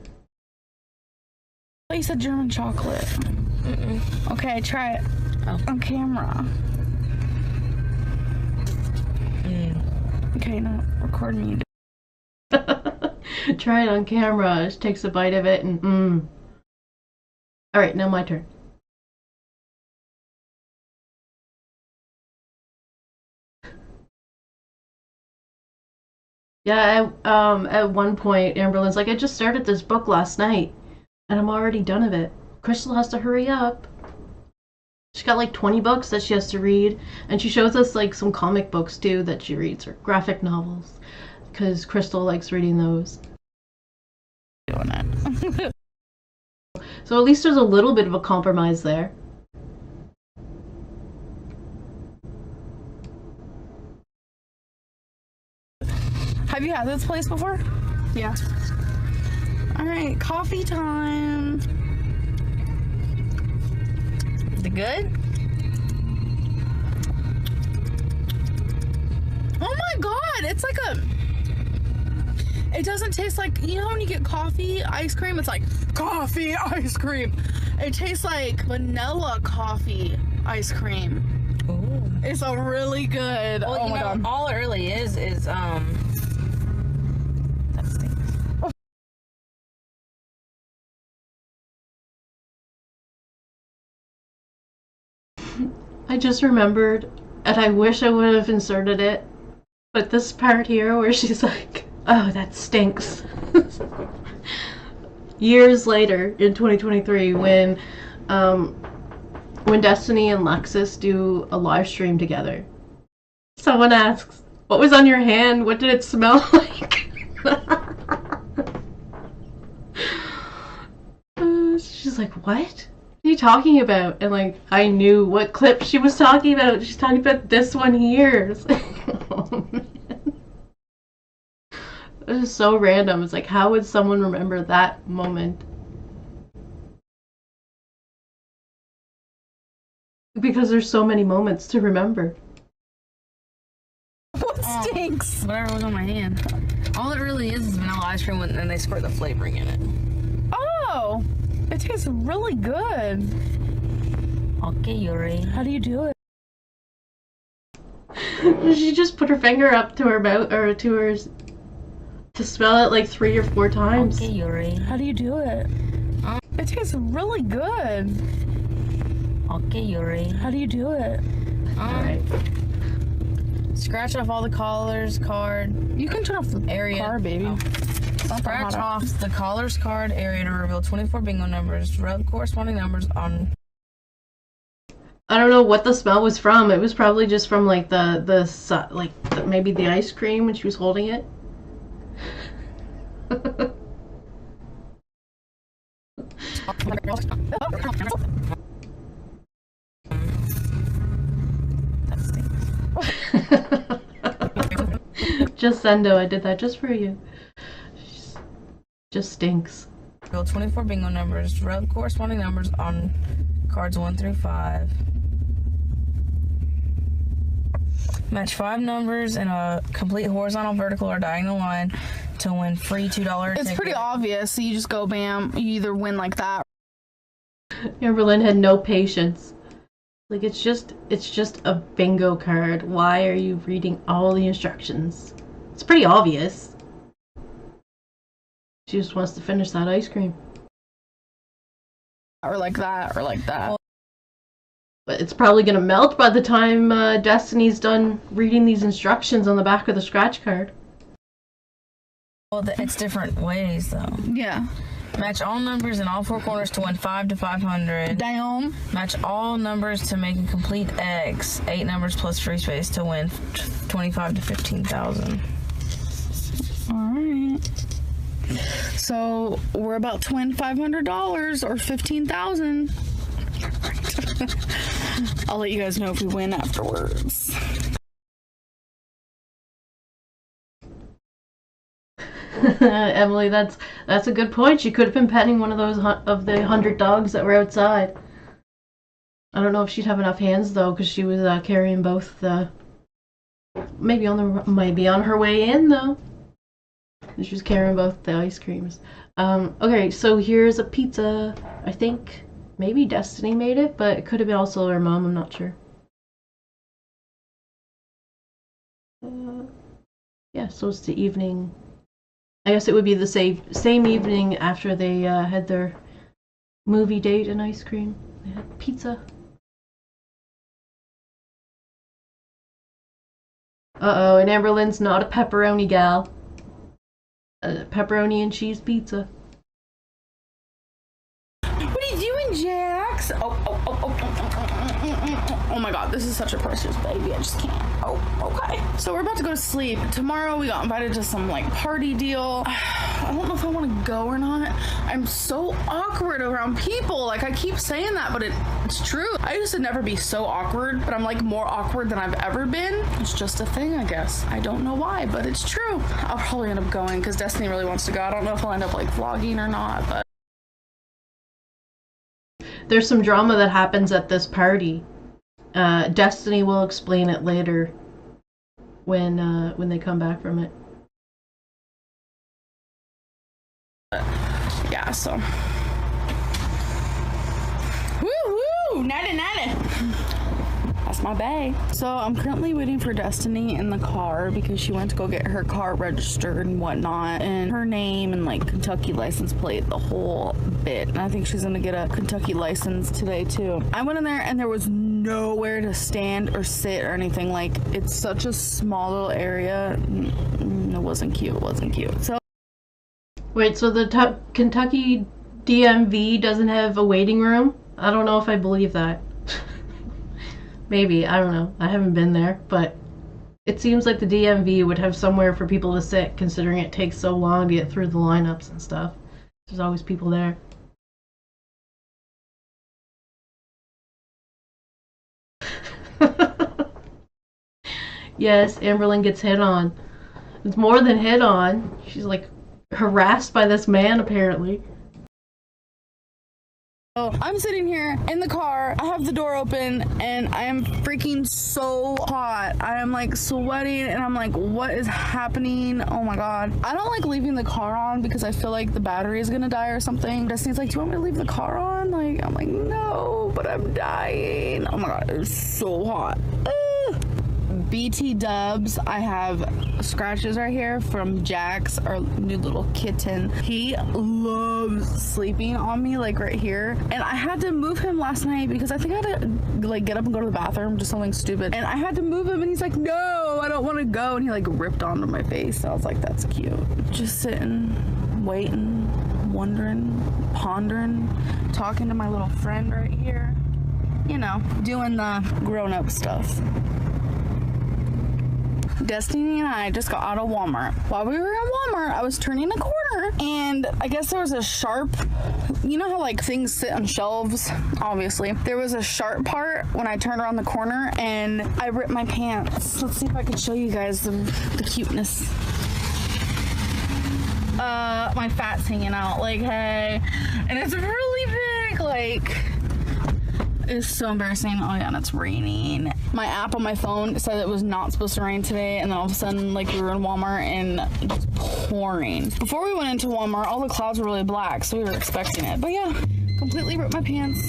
You said German chocolate. Okay, try it on camera. Okay, now record me. try it on camera. She takes a bite of it and All right, now my turn. Yeah, at one point, Amberlynn's like, I just started this book last night, and I'm already done of it. Crystal has to hurry up. She's got like 20 books that she has to read, and she shows us like some comic books too that she reads, or graphic novels, because Crystal likes reading those. Doing it. So at least there's a little bit of a compromise there. Have you had this place before? Yeah. All right, coffee time. Is it good? Oh my god, it's like a... It doesn't taste like, you know when you get coffee ice cream, it's like coffee ice cream. It tastes like vanilla coffee ice cream. Ooh. It's a really good. Well, oh my god. all it really is that stinks. I just remembered, and I wish I would have inserted it, but this part here where she's like, oh, that stinks. Years later, in 2023, when Destiny and Lexus do a live stream together, someone asks, what was on your hand? What did it smell like? She's like, what are you talking about? And like, I knew what clip she was talking about. She's talking about this one here. It's like, oh, man. It was so random. It's like, how would someone remember that moment? Because there's so many moments to remember. What stinks? Whatever was on my hand. All it really is vanilla ice cream, and then they squirt the flavoring in it. Oh, it tastes really good. Okay, Yuri. How do you do it? She just put her finger up to her mouth, or to her, to smell it like 3 or 4 times. Okay, Yuri. How do you do it? It tastes really good. Okay, Yuri. How do you do it? Alright. Scratch off all the collars card. You can turn off the Area. car, baby. Oh. Scratch off the collars card area to reveal 24 bingo numbers. Rub corresponding numbers on. I don't know what the smell was from. It was probably just from like maybe the ice cream when she was holding it. Just Sendo, I did that just for you. Just stinks. Reveal 24 bingo numbers. Rub corresponding numbers on cards 1 through 5. Match 5 numbers in a complete horizontal, vertical, or diagonal line to win free $2 It's ticket. pretty obvious. So you just go bam. You either win like that. Amberlynn had no patience. Like, it's just a bingo card. Why are you reading all the instructions? It's pretty obvious. She just wants to finish that ice cream. Or like that, or like that. But it's probably gonna melt by the time Destiny's done reading these instructions on the back of the scratch card. Well, it's different ways, though. Yeah. Match all numbers in all 4 corners to win 5 to 500. Damn. Match all numbers to make a complete X. 8 numbers plus free space to win 25 to 15,000. Alright. So we're about to win $500 or 15,000. I'll let you guys know if we win afterwards. Emily, that's a good point. She could have been petting one of those of the 100 dogs that were outside. I don't know if she'd have enough hands though, because she was carrying both. Maybe on her way in though. She was carrying both the ice creams. Okay, so here's a pizza. I think maybe Destiny made it, but it could have been also her mom. I'm not sure. Yeah, so it's the evening. I guess it would be the same evening after they had their movie date and ice cream. They had pizza. Uh-oh, and Amberlynn's not a pepperoni gal. Pepperoni and cheese pizza. What are you doing, Jax? Oh my god, this is such a precious baby. I just can't. Oh, okay. So we're about to go to sleep. Tomorrow we got invited to some like party deal. I don't know if I want to go or not. I'm so awkward around people. Like I keep saying that, but it's true. I used to never be so awkward, but I'm like more awkward than I've ever been. It's just a thing, I guess. I don't know why, but it's true. I'll probably end up going because Destiny really wants to go. I don't know if I'll end up like vlogging or not, but there's some drama that happens at this party. Destiny will explain it later when they come back from it. Yeah, so. Woo-hoo! Nighty-nighty! That's my bae. So I'm currently waiting for Destiny in the car because she went to go get her car registered and whatnot, and her name and like Kentucky license plate, the whole bit. And I think she's gonna get a Kentucky license today too. I went in there and there was nowhere to stand or sit or anything. Like it's such a small little area. It wasn't cute. It wasn't cute. So wait, so the Kentucky DMV doesn't have a waiting room? I don't know if I believe that. Maybe, I don't know. I haven't been there, but it seems like the DMV would have somewhere for people to sit, considering it takes so long to get through the lineups and stuff. There's always people there. Yes, Amberlynn gets hit on. It's more than hit on. She's like harassed by this man, apparently. I'm sitting here in the car, I have the door open, and I am freaking so hot. I am like sweating, and I'm like, what is happening? Oh my god. I don't like leaving the car on because I feel like the battery is gonna die or something. Destiny's like, do you want me to leave the car on? Like, I'm like, no, but I'm dying. Oh my god, it's so hot. BT dubs, I have scratches right here from Jax, our new little kitten. He loves sleeping on me, like right here. And I had to move him last night because I think I had to like get up and go to the bathroom, just something stupid. And I had to move him and he's like, no, I don't want to go. And he like ripped onto my face. So I was like, that's cute. Just sitting, waiting, wondering, pondering, talking to my little friend right here. You know, doing the grown-up stuff. Destiny and I just got out of Walmart. While we were in Walmart, I was turning a corner and I guess there was a sharp, you know how like things sit on shelves, obviously. There was a sharp part when I turned around the corner and I ripped my pants. Let's see if I can show you guys the cuteness. My fat's hanging out, like, hey. And it's really big, like... It's so embarrassing. Oh yeah, and it's raining. My app on my phone said it was not supposed to rain today, and then all of a sudden, like, we were in Walmart and it was pouring. Before we went into Walmart, all the clouds were really black, so we were expecting it. But yeah, completely ripped my pants.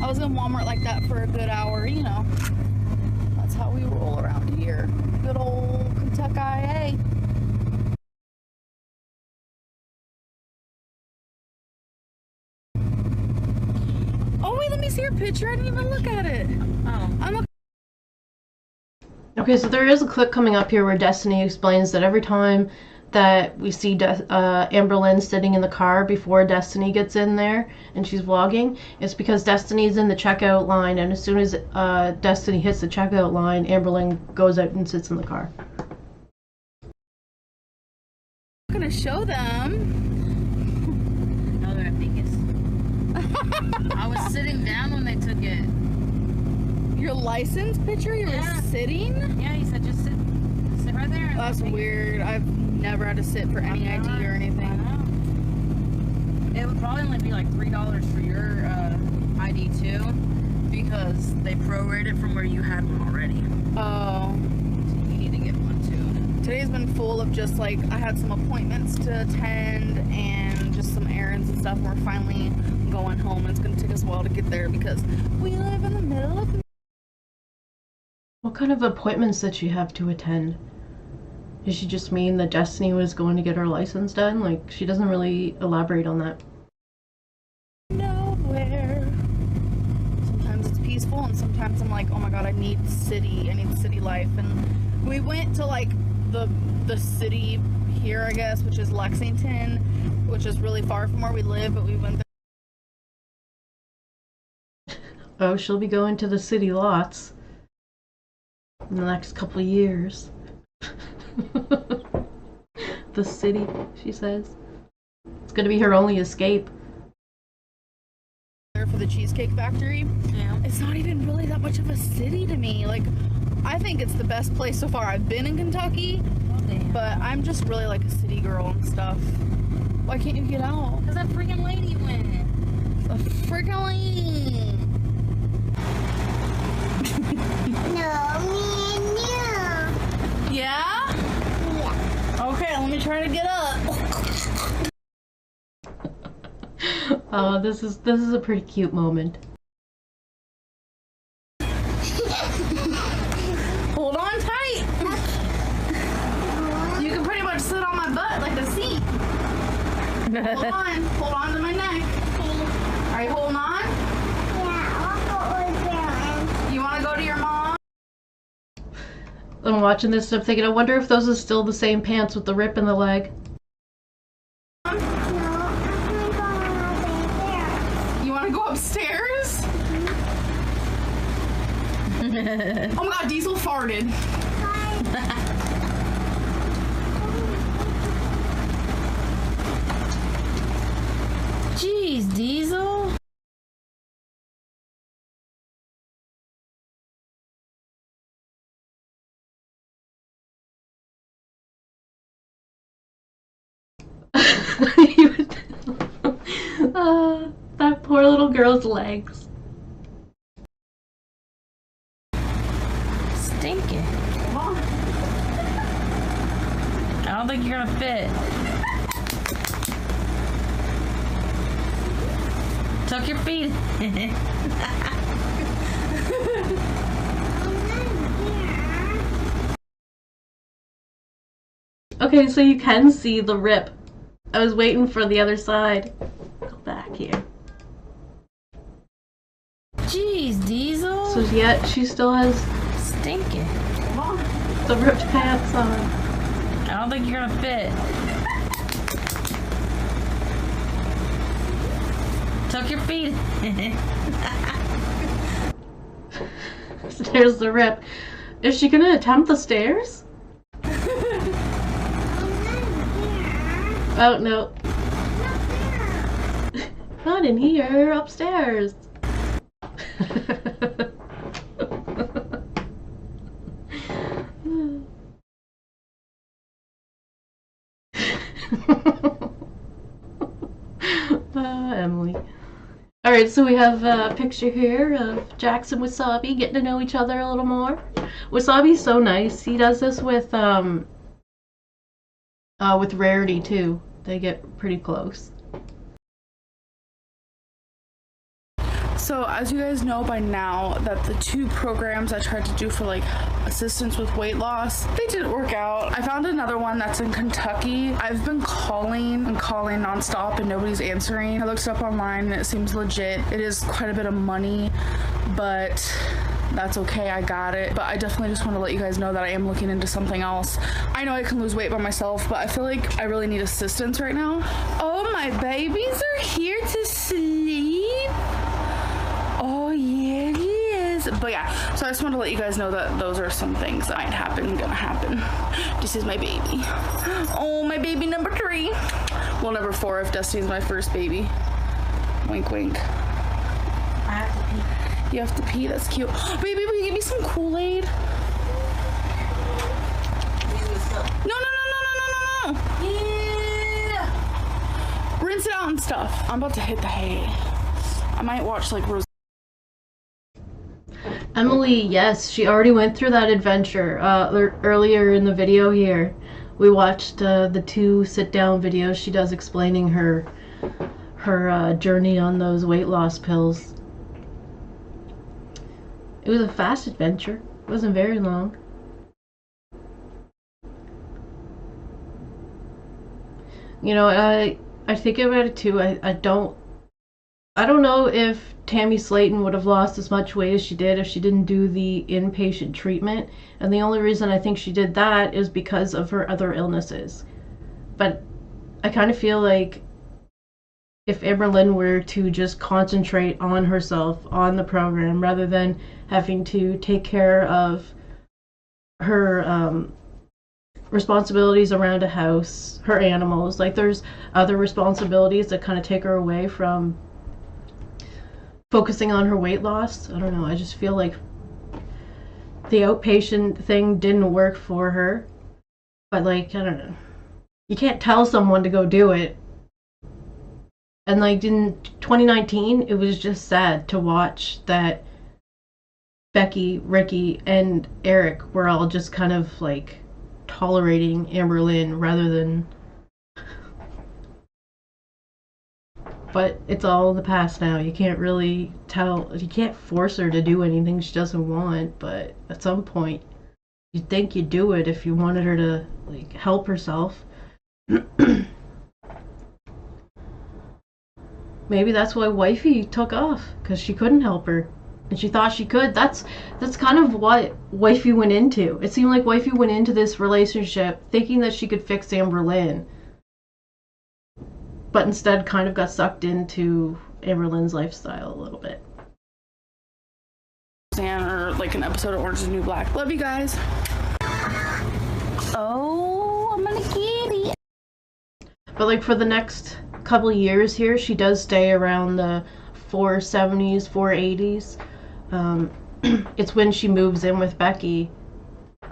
I was in Walmart like that for a good hour, you know. That's how we roll around here. Good old Kentucky, eh? Oh wait, let me see your picture. I didn't even look at it. Oh, I'm looking. Okay, so there is a clip coming up here where Destiny explains that every time that we see Amberlynn sitting in the car before Destiny gets in there and she's vlogging, it's because Destiny's in the checkout line, and as soon as Destiny hits the checkout line, Amberlynn goes out and sits in the car. I'm gonna show them. No, they're biggest. I was sitting down when they took it. Your license picture? You were sitting? Yeah, he said just sit right there. And That's weird. I've never had to sit for any ID or anything. It would probably only be like $3 for your ID too, because they prorate it from where you had one already. Oh. So you need to get one too. Today's been full of just like, I had some appointments to attend and just some errands and stuff. We're finally going home. It's going to take us a while to get there because we live in the middle of... What kind of appointments did she have to attend? Did she just mean that Destiny was going to get her license done? Like, she doesn't really elaborate on that. Nowhere. Sometimes it's peaceful and sometimes I'm like, oh my god, I need city life. And we went to like the city here, I guess, which is Lexington, which is really far from where we live, but we went there. Oh, she'll be going to the city lots in the next couple of years. The city, she says. It's gonna be her only escape. For the Cheesecake Factory. Yeah. It's not even really that much of a city to me. Like, I think it's the best place so far. I've been in Kentucky, but I'm just really like a city girl and stuff. Why can't you get out? Because that freaking lady went. A freaking lady. No, me and you. Yeah? Yeah. Okay, let me try to get up. Oh, this is a pretty cute moment. Hold on tight. You can pretty much sit on my butt like a seat. Hold on to my neck. Are you holding on? Yeah, I'll go with Grandma. You want to go to your mom? I'm watching this and I'm thinking, I wonder if those are still the same pants with the rip in the leg. No, I'm gonna go upstairs. You want to go upstairs? Oh my god, Diesel farted. Jeez, Diesel. That poor little girl's legs. Stinky. I don't think you're gonna fit. Tuck your feet. Okay, so you can see the rip. I was waiting for the other side. Go back here. Jeez, Diesel. So yet she still has Stinky. the ripped pants on. I don't think you're gonna fit. Tuck your feet. There's the rip. Is she gonna attempt the stairs? Oh no. Not in here, upstairs. Emily. Alright, so we have a picture here of Jackson Wasabi getting to know each other a little more. Wasabi's so nice. He does this with Rarity too. They get pretty close. So as you guys know by now that the 2 programs I tried to do for like assistance with weight loss, they didn't work out. I found another one that's in Kentucky. I've been calling and calling nonstop and nobody's answering. I looked it up online and it seems legit. It is quite a bit of money, but that's okay, I got it. But I definitely just want to let you guys know that I am looking into something else. I know I can lose weight by myself, but I feel like I really need assistance right now. Oh, my babies are here to sleep. Oh, yeah, it is. But yeah, so I just want to let you guys know that those are some things that might happen, gonna happen. This is my baby. Oh, my baby number 3. Well, number 4 if Destiny's my first baby. Wink, wink. You have to pee. That's cute. Baby, will you give me some Kool-Aid? No, no, no, no, no, no, no, no. Yeah. Rinse it out and stuff. I'm about to hit the hay. I might watch like Rose. Emily, yes, she already went through that adventure earlier in the video here. We watched the 2 sit-down videos she does explaining her journey on those weight loss pills. It was a fast adventure. It wasn't very long. You know, I think about it too. I don't know if Tammy Slayton would have lost as much weight as she did if she didn't do the inpatient treatment. And the only reason I think she did that is because of her other illnesses. But I kind of feel like if Amberlynn were to just concentrate on herself, on the program, rather than having to take care of her responsibilities around a house, her animals, like there's other responsibilities that kind of take her away from focusing on her weight loss. I don't know, I just feel like the outpatient thing didn't work for her. But like, I don't know, you can't tell someone to go do it. And like in 2019, it was just sad to watch that Becky, Ricky, and Eric were all just kind of like tolerating Amberlynn rather than... But it's all in the past now. You can't really tell, you can't force her to do anything she doesn't want, but at some point you'd think you'd do it if you wanted her to like help herself. Maybe that's why Wifey took off, because she couldn't help her. And she thought she could. That's kind of what Wifey went into. It seemed like Wifey went into this relationship thinking that she could fix Amberlynn. But instead kind of got sucked into Amberlynn's lifestyle a little bit. Or like an episode of Orange is the New Black. Love you guys. Oh, I'm gonna get it. But like for the next couple of years here, she does stay around the 470s, 480s. It's when she moves in with Becky,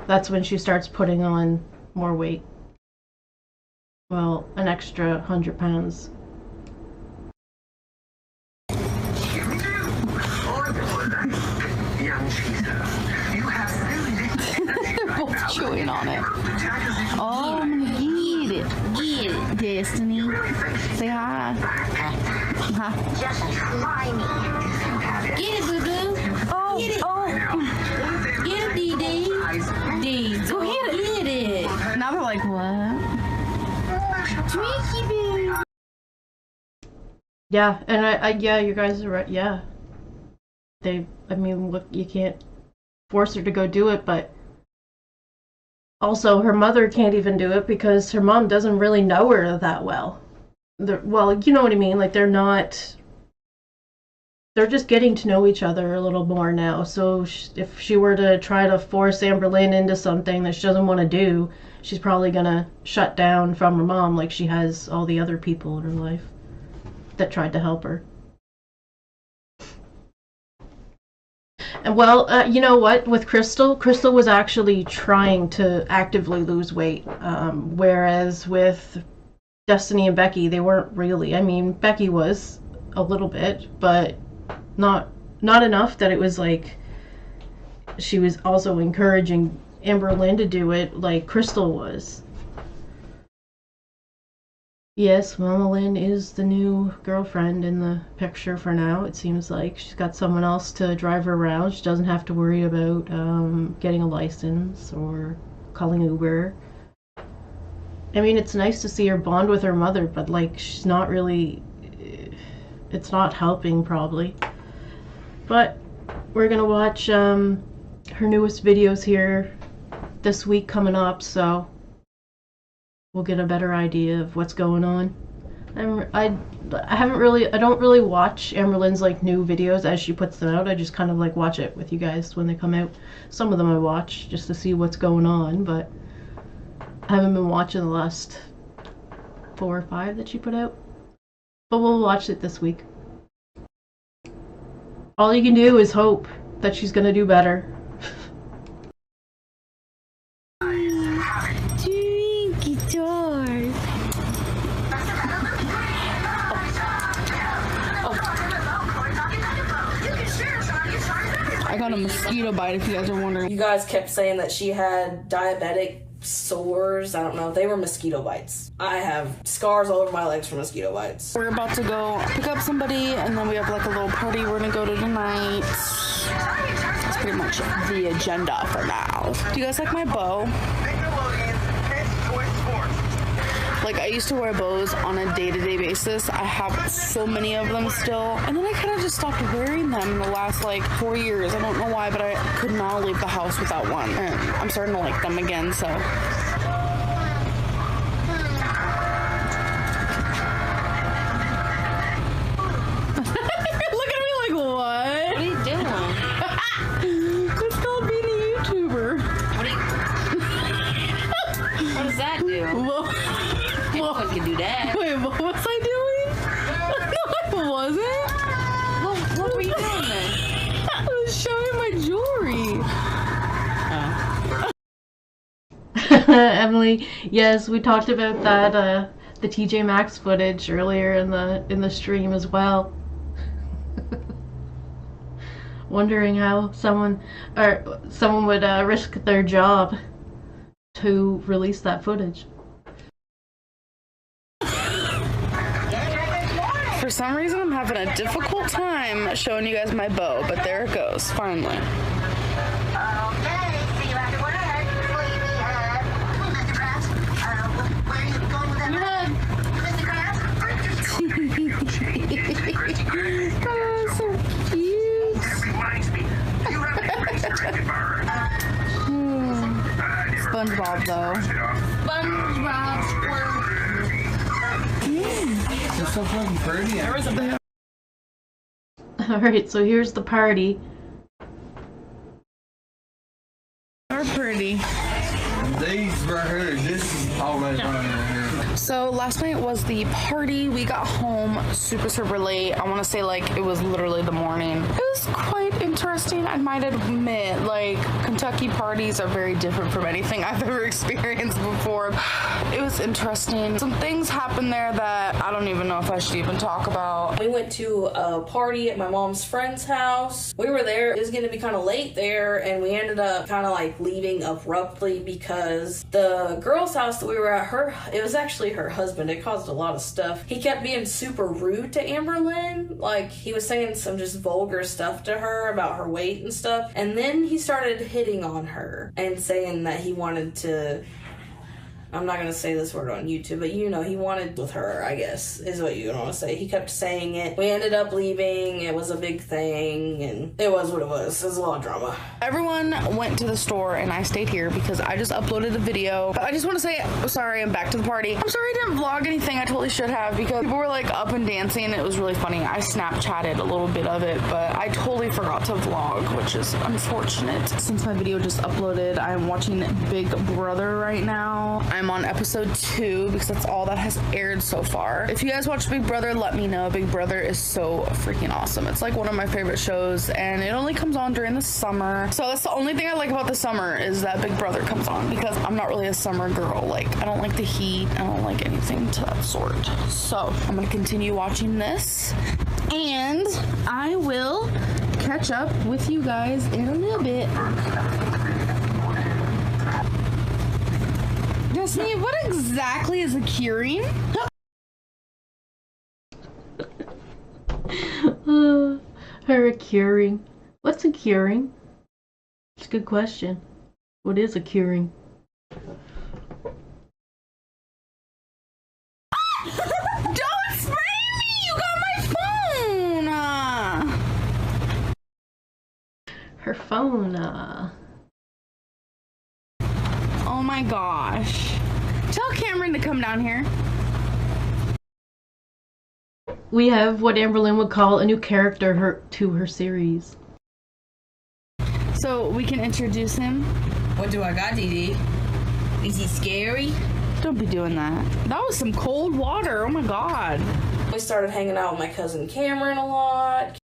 that's when she starts putting on more weight. Well, an extra 100 pounds. They're both chewing on it. Oh, I'm gonna get it. Get it, Destiny. Say hi. Hi. Just try me. Get it, boo-boo. Oh, Get it. oh. Get it, Dee-Dee. Dee, Go get it. get it. Now they're like, what? Twinkie boo. Yeah, and I yeah, you guys are right. Yeah. I mean, look, you can't force her to go do it, but also her mother can't even do it because her mom doesn't really know her that well. Well, you know what I mean? Like they're just getting to know each other a little more now. So if she were to try to force Amberlynn into something that she doesn't want to do, she's probably gonna shut down from her mom like she has all the other people in her life that tried to help her. And well, you know what? With Crystal was actually trying to actively lose weight, whereas with Destiny and Becky, they weren't really. I mean, Becky was a little bit, but not enough that it was like she was also encouraging Amberlynn to do it like Crystal was. Yes, Mama Lynn is the new girlfriend in the picture for now. It seems like she's got someone else to drive her around. She doesn't have to worry about getting a license or calling Uber. I mean, it's nice to see her bond with her mother, but like she's not really, it's not helping probably. But we're gonna watch her newest videos here this week coming up, so we'll get a better idea of what's going on. I don't really watch Amberlynn's like new videos as she puts them out. I just kind of like watch it with you guys when they come out. Some of them I watch just to see what's going on, but I haven't been watching the last 4 or 5 that she put out. But we'll watch it this week. All you can do is hope that she's gonna do better. I got a mosquito bite, if you guys are wondering. You guys kept saying that she had diabetic sores. I don't know. They were mosquito bites. I have scars all over my legs from mosquito bites. We're about to go pick up somebody, and then we have like a little party we're gonna go to tonight. That's pretty much the agenda for now. Do you guys like my bow? Like, I used to wear bows on a day-to-day basis. I have so many of them still. And then I kind of just stopped wearing them in the last, like, 4 years. I don't know why, but I could not leave the house without one. And I'm starting to like them again, so. Look at me like, what? What are you doing? It's called being a YouTuber. What does that do? Whoa. Anyone can do that. Wait, what was I doing? No, I wasn't. What were you doing then? I was showing my jewelry. Emily, yes, we talked about that, the TJ Maxx footage earlier in the stream as well. Wondering how someone would risk their job to release that footage. For some reason, I'm having a difficult time showing you guys my bow, but there it goes, finally. Oh, so cute. SpongeBob, though. It's so fucking pretty. Alright, so here's the party. Are pretty. These right here, this is always right here. So last night was the party. We got home super late. I want to say like it was literally the morning. It was quite interesting, I might admit. Like, Kentucky parties are very different from anything I've ever experienced before. It was interesting. Some things happened there that I don't even know if I should even talk about. We went to a party at my mom's friend's house. We were there. It was going to be kind of late there, and we ended up kind of like leaving abruptly because the girl's house that we were at, it was actually her husband. It caused a lot of stuff. He kept being super rude to Amberlynn. Like, he was saying some just vulgar stuff to her about her weight and stuff. And then he started hitting on her and saying that he wanted to, I'm not going to say this word on YouTube, but you know, he wanted with her, I guess, is what you want to say. He kept saying it. We ended up leaving. It was a big thing, and it was what it was. It was a lot of drama. Everyone went to the store, and I stayed here because I just uploaded the video. I just want to say, sorry, I'm back to the party. I'm sorry I didn't vlog anything. I totally should have, because people were like up and dancing. It was really funny. I Snapchatted a little bit of it, but I totally forgot to vlog, which is unfortunate. Since my video just uploaded, I'm watching Big Brother right now. I'm on episode 2 because that's all that has aired so far. If you guys watch Big Brother, let me know. Big Brother is so freaking awesome. It's like one of my favorite shows, and it only comes on during the summer. So that's the only thing I like about the summer, is that Big Brother comes on, because I'm not really a summer girl. Like, I don't like the heat. I don't like anything to that sort. So I'm gonna continue watching this, and I will catch up with you guys in a little bit. Destiny, what exactly is a curing? Her a curing. What's a curing? It's a good question. What is a curing? Don't spray me! You got my phone! Her phone, Oh my gosh. Tell Cameron to come down here. We have what Amberlynn would call a new character to her series. So we can introduce him. What do I got, DD? Is he scary? Don't be doing that. That was some cold water. Oh my god. We started hanging out with my cousin Cameron a lot.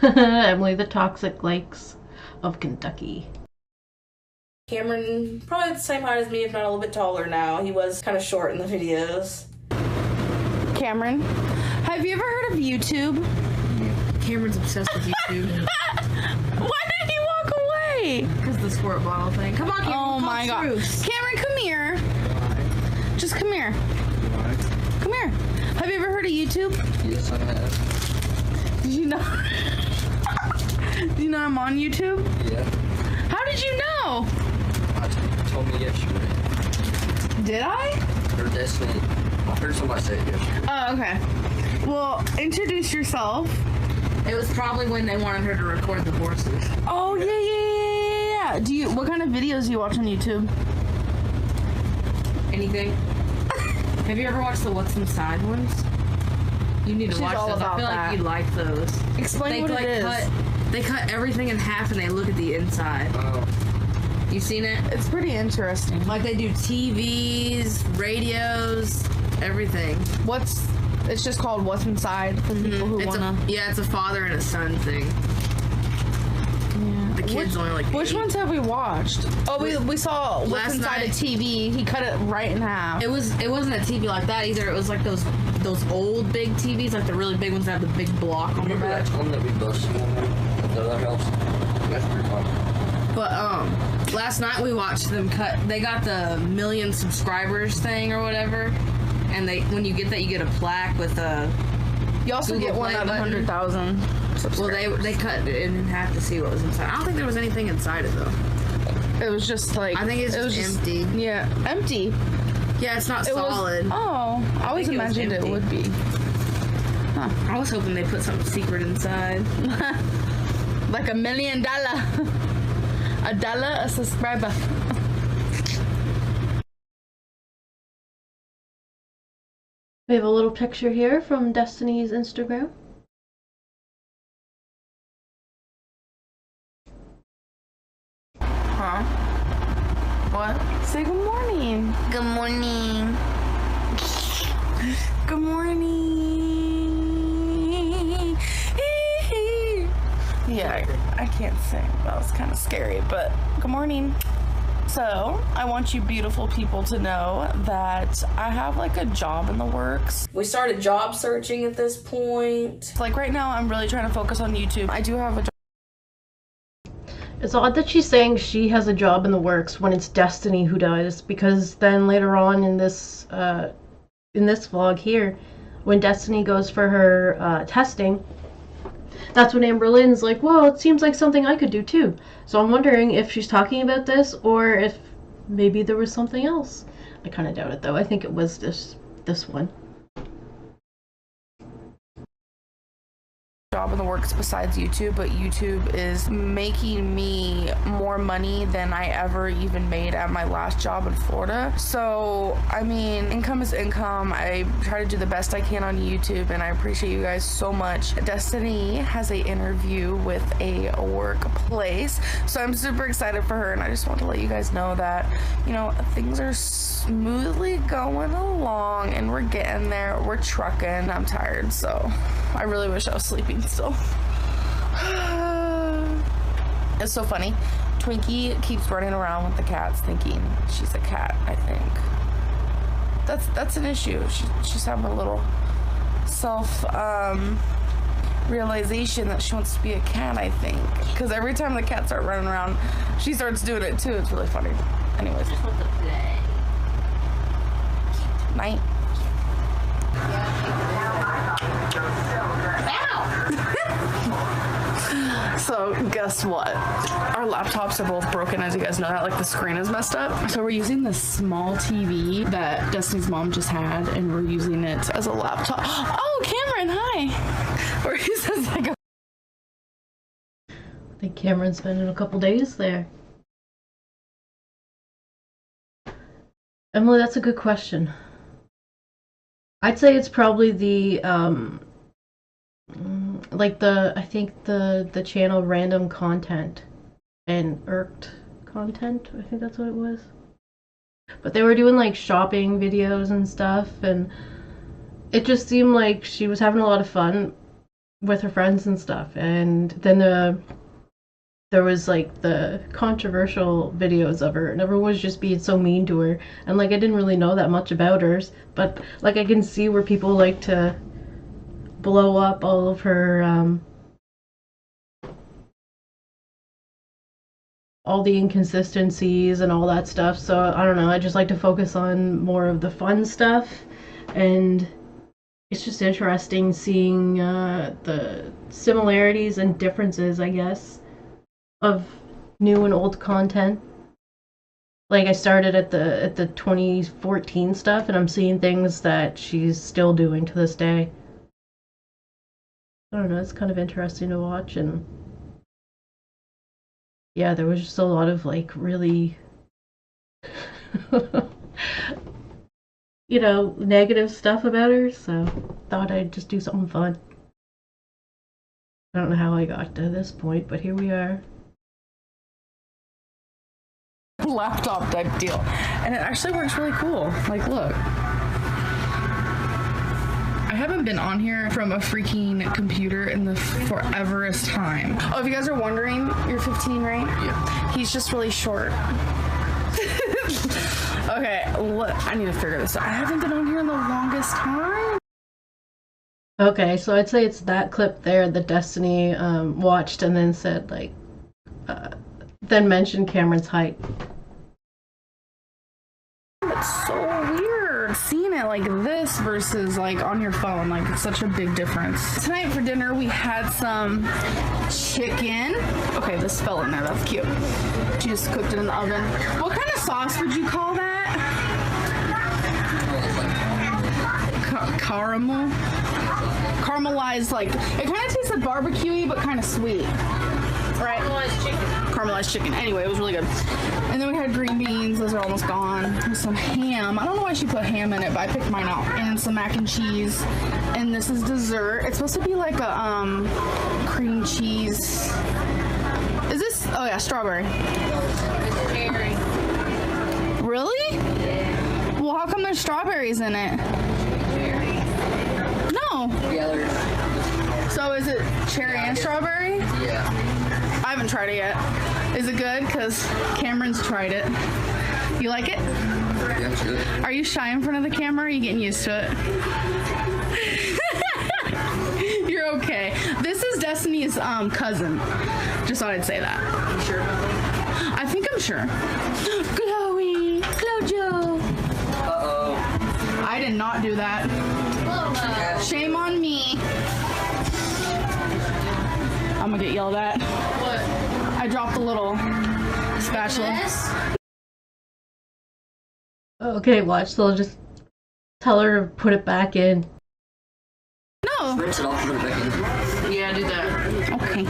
Emily the Toxic Lakes of Kentucky. Cameron, probably the same height as me, if not a little bit taller now. He was kind of short in the videos. Cameron, have you ever heard of YouTube? Cameron's obsessed with YouTube. Why did he walk away? Because the squirt bottle thing. Come on, Cameron. Oh my god. Cameron, come here. Just come here. Come here. Have you ever heard of YouTube? Yes, I have. Did you know? Do you know I'm on YouTube? Yeah. How did you know? I told me yesterday. Did I? Or Destiny. I heard somebody say it yesterday. Oh, okay. Well, introduce yourself. It was probably when they wanted her to record the horses. Oh, yeah. Do you? What kind of videos do you watch on YouTube? Anything? Have you ever watched the What's Inside ones? You need to She's watch all those. I about feel that. like you'd like those. Explain what it is. They cut everything in half and they look at the inside. You seen it? It's pretty interesting. Like they do TVs, radios, everything. It's just called What's Inside for people who wanna. It's a father and a son thing. Yeah. The kid's only like Which 8. ones have we watched? Oh, we saw What's Last Inside night. a TV. He cut it right in half. It wasn't a TV like that either. It was like those old big TVs, like the really big ones that have the big block on the Remember back. that one that we busted at the other house? That's pretty fun. But last night we watched them cut. They got the 1 million subscribers thing or whatever, and when you get that, you get a plaque with a. You also Google get one Play at button. 100,000. Well, they cut it in half to see what was inside. I don't think there was anything inside it though. It was just like. I think it was just empty. Yeah, empty. Yeah, it's not It was- solid. Oh, I always think it was imagined it empty. would be. I was hoping they put something secret inside. Like $1 million. $1 a subscriber. We have a little picture here from Destiny's Instagram. Huh? What? Say good morning. Good morning. Good morning. Yeah, I can't sing. That was kind of scary, but good morning. So, I want you beautiful people to know that I have like a job in the works. We started job searching at this point. Like right now, I'm really trying to focus on YouTube. I do have a job. It's odd that she's saying she has a job in the works when it's Destiny who does, because then later on in this vlog here, when Destiny goes for her testing, that's when Amberlynn's like, well, it seems like something I could do too. So I'm wondering if she's talking about this or if maybe there was something else. I kind of doubt it though. I think it was this one. Job in the works besides YouTube, but YouTube is making me more money than I ever even made at my last job in Florida. So, I mean, income is income. I try to do the best I can on YouTube, and I appreciate you guys so much. Destiny has an interview with a workplace, so I'm super excited for her, and I just want to let you guys know that, you know, things are smoothly going along, and we're getting there. We're trucking. I'm tired, so I really wish I was sleeping still. It's so funny. Twinkie keeps running around with the cats thinking she's a cat, I think. That's an issue. She's having a little self realization that she wants to be a cat, I think. Because every time the cats start running around, she starts doing it too. It's really funny. Anyways. Just want to play. Night. So guess what? Our laptops are both broken, as you guys know that. Like the screen is messed up. So we're using this small TV that Destiny's mom just had, and we're using it as a laptop. Oh, Cameron, hi. We're using it like a. I think Cameron's spending a couple days there. Emily, that's a good question. I'd say it's probably the I think the channel random content and irked content. I think that's what it was. But they were doing like shopping videos and stuff, and it just seemed like she was having a lot of fun. with her friends and stuff. And then there was like the controversial videos of her, and everyone was just being so mean to her. And like I didn't really know that much about hers, but like I can see where people like to blow up all of her all the inconsistencies and all that stuff. So I don't know, I just like to focus on more of the fun stuff, and it's just interesting seeing the similarities and differences, I guess, of new and old content. Like I started at the 2014 stuff, and I'm seeing things that she's still doing to this day. I don't know, it's kind of interesting to watch. And yeah, there was just a lot of like really you know, negative stuff about her, so thought I'd just do something fun. I don't know how I got to this point, but here we are. Laptop type deal, and it actually works really cool. Like, look, I haven't been on here from a freaking computer in the foreverest time. Oh, if you guys are wondering, you're 15, right? Yeah. He's just really short. Okay, I need to figure this out. I haven't been on here in the longest time. Okay, so I'd say it's that clip there that Destiny watched and then said, like, then mentioned Cameron's height. It's so weird seeing it like this versus like on your phone. Like, it's such a big difference. Tonight for dinner we had some chicken. Okay, this fell in there. That's cute. She just cooked it in the oven. What kind of sauce would you call that? Caramel? Caramelized, like, it kind of tasted barbecue-y but kind of sweet. Right? Caramelized chicken. Anyway, it was really good. And then we had green beans. Those are almost gone. And some ham. I don't know why she put ham in it, but I picked mine out. And some mac and cheese. And this is dessert. It's supposed to be like a cream cheese. Is this? Oh yeah, strawberry. It's cherry. Really? Yeah. Well, how come there's strawberries in it? Cherry. No. Yeah, there's. So is it cherry and strawberry? Yeah. I haven't tried it yet. Is it good? Because Cameron's tried it. You like it? Yeah, it's good. Are you shy in front of the camera? Or are you getting used to it? You're okay. This is Destiny's cousin. Just thought I'd say that. You sure about that? I think I'm sure. Chloe! Clojo! Uh-oh. I did not do that. Shame on me. I'm gonna get yelled at. What? I dropped the little spatula. Okay, watch, they'll just tell her to put it back in. No. Rinse it off and put it back in. Yeah, do that. Okay.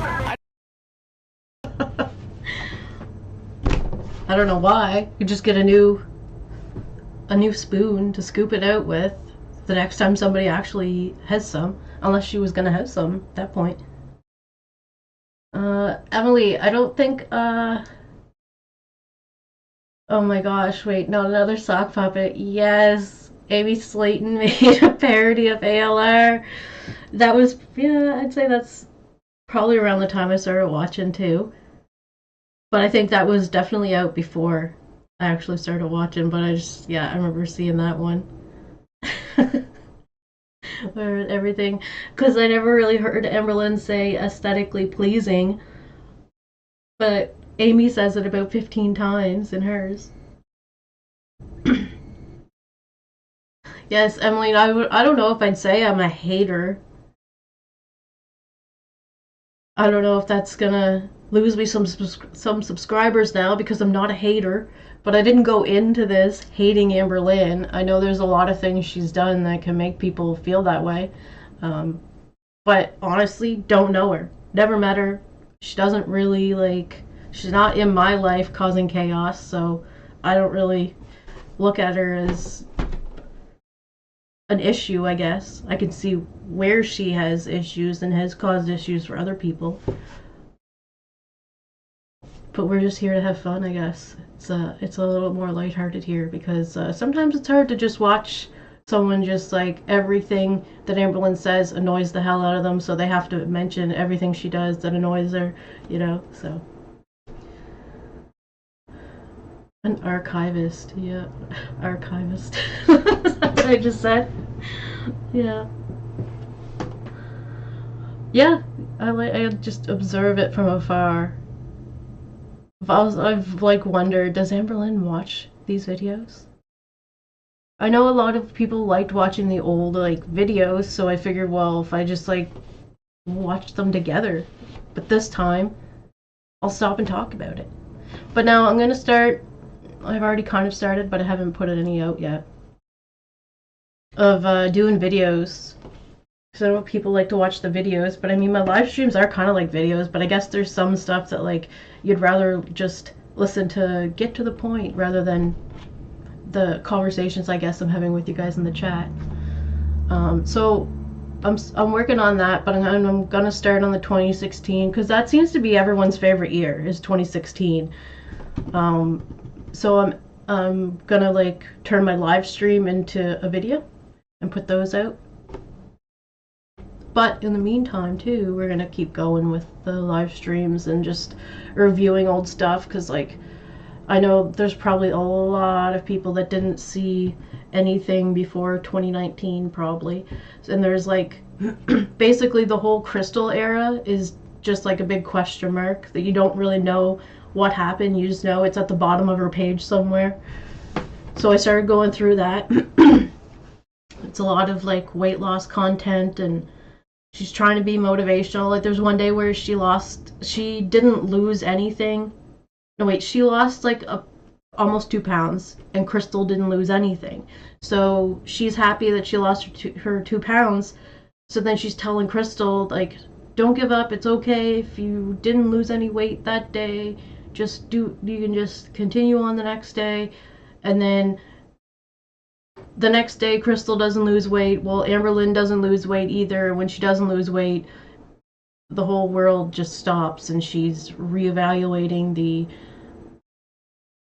I don't know why. You just get a new spoon to scoop it out with the next time somebody actually has some, unless she was gonna have some at that point. Emily, I don't think, oh my gosh, wait, no, another sock puppet. Yes, Amy Slayton made a parody of ALR. That was, yeah, I'd say that's probably around the time I started watching too. But I think that was definitely out before I actually started watching, but I just, yeah, I remember seeing that one. Where everything, because I never really heard Amberlynn say aesthetically pleasing, but Amy says it about 15 times in hers. Yes, Emily, I don't know if I'd say I'm a hater. I don't know if that's gonna lose me some subscribers now, because I'm not a hater. But I didn't go into this hating Amberlynn. I know there's a lot of things she's done that can make people feel that way. But honestly, don't know her. Never met her. She doesn't really, like, she's not in my life causing chaos, so I don't really look at her as an issue, I guess. I can see where she has issues and has caused issues for other people. But we're just here to have fun, I guess. It's a little more lighthearted here, because sometimes it's hard to just watch someone just like everything that Amberlynn says annoys the hell out of them, so they have to mention everything she does that annoys her, you know, so. An archivist, yeah. Archivist. That's what I just said. Yeah. Yeah, I just observe it from afar. I've like wondered, does Amberlynn watch these videos? I know a lot of people liked watching the old like videos, so I figured, well, if I just like watch them together, but this time I'll stop and talk about it. But now I'm gonna start. I've already kind of started, but I haven't put any out yet. Of doing videos. Because I know people like to watch the videos, but I mean, my live streams are kind of like videos, but I guess there's some stuff that like you'd rather just listen to get to the point rather than the conversations I guess I'm having with you guys in the chat. So I'm working on that, but I'm gonna start on the 2016 because that seems to be everyone's favorite year is 2016. So I'm gonna like turn my live stream into a video and put those out. But in the meantime too, we're gonna keep going with the live streams and just reviewing old stuff because like I know there's probably a lot of people that didn't see anything before 2019 probably, and there's like basically the whole Crystal era is just like a big question mark that you don't really know what happened. You just know it's at the bottom of her page somewhere. So I started going through that. It's a lot of like weight loss content and she's trying to be motivational. Like there's one day where she didn't lose anything. No wait, she lost like almost 2 pounds and Crystal didn't lose anything. So she's happy that she lost her 2 pounds. So then she's telling Crystal like, don't give up, it's okay if you didn't lose any weight that day. You can just continue on the next day. And then the next day Crystal doesn't lose weight. Well, Amberlynn doesn't lose weight either. When she doesn't lose weight, the whole world just stops and she's reevaluating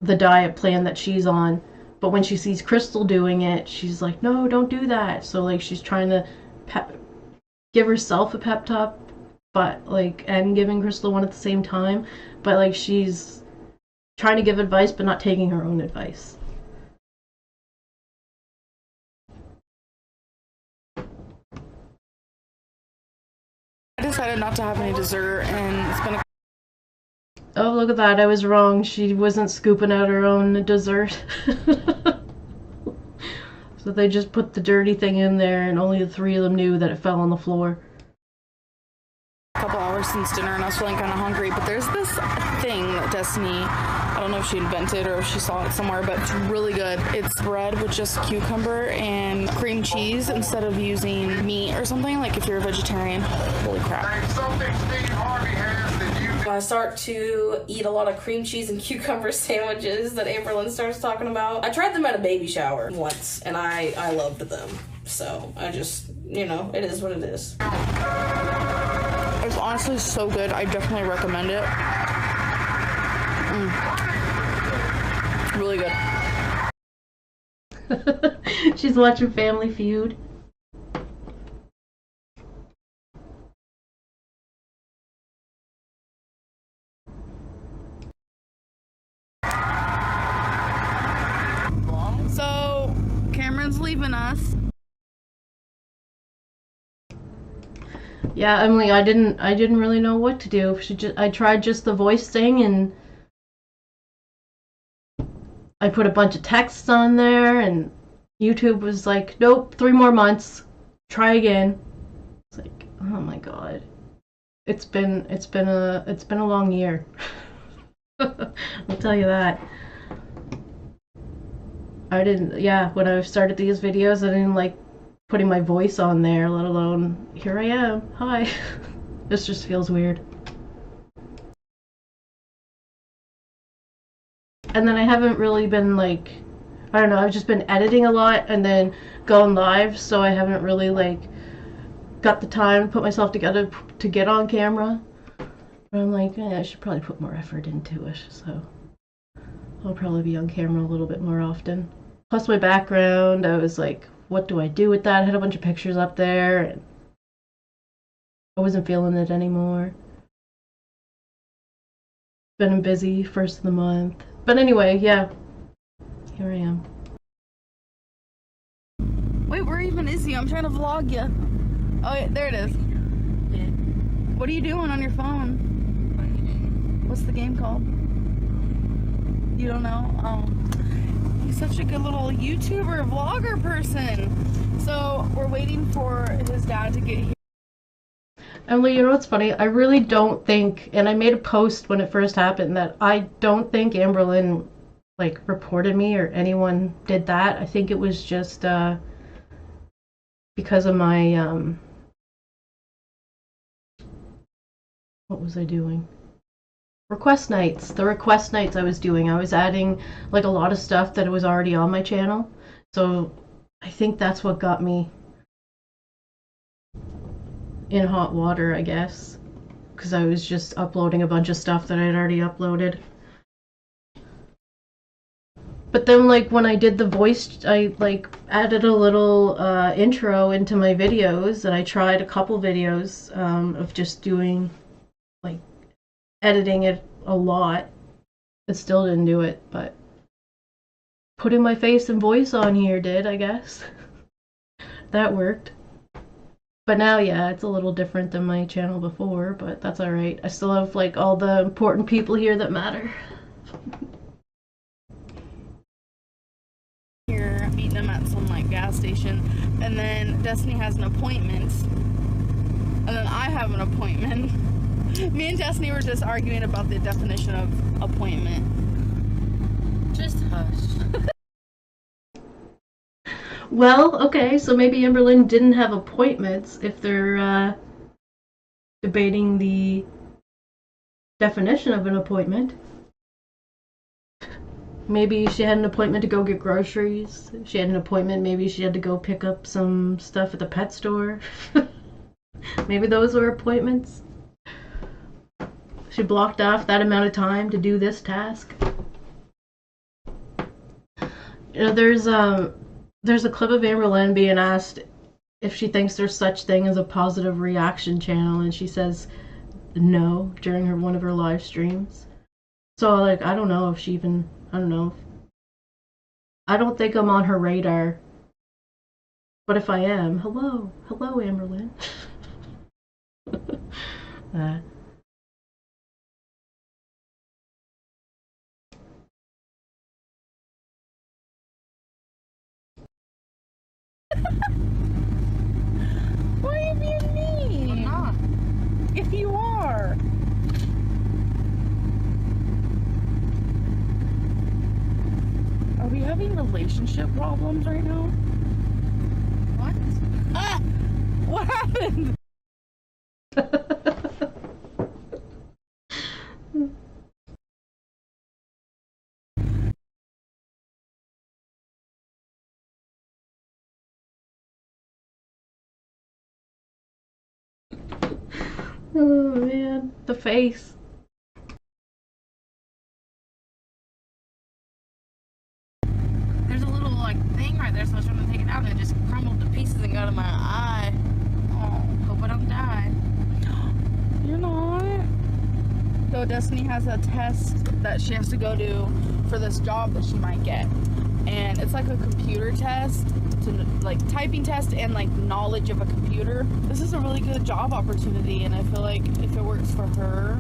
the diet plan that she's on. But when she sees Crystal doing it, she's like, no, don't do that. So like she's trying to give herself a pep talk, but like, and giving Crystal one at the same time. But like she's trying to give advice but not taking her own advice. I decided not to have any dessert, and it's been a... Oh, look at that. I was wrong. She wasn't scooping out her own dessert. So they just put the dirty thing in there and only the 3 of them knew that it fell on the floor. couple hours since dinner and I was feeling kind of hungry, but there's this thing that Destiny, I don't know if she invented or if she saw it somewhere, but it's really good. It's bread with just cucumber and cream cheese instead of using meat or something, like if you're a vegetarian. Holy crap. I start to eat a lot of cream cheese and cucumber sandwiches that Amberlynn starts talking about. I tried them at a baby shower once and I loved them. So I just, it is what it is. It's honestly so good. I definitely recommend it. Really good. She's watching Family Feud. So, Cameron's leaving us. Yeah, Emily, I didn't really know what to do. I tried just the voice thing and I put a bunch of texts on there and YouTube was like, nope, 3 more months. Try again. It's like, oh my god. It's been a long year. I'll tell you that. When I started these videos, I didn't like putting my voice on there, let alone, here I am, hi. This just feels weird. And then I haven't really been like, I don't know, I've just been editing a lot and then going live, so I haven't really like got the time to put myself together to get on camera. But I'm like, I should probably put more effort into it, so I'll probably be on camera a little bit more often. Plus my background, I was like, what do I do with that? I had a bunch of pictures up there, and I wasn't feeling it anymore. Been busy first of the month. But anyway, yeah. Here I am. Wait, where even is he? I'm trying to vlog you. Oh, yeah, there it is. What are you doing on your phone? What's the game called? You don't know? Oh. He's such a good little YouTuber, vlogger person. So we're waiting for his dad to get here. Emily, you know what's funny? I really don't think, and I made a post when it first happened, that I don't think Amberlynn, like, reported me or anyone did that. I think it was just, because of my, what was I doing? Request nights. The request nights I was doing. I was adding, like, a lot of stuff that was already on my channel. So I think that's what got me in hot water, I guess. Because I was just uploading a bunch of stuff that I'd already uploaded. But then, like, when I did the voice, I, like, added a little intro into my videos, and I tried a couple videos of just doing, like, editing it a lot. It still didn't do it, but putting my face and voice on here did, I guess. That worked. But now, yeah, it's a little different than my channel before, but that's alright. I still have, like, all the important people here that matter. Here, meeting them at some, like, gas station. And then Destiny has an appointment. And then I have an appointment. Me and Destiny were just arguing about the definition of appointment. Just hush. Well, okay, so maybe Amberlynn didn't have appointments if they're debating the definition of an appointment. Maybe she had an appointment to go get groceries. She had an appointment, maybe she had to go pick up some stuff at the pet store. Maybe those were appointments. She blocked off that amount of time to do this task. You know, there's a clip of Amberlynn being asked if she thinks there's such thing as a positive reaction channel, and she says no during one of her live streams. So, like, I don't know if she even, I don't know. I don't think I'm on her radar. But if I am, hello. Hello, Amberlynn. Why are you being mean? I'm not. If you are. Are we having relationship problems right now? What? Ah! What happened? Oh man, the face. There's a little, like, thing right there, so I was trying to take it out, and it just crumbled to pieces and got in my eye. Oh, hope I don't die. You're not. So Destiny has a test that she has to go to for this job that she might get. And it's like a computer test, to, like, typing test and, like, knowledge of a computer. This is a really good job opportunity, and I feel like if it works for her,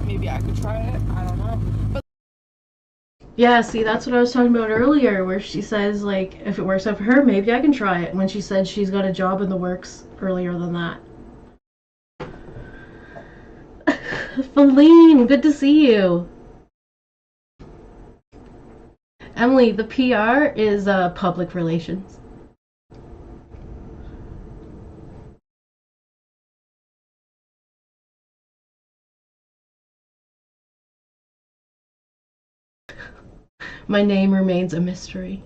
maybe I could try it. I don't know. But Yeah, see, that's what I was talking about earlier, where she says, like, if it works out for her, maybe I can try it, when she said she's got a job in the works earlier than that. Feline, good to see you. Emily, the PR is public relations. My name remains a mystery.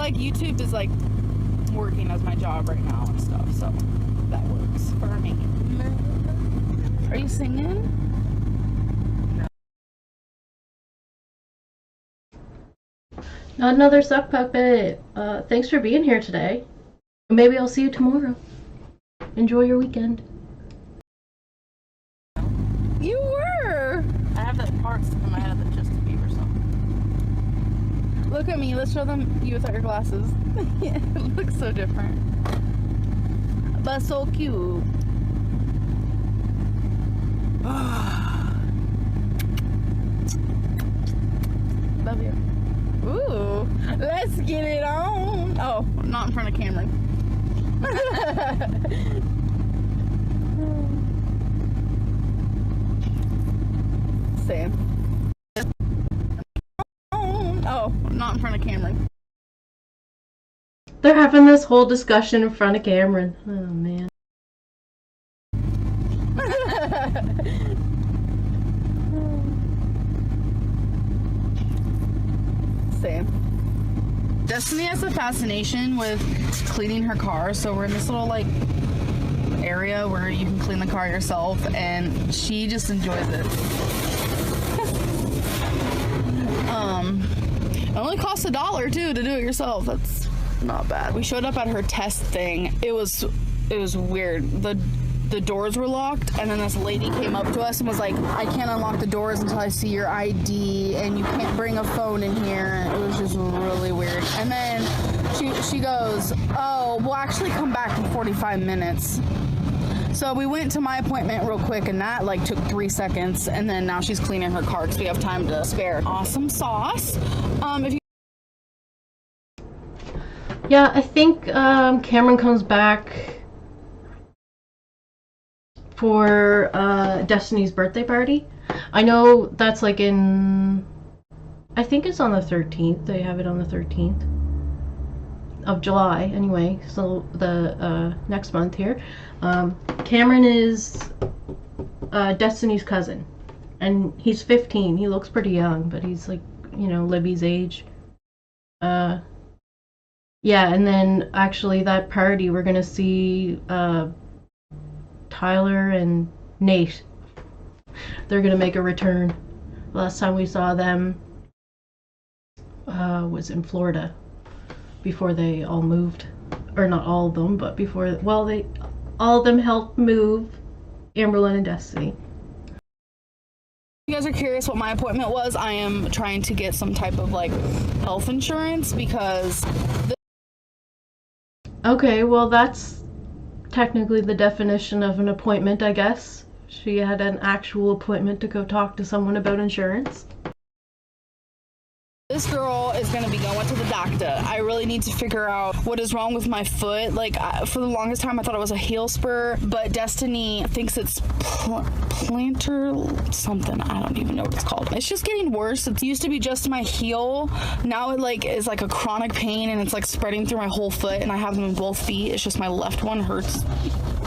like YouTube is like working as my job right now and stuff, so that works for me. Are you singing? Another suck puppet. Thanks for being here today. Maybe I'll see you tomorrow. Enjoy your weekend. You were. I have that part stuck in my head that Justin Bieber song. Look at me. Let's show them you without your glasses. It looks so different. But so cute. Love you. Ooh, let's get it on. Oh, not in front of Cameron. Sam. Oh, not in front of Cameron. They're having this whole discussion in front of Cameron. Oh, man. Same. Destiny has a fascination with cleaning her car, so we're in this little like area where you can clean the car yourself, and she just enjoys it. It only costs $1 too to do it yourself. That's not bad. We showed up at her test thing. It was weird. The doors were locked, and then this lady came up to us and was like, I can't unlock the doors until I see your ID, and you can't bring a phone in here. It was just really weird. And then she goes, oh, we'll actually come back in 45 minutes. So we went to my appointment real quick, and that like took 3 seconds, and then now she's cleaning her car because we have time to spare. Awesome sauce. Yeah, I think Cameron comes back for Destiny's birthday party. I know that's like in... I think it's on the 13th. They have it on the 13th of July, anyway. So the next month here. Cameron is Destiny's cousin. And he's 15. He looks pretty young, but he's like, you know, Libby's age. Yeah, and then actually that party we're gonna see Tyler and Nate. They're gonna make a return. Last time we saw them was in Florida before they all moved. Or not all of them, but before, well, all of them helped move Amberlynn and Destiny. If you guys are curious what my appointment was, I am trying to get some type of like health insurance because okay, well that's technically the definition of an appointment, I guess. She had an actual appointment to go talk to someone about insurance. this girl is going to be going to the doctor. I really need to figure out what is wrong with my foot. Like, for the longest time, I thought it was a heel spur, but Destiny thinks it's plantar something. I don't even know what it's called. It's just getting worse. It used to be just my heel. Now it like is like a chronic pain, and it's like spreading through my whole foot, and I have them in both feet. It's just my left one hurts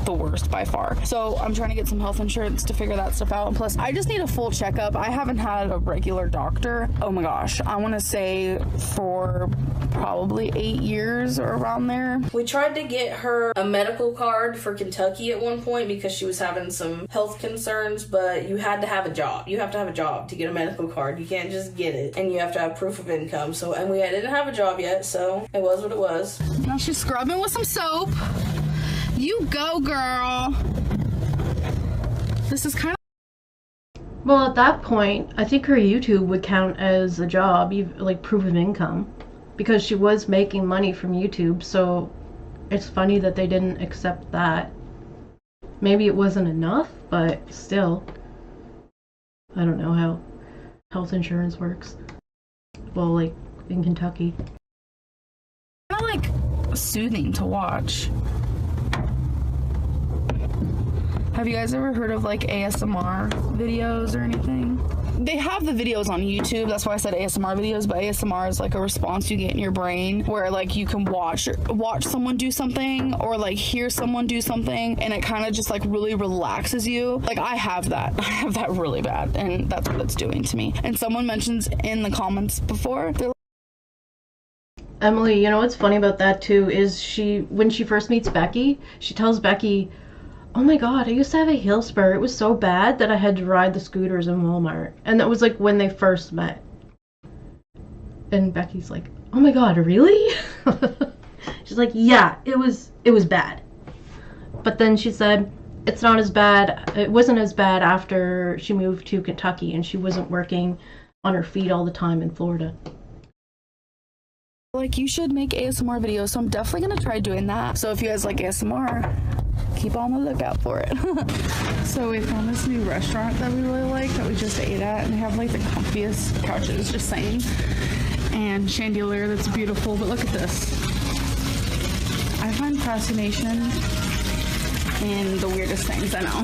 the worst by far. So I'm trying to get some health insurance to figure that stuff out. And plus, I just need a full checkup. I haven't had a regular doctor. Oh my gosh. I want to say for probably 8 years or around there. We tried to get her a medical card for Kentucky at one point because she was having some health concerns, but you had to have a job. You have to have a job to get a medical card. You can't just get it, and you have to have proof of income. So, and we didn't have a job yet, so it was what it was. Now she's scrubbing with some soap. You go, girl. This is kind of... Well, at that point, I think her YouTube would count as a job, like proof of income, because she was making money from YouTube, so it's funny that they didn't accept that. Maybe it wasn't enough, but still. I don't know how health insurance works. Well, like, in Kentucky. Kind of like soothing to watch. Have you guys ever heard of like ASMR videos or anything? They have the videos on YouTube. That's why I said ASMR videos, but ASMR is like a response you get in your brain where like you can watch someone do something or like hear someone do something, and it kind of just like really relaxes you. Like I have that really bad, and that's what it's doing to me. And someone mentions in the comments before, they're Emily, you know what's funny about that too is when she first meets Becky, she tells Becky, oh my god, I used to have a heel spur. It was so bad that I had to ride the scooters in Walmart. And that was like when they first met. And Becky's like, oh my god, really? She's like, yeah, it was bad. But then she said it's not as bad, it wasn't as bad after she moved to Kentucky and she wasn't working on her feet all the time in Florida. Like, you should make ASMR videos, so I'm definitely gonna try doing that. So if you guys like ASMR, keep on the lookout for it. So we found this new restaurant that we really like that we just ate at, and they have like the comfiest couches, just saying, and chandelier that's beautiful. But look at this. I find fascination in the weirdest things, I know.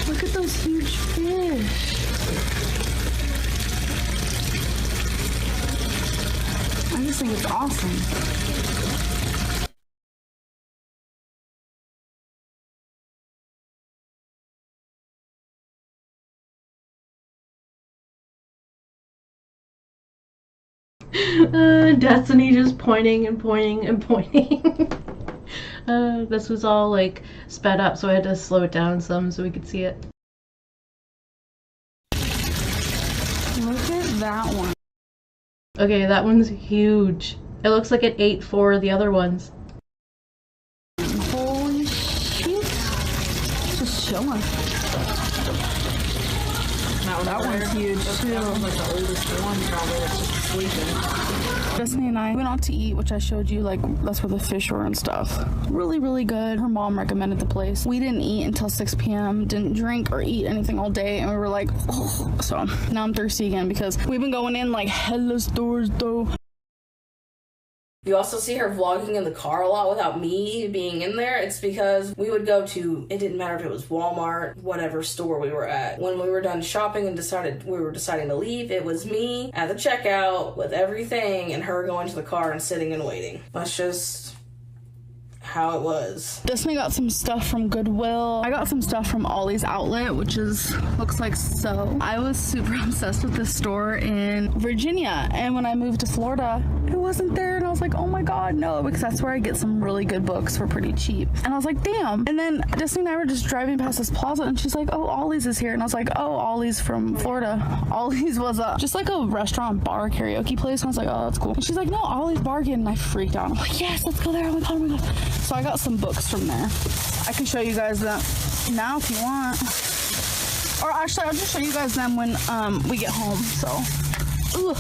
Look at those huge fish. I just think it's awesome. Destiny just pointing and pointing and pointing. This was all like sped up, so I had to slow it down some so we could see it. Look at that one. Okay, that one's huge. It looks like it ate 4 of the other ones. Holy shit. Just chilling. That one's huge too. Like the oldest one, probably, that's just sleeping. Destiny and I went out to eat, which I showed you, like, that's where the fish were and stuff. Really, really good. Her mom recommended the place. We didn't eat until 6 p.m., didn't drink or eat anything all day, and we were like, oh. So now I'm thirsty again because we've been going in like hella stores though. You also see her vlogging in the car a lot without me being in there. It's because we would go to, it didn't matter if it was Walmart, whatever store we were at. When we were done shopping and we were deciding to leave, it was me at the checkout with everything and her going to the car and sitting and waiting. That's just how it was. Destiny got some stuff from Goodwill. I got some stuff from Ollie's Outlet, which looks like so. I was super obsessed with this store in Virginia, and when I moved to Florida, it wasn't there, and I was like, oh my god, no, because that's where I get some really good books for pretty cheap. And I was like, damn. And then Destiny and I were just driving past this plaza, and she's like, oh, Ollie's is here. And I was like, oh, Ollie's from Florida. Ollie's was just like a restaurant bar karaoke place, and I was like, oh, that's cool. And she's like, no, Ollie's Bargain, and I freaked out. I'm like, yes, let's go there. Oh my god, oh my god. So I got some books from there. I can show you guys that now if you want. Or actually, I'll just show you guys them when we get home. So, ugh.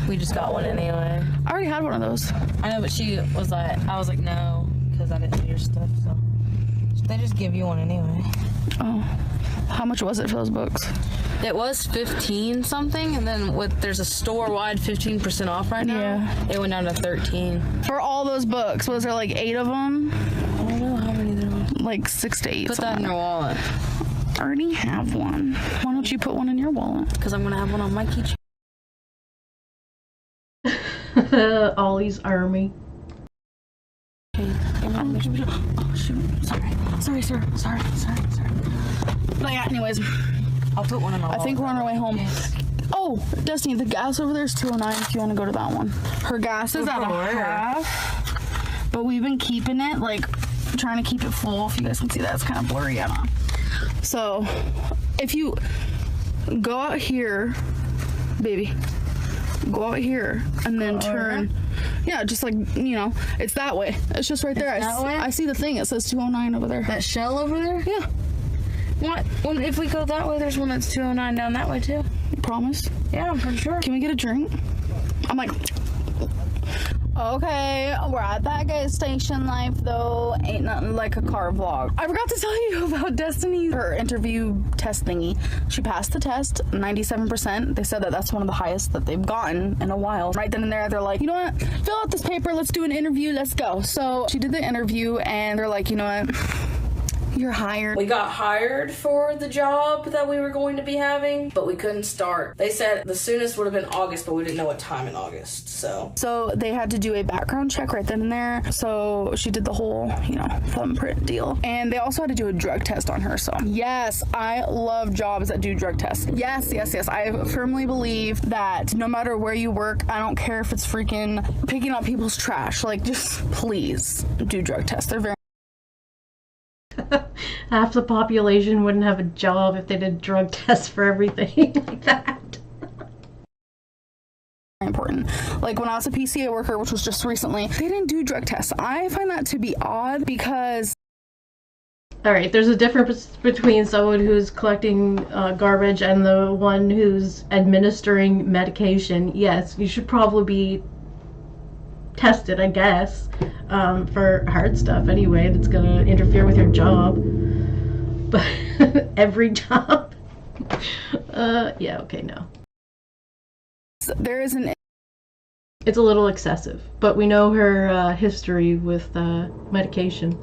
We just got one anyway. I already had one of those. I know, but she was like, I was like, no, because I didn't do your stuff, so. They just give you one anyway. Oh. How much was it for those books? It was 15 something, and then there's a store-wide 15% off right now. Yeah. It went down to 13. For all those books, was there like 8 of them? I don't know how many there were. Like 6 to 8. Put that in your wallet. I already have one. Why don't you put one in your wallet? Because I'm going to have one on my keychain. Ollie's Army. Oh, shoot. Sorry, sir. Sorry. But yeah, anyways. I'll put one in my wallet. I think we're on our way home. Oh, Destiny, the gas over there is $2.09 if you want to go to that one. Her gas is at a half, but we've been keeping it, like, trying to keep it full. If you guys can see that, it's kind of blurry. I don't know. So, if you go out here, baby, go out here and then turn. Yeah, just like, you know, it's that way. It's just right there. I see the thing. It says 209 over there. That shell over there? Yeah. What? Well, if we go that way, there's one that's 209 down that way too. You promise? Yeah, I'm pretty sure. Can we get a drink? I'm like, okay, we're at that gas station life though. Ain't nothing like a car vlog. I forgot to tell you about Destiny, her interview test thingy. She passed the test, 97%. They said that that's one of the highest that they've gotten in a while. Right then and there, they're like, you know what? Fill out this paper. Let's do an interview. Let's go. So she did the interview and they're like, you know what? You're hired. We got hired for the job that we were going to be having, but we couldn't start. They said the soonest would have been August, but we didn't know what time in August, so they had to do a background check right then and there. So she did the whole, you know, thumbprint deal. And they also had to do a drug test on her. So yes, I love jobs that do drug tests. Yes. I firmly believe that no matter where you work, I don't care if it's freaking picking up people's trash. Like, just please do drug tests. They're very Half the population wouldn't have a job if they did drug tests for everything like that. important. Like when I was a PCA worker, which was just recently, they didn't do drug tests. I find that to be odd because... Alright, there's a difference between someone who's collecting garbage and the one who's administering medication. Yes, you should probably be tested, I guess, for hard stuff anyway that's gonna interfere with your job. But every job? Yeah, okay, no. There is an... It's a little excessive, but we know her history with medication.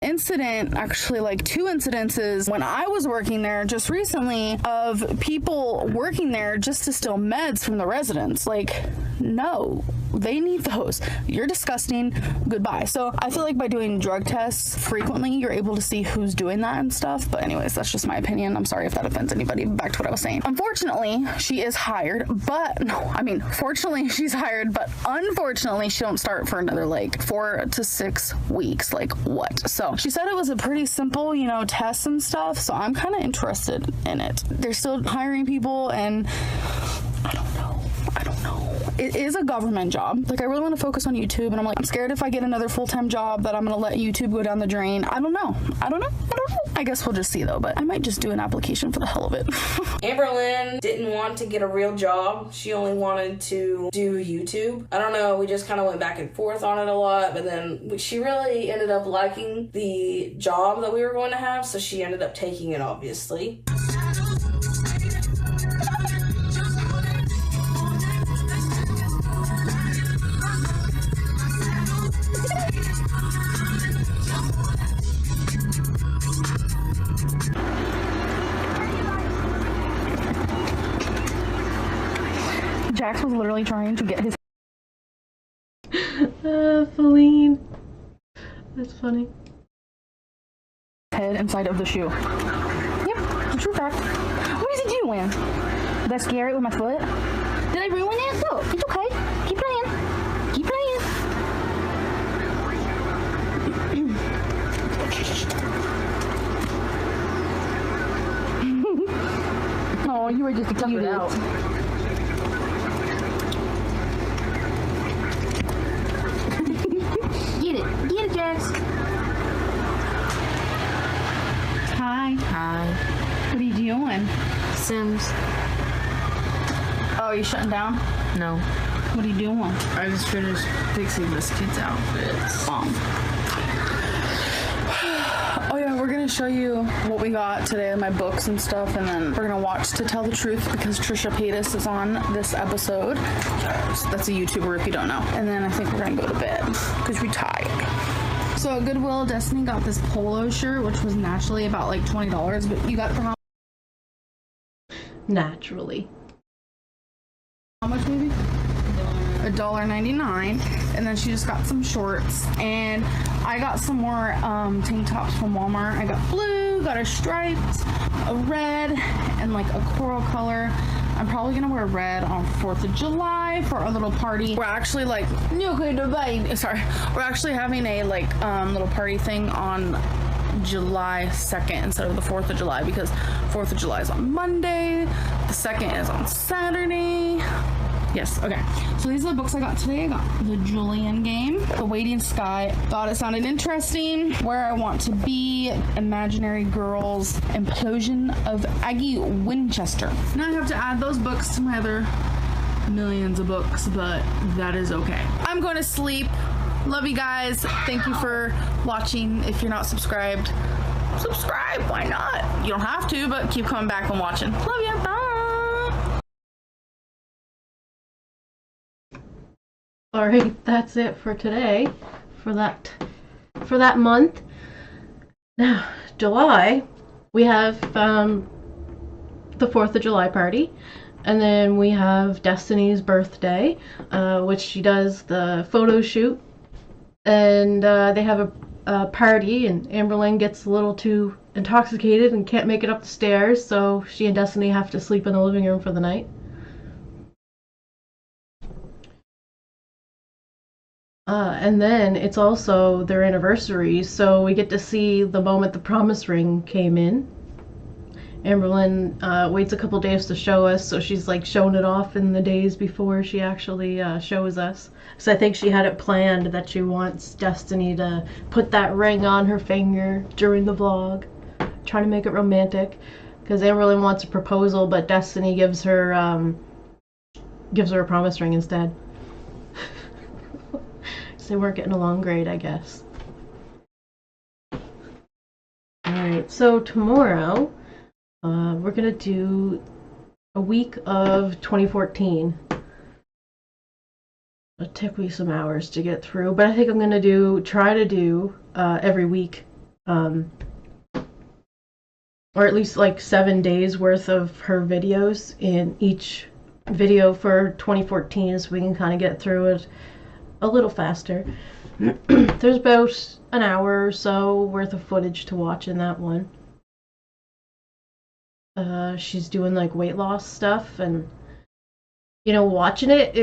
Incident, actually like 2 incidences when I was working there just recently of people working there just to steal meds from the residents. Like, no, they need those. You're disgusting. Goodbye. So I feel like by doing drug tests frequently, you're able to see who's doing that and stuff. But anyways, that's just my opinion. I'm sorry if that offends anybody. Back to what I was saying. Unfortunately, she is hired, but no, I mean, fortunately she's hired, but unfortunately she don't start for another like 4 to 6 weeks. Like what? So she said it was a pretty simple, you know, test and stuff. So I'm kind of interested in it. They're still hiring people and I don't know. It is a government job. Like I really want to focus on YouTube and I'm like, I'm scared if I get another full-time job that I'm going to let YouTube go down the drain. I don't know. I guess we'll just see though, but I might just do an application for the hell of it. Amberlynn didn't want to get a real job. She only wanted to do YouTube. I don't know, we just kind of went back and forth on it a lot, but then she really ended up liking the job that we were going to have, so she ended up taking it, obviously. Jax was literally trying to get his Feline. That's funny. head inside of the shoe. Yep, it's a true fact. What is it doing? Did I scare it with my foot? Did I ruin it? No, it's okay. Keep playing. Keep playing. Oh, you were just a cute out. Get it, Jax. Hi. Hi. What are you doing? Sims. Oh, you shutting down? No. What are you doing? I just finished fixing this kid's outfits. Oh yeah, we're gonna show you what we got today, my books and stuff, and then we're gonna watch To Tell the Truth because Trisha Paytas is on this episode. That's a YouTuber if you don't know. And then I think we're gonna go to bed because we're tired. So at Goodwill, Destiny got this polo shirt, which was naturally about like $20, but you got it for how Naturally. much, maybe? $1.99. And then she just got some shorts, and I got some more tank tops from Walmart. I got blue, got a striped, a red, and like a coral color. I'm probably gonna wear red on 4th of July for our little party. We're actually like, we're actually having a like little party thing on July 2nd instead of the 4th of July because 4th of July is on Monday, the 2nd is on Saturday. Yes, okay. So these are the books I got today. I got The Julian Game, The Waiting Sky. Thought it sounded interesting. Where I Want to Be, Imaginary Girls, Implosion of Aggie Winchester. Now I have to add those books to my other millions of books, but that is okay. I'm going to sleep. Love you guys. Thank you for watching. If you're not subscribed, subscribe. Why not? You don't have to, but keep coming back and watching. Love you. Bye. Alright, that's it for today, for that month. Now, July, we have the 4th of July party, and then we have Destiny's birthday, which she does the photo shoot, and they have a party, and Amberlynn gets a little too intoxicated and can't make it up the stairs, so she and Destiny have to sleep in the living room for the night. And then it's also their anniversary, so we get to see the moment the promise ring came in. Amberlynn waits a couple days to show us, so she's like showing it off in the days before she actually shows us. So I think she had it planned that she wants Destiny to put that ring on her finger during the vlog, trying to make it romantic. Because Amberlynn wants a proposal, but Destiny gives her a promise ring instead. So they weren't getting along great, I guess. Alright, so tomorrow we're gonna do a week of 2014. It took me some hours to get through, but I think I'm gonna try to do every week. Or at least like 7 days worth of her videos in each video for 2014, so we can kind of get through it a little faster. There's about an hour or so worth of footage to watch in that one. She's doing like weight loss stuff, and you know, watching it,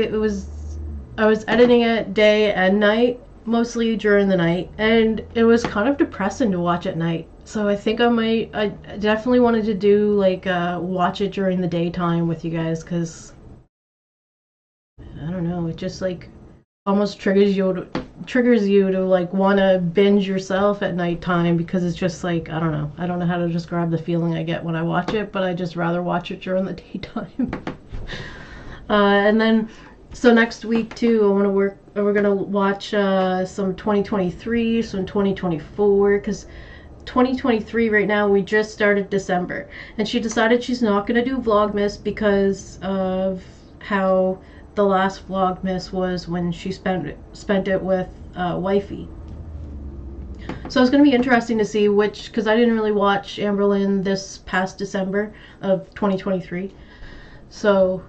I was editing it day and night, mostly during the night, and it was kind of depressing to watch at night. So I think I definitely wanted to do like watch it during the daytime with you guys, because I don't know, it just like almost triggers you to like want to binge yourself at nighttime, because it's just like, I don't know how to describe the feeling I get when I watch it, but I just rather watch it during the daytime. And then so next week too, we're gonna watch some 2023, some 2024, because 2023 right now, we just started December, and she decided she's not going to do Vlogmas because of how the last Vlogmas was when she spent it with wifey. So it's going to be interesting to see which, because I didn't really watch Amberlynn this past December of 2023. So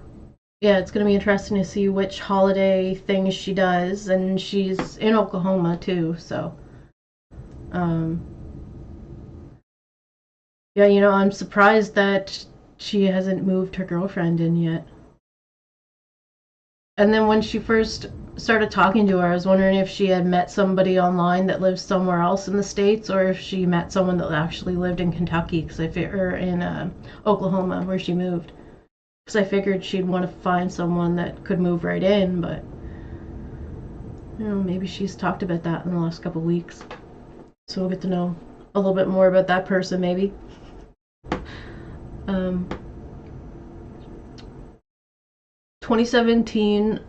yeah, it's going to be interesting to see which holiday things she does, and she's in Oklahoma too, so yeah, you know, I'm surprised that she hasn't moved her girlfriend in yet. And then when she first started talking to her, I was wondering if she had met somebody online that lives somewhere else in the States, or if she met someone that actually lived in Kentucky, or in Oklahoma, where she moved. Because I figured she'd want to find someone that could move right in, but you know, maybe she's talked about that in the last couple weeks. So we'll get to know a little bit more about that person, maybe. 2017,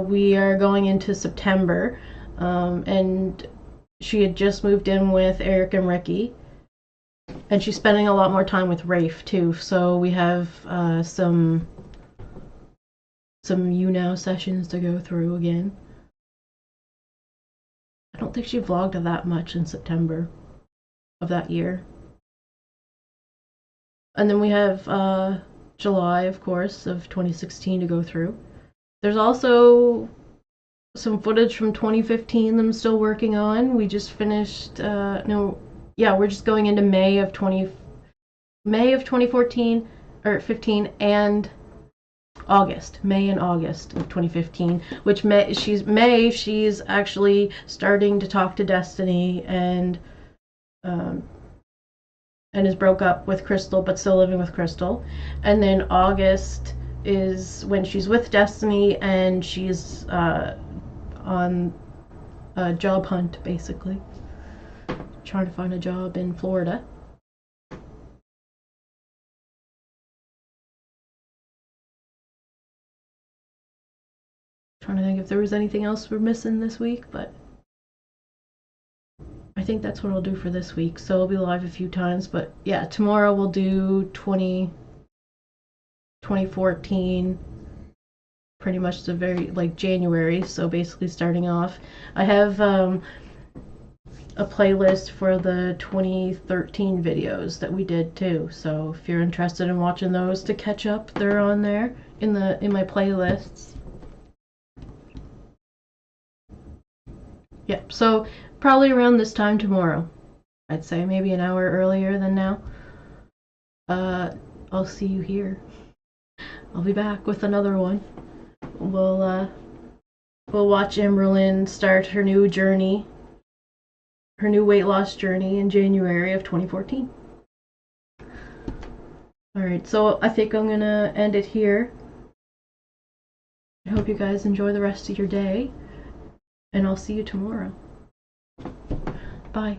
we are going into September, and she had just moved in with Eric and Ricky, and she's spending a lot more time with Rafe too, so we have some You Now sessions to go through again. I don't think she vlogged that much in September of that year. And then we have July, of course, of 2016 to go through. There's also some footage from 2015 that I'm still working on. We just finished, we're just going into May of 2014, or 15, and May and August of 2015, which she's actually starting to talk to Destiny, and is broke up with Crystal, but still living with Crystal. And then August is when she's with Destiny, and she's on a job hunt, basically. Trying to find a job in Florida. Trying to think if there was anything else we're missing this week, but I think that's what I'll do for this week. So I'll be live a few times, but yeah, tomorrow we'll do 2014, pretty much the very, like, January, so basically starting off. I have a playlist for the 2013 videos that we did too, so if you're interested in watching those to catch up, they're on there in my playlists. Yep, so probably around this time tomorrow. I'd say maybe an hour earlier than now. I'll see you here. I'll be back with another one. We'll watch Amberlynn start her new journey, her new weight loss journey in January of 2014. Alright, so I think I'm gonna end it here. I hope you guys enjoy the rest of your day, and I'll see you tomorrow. Bye.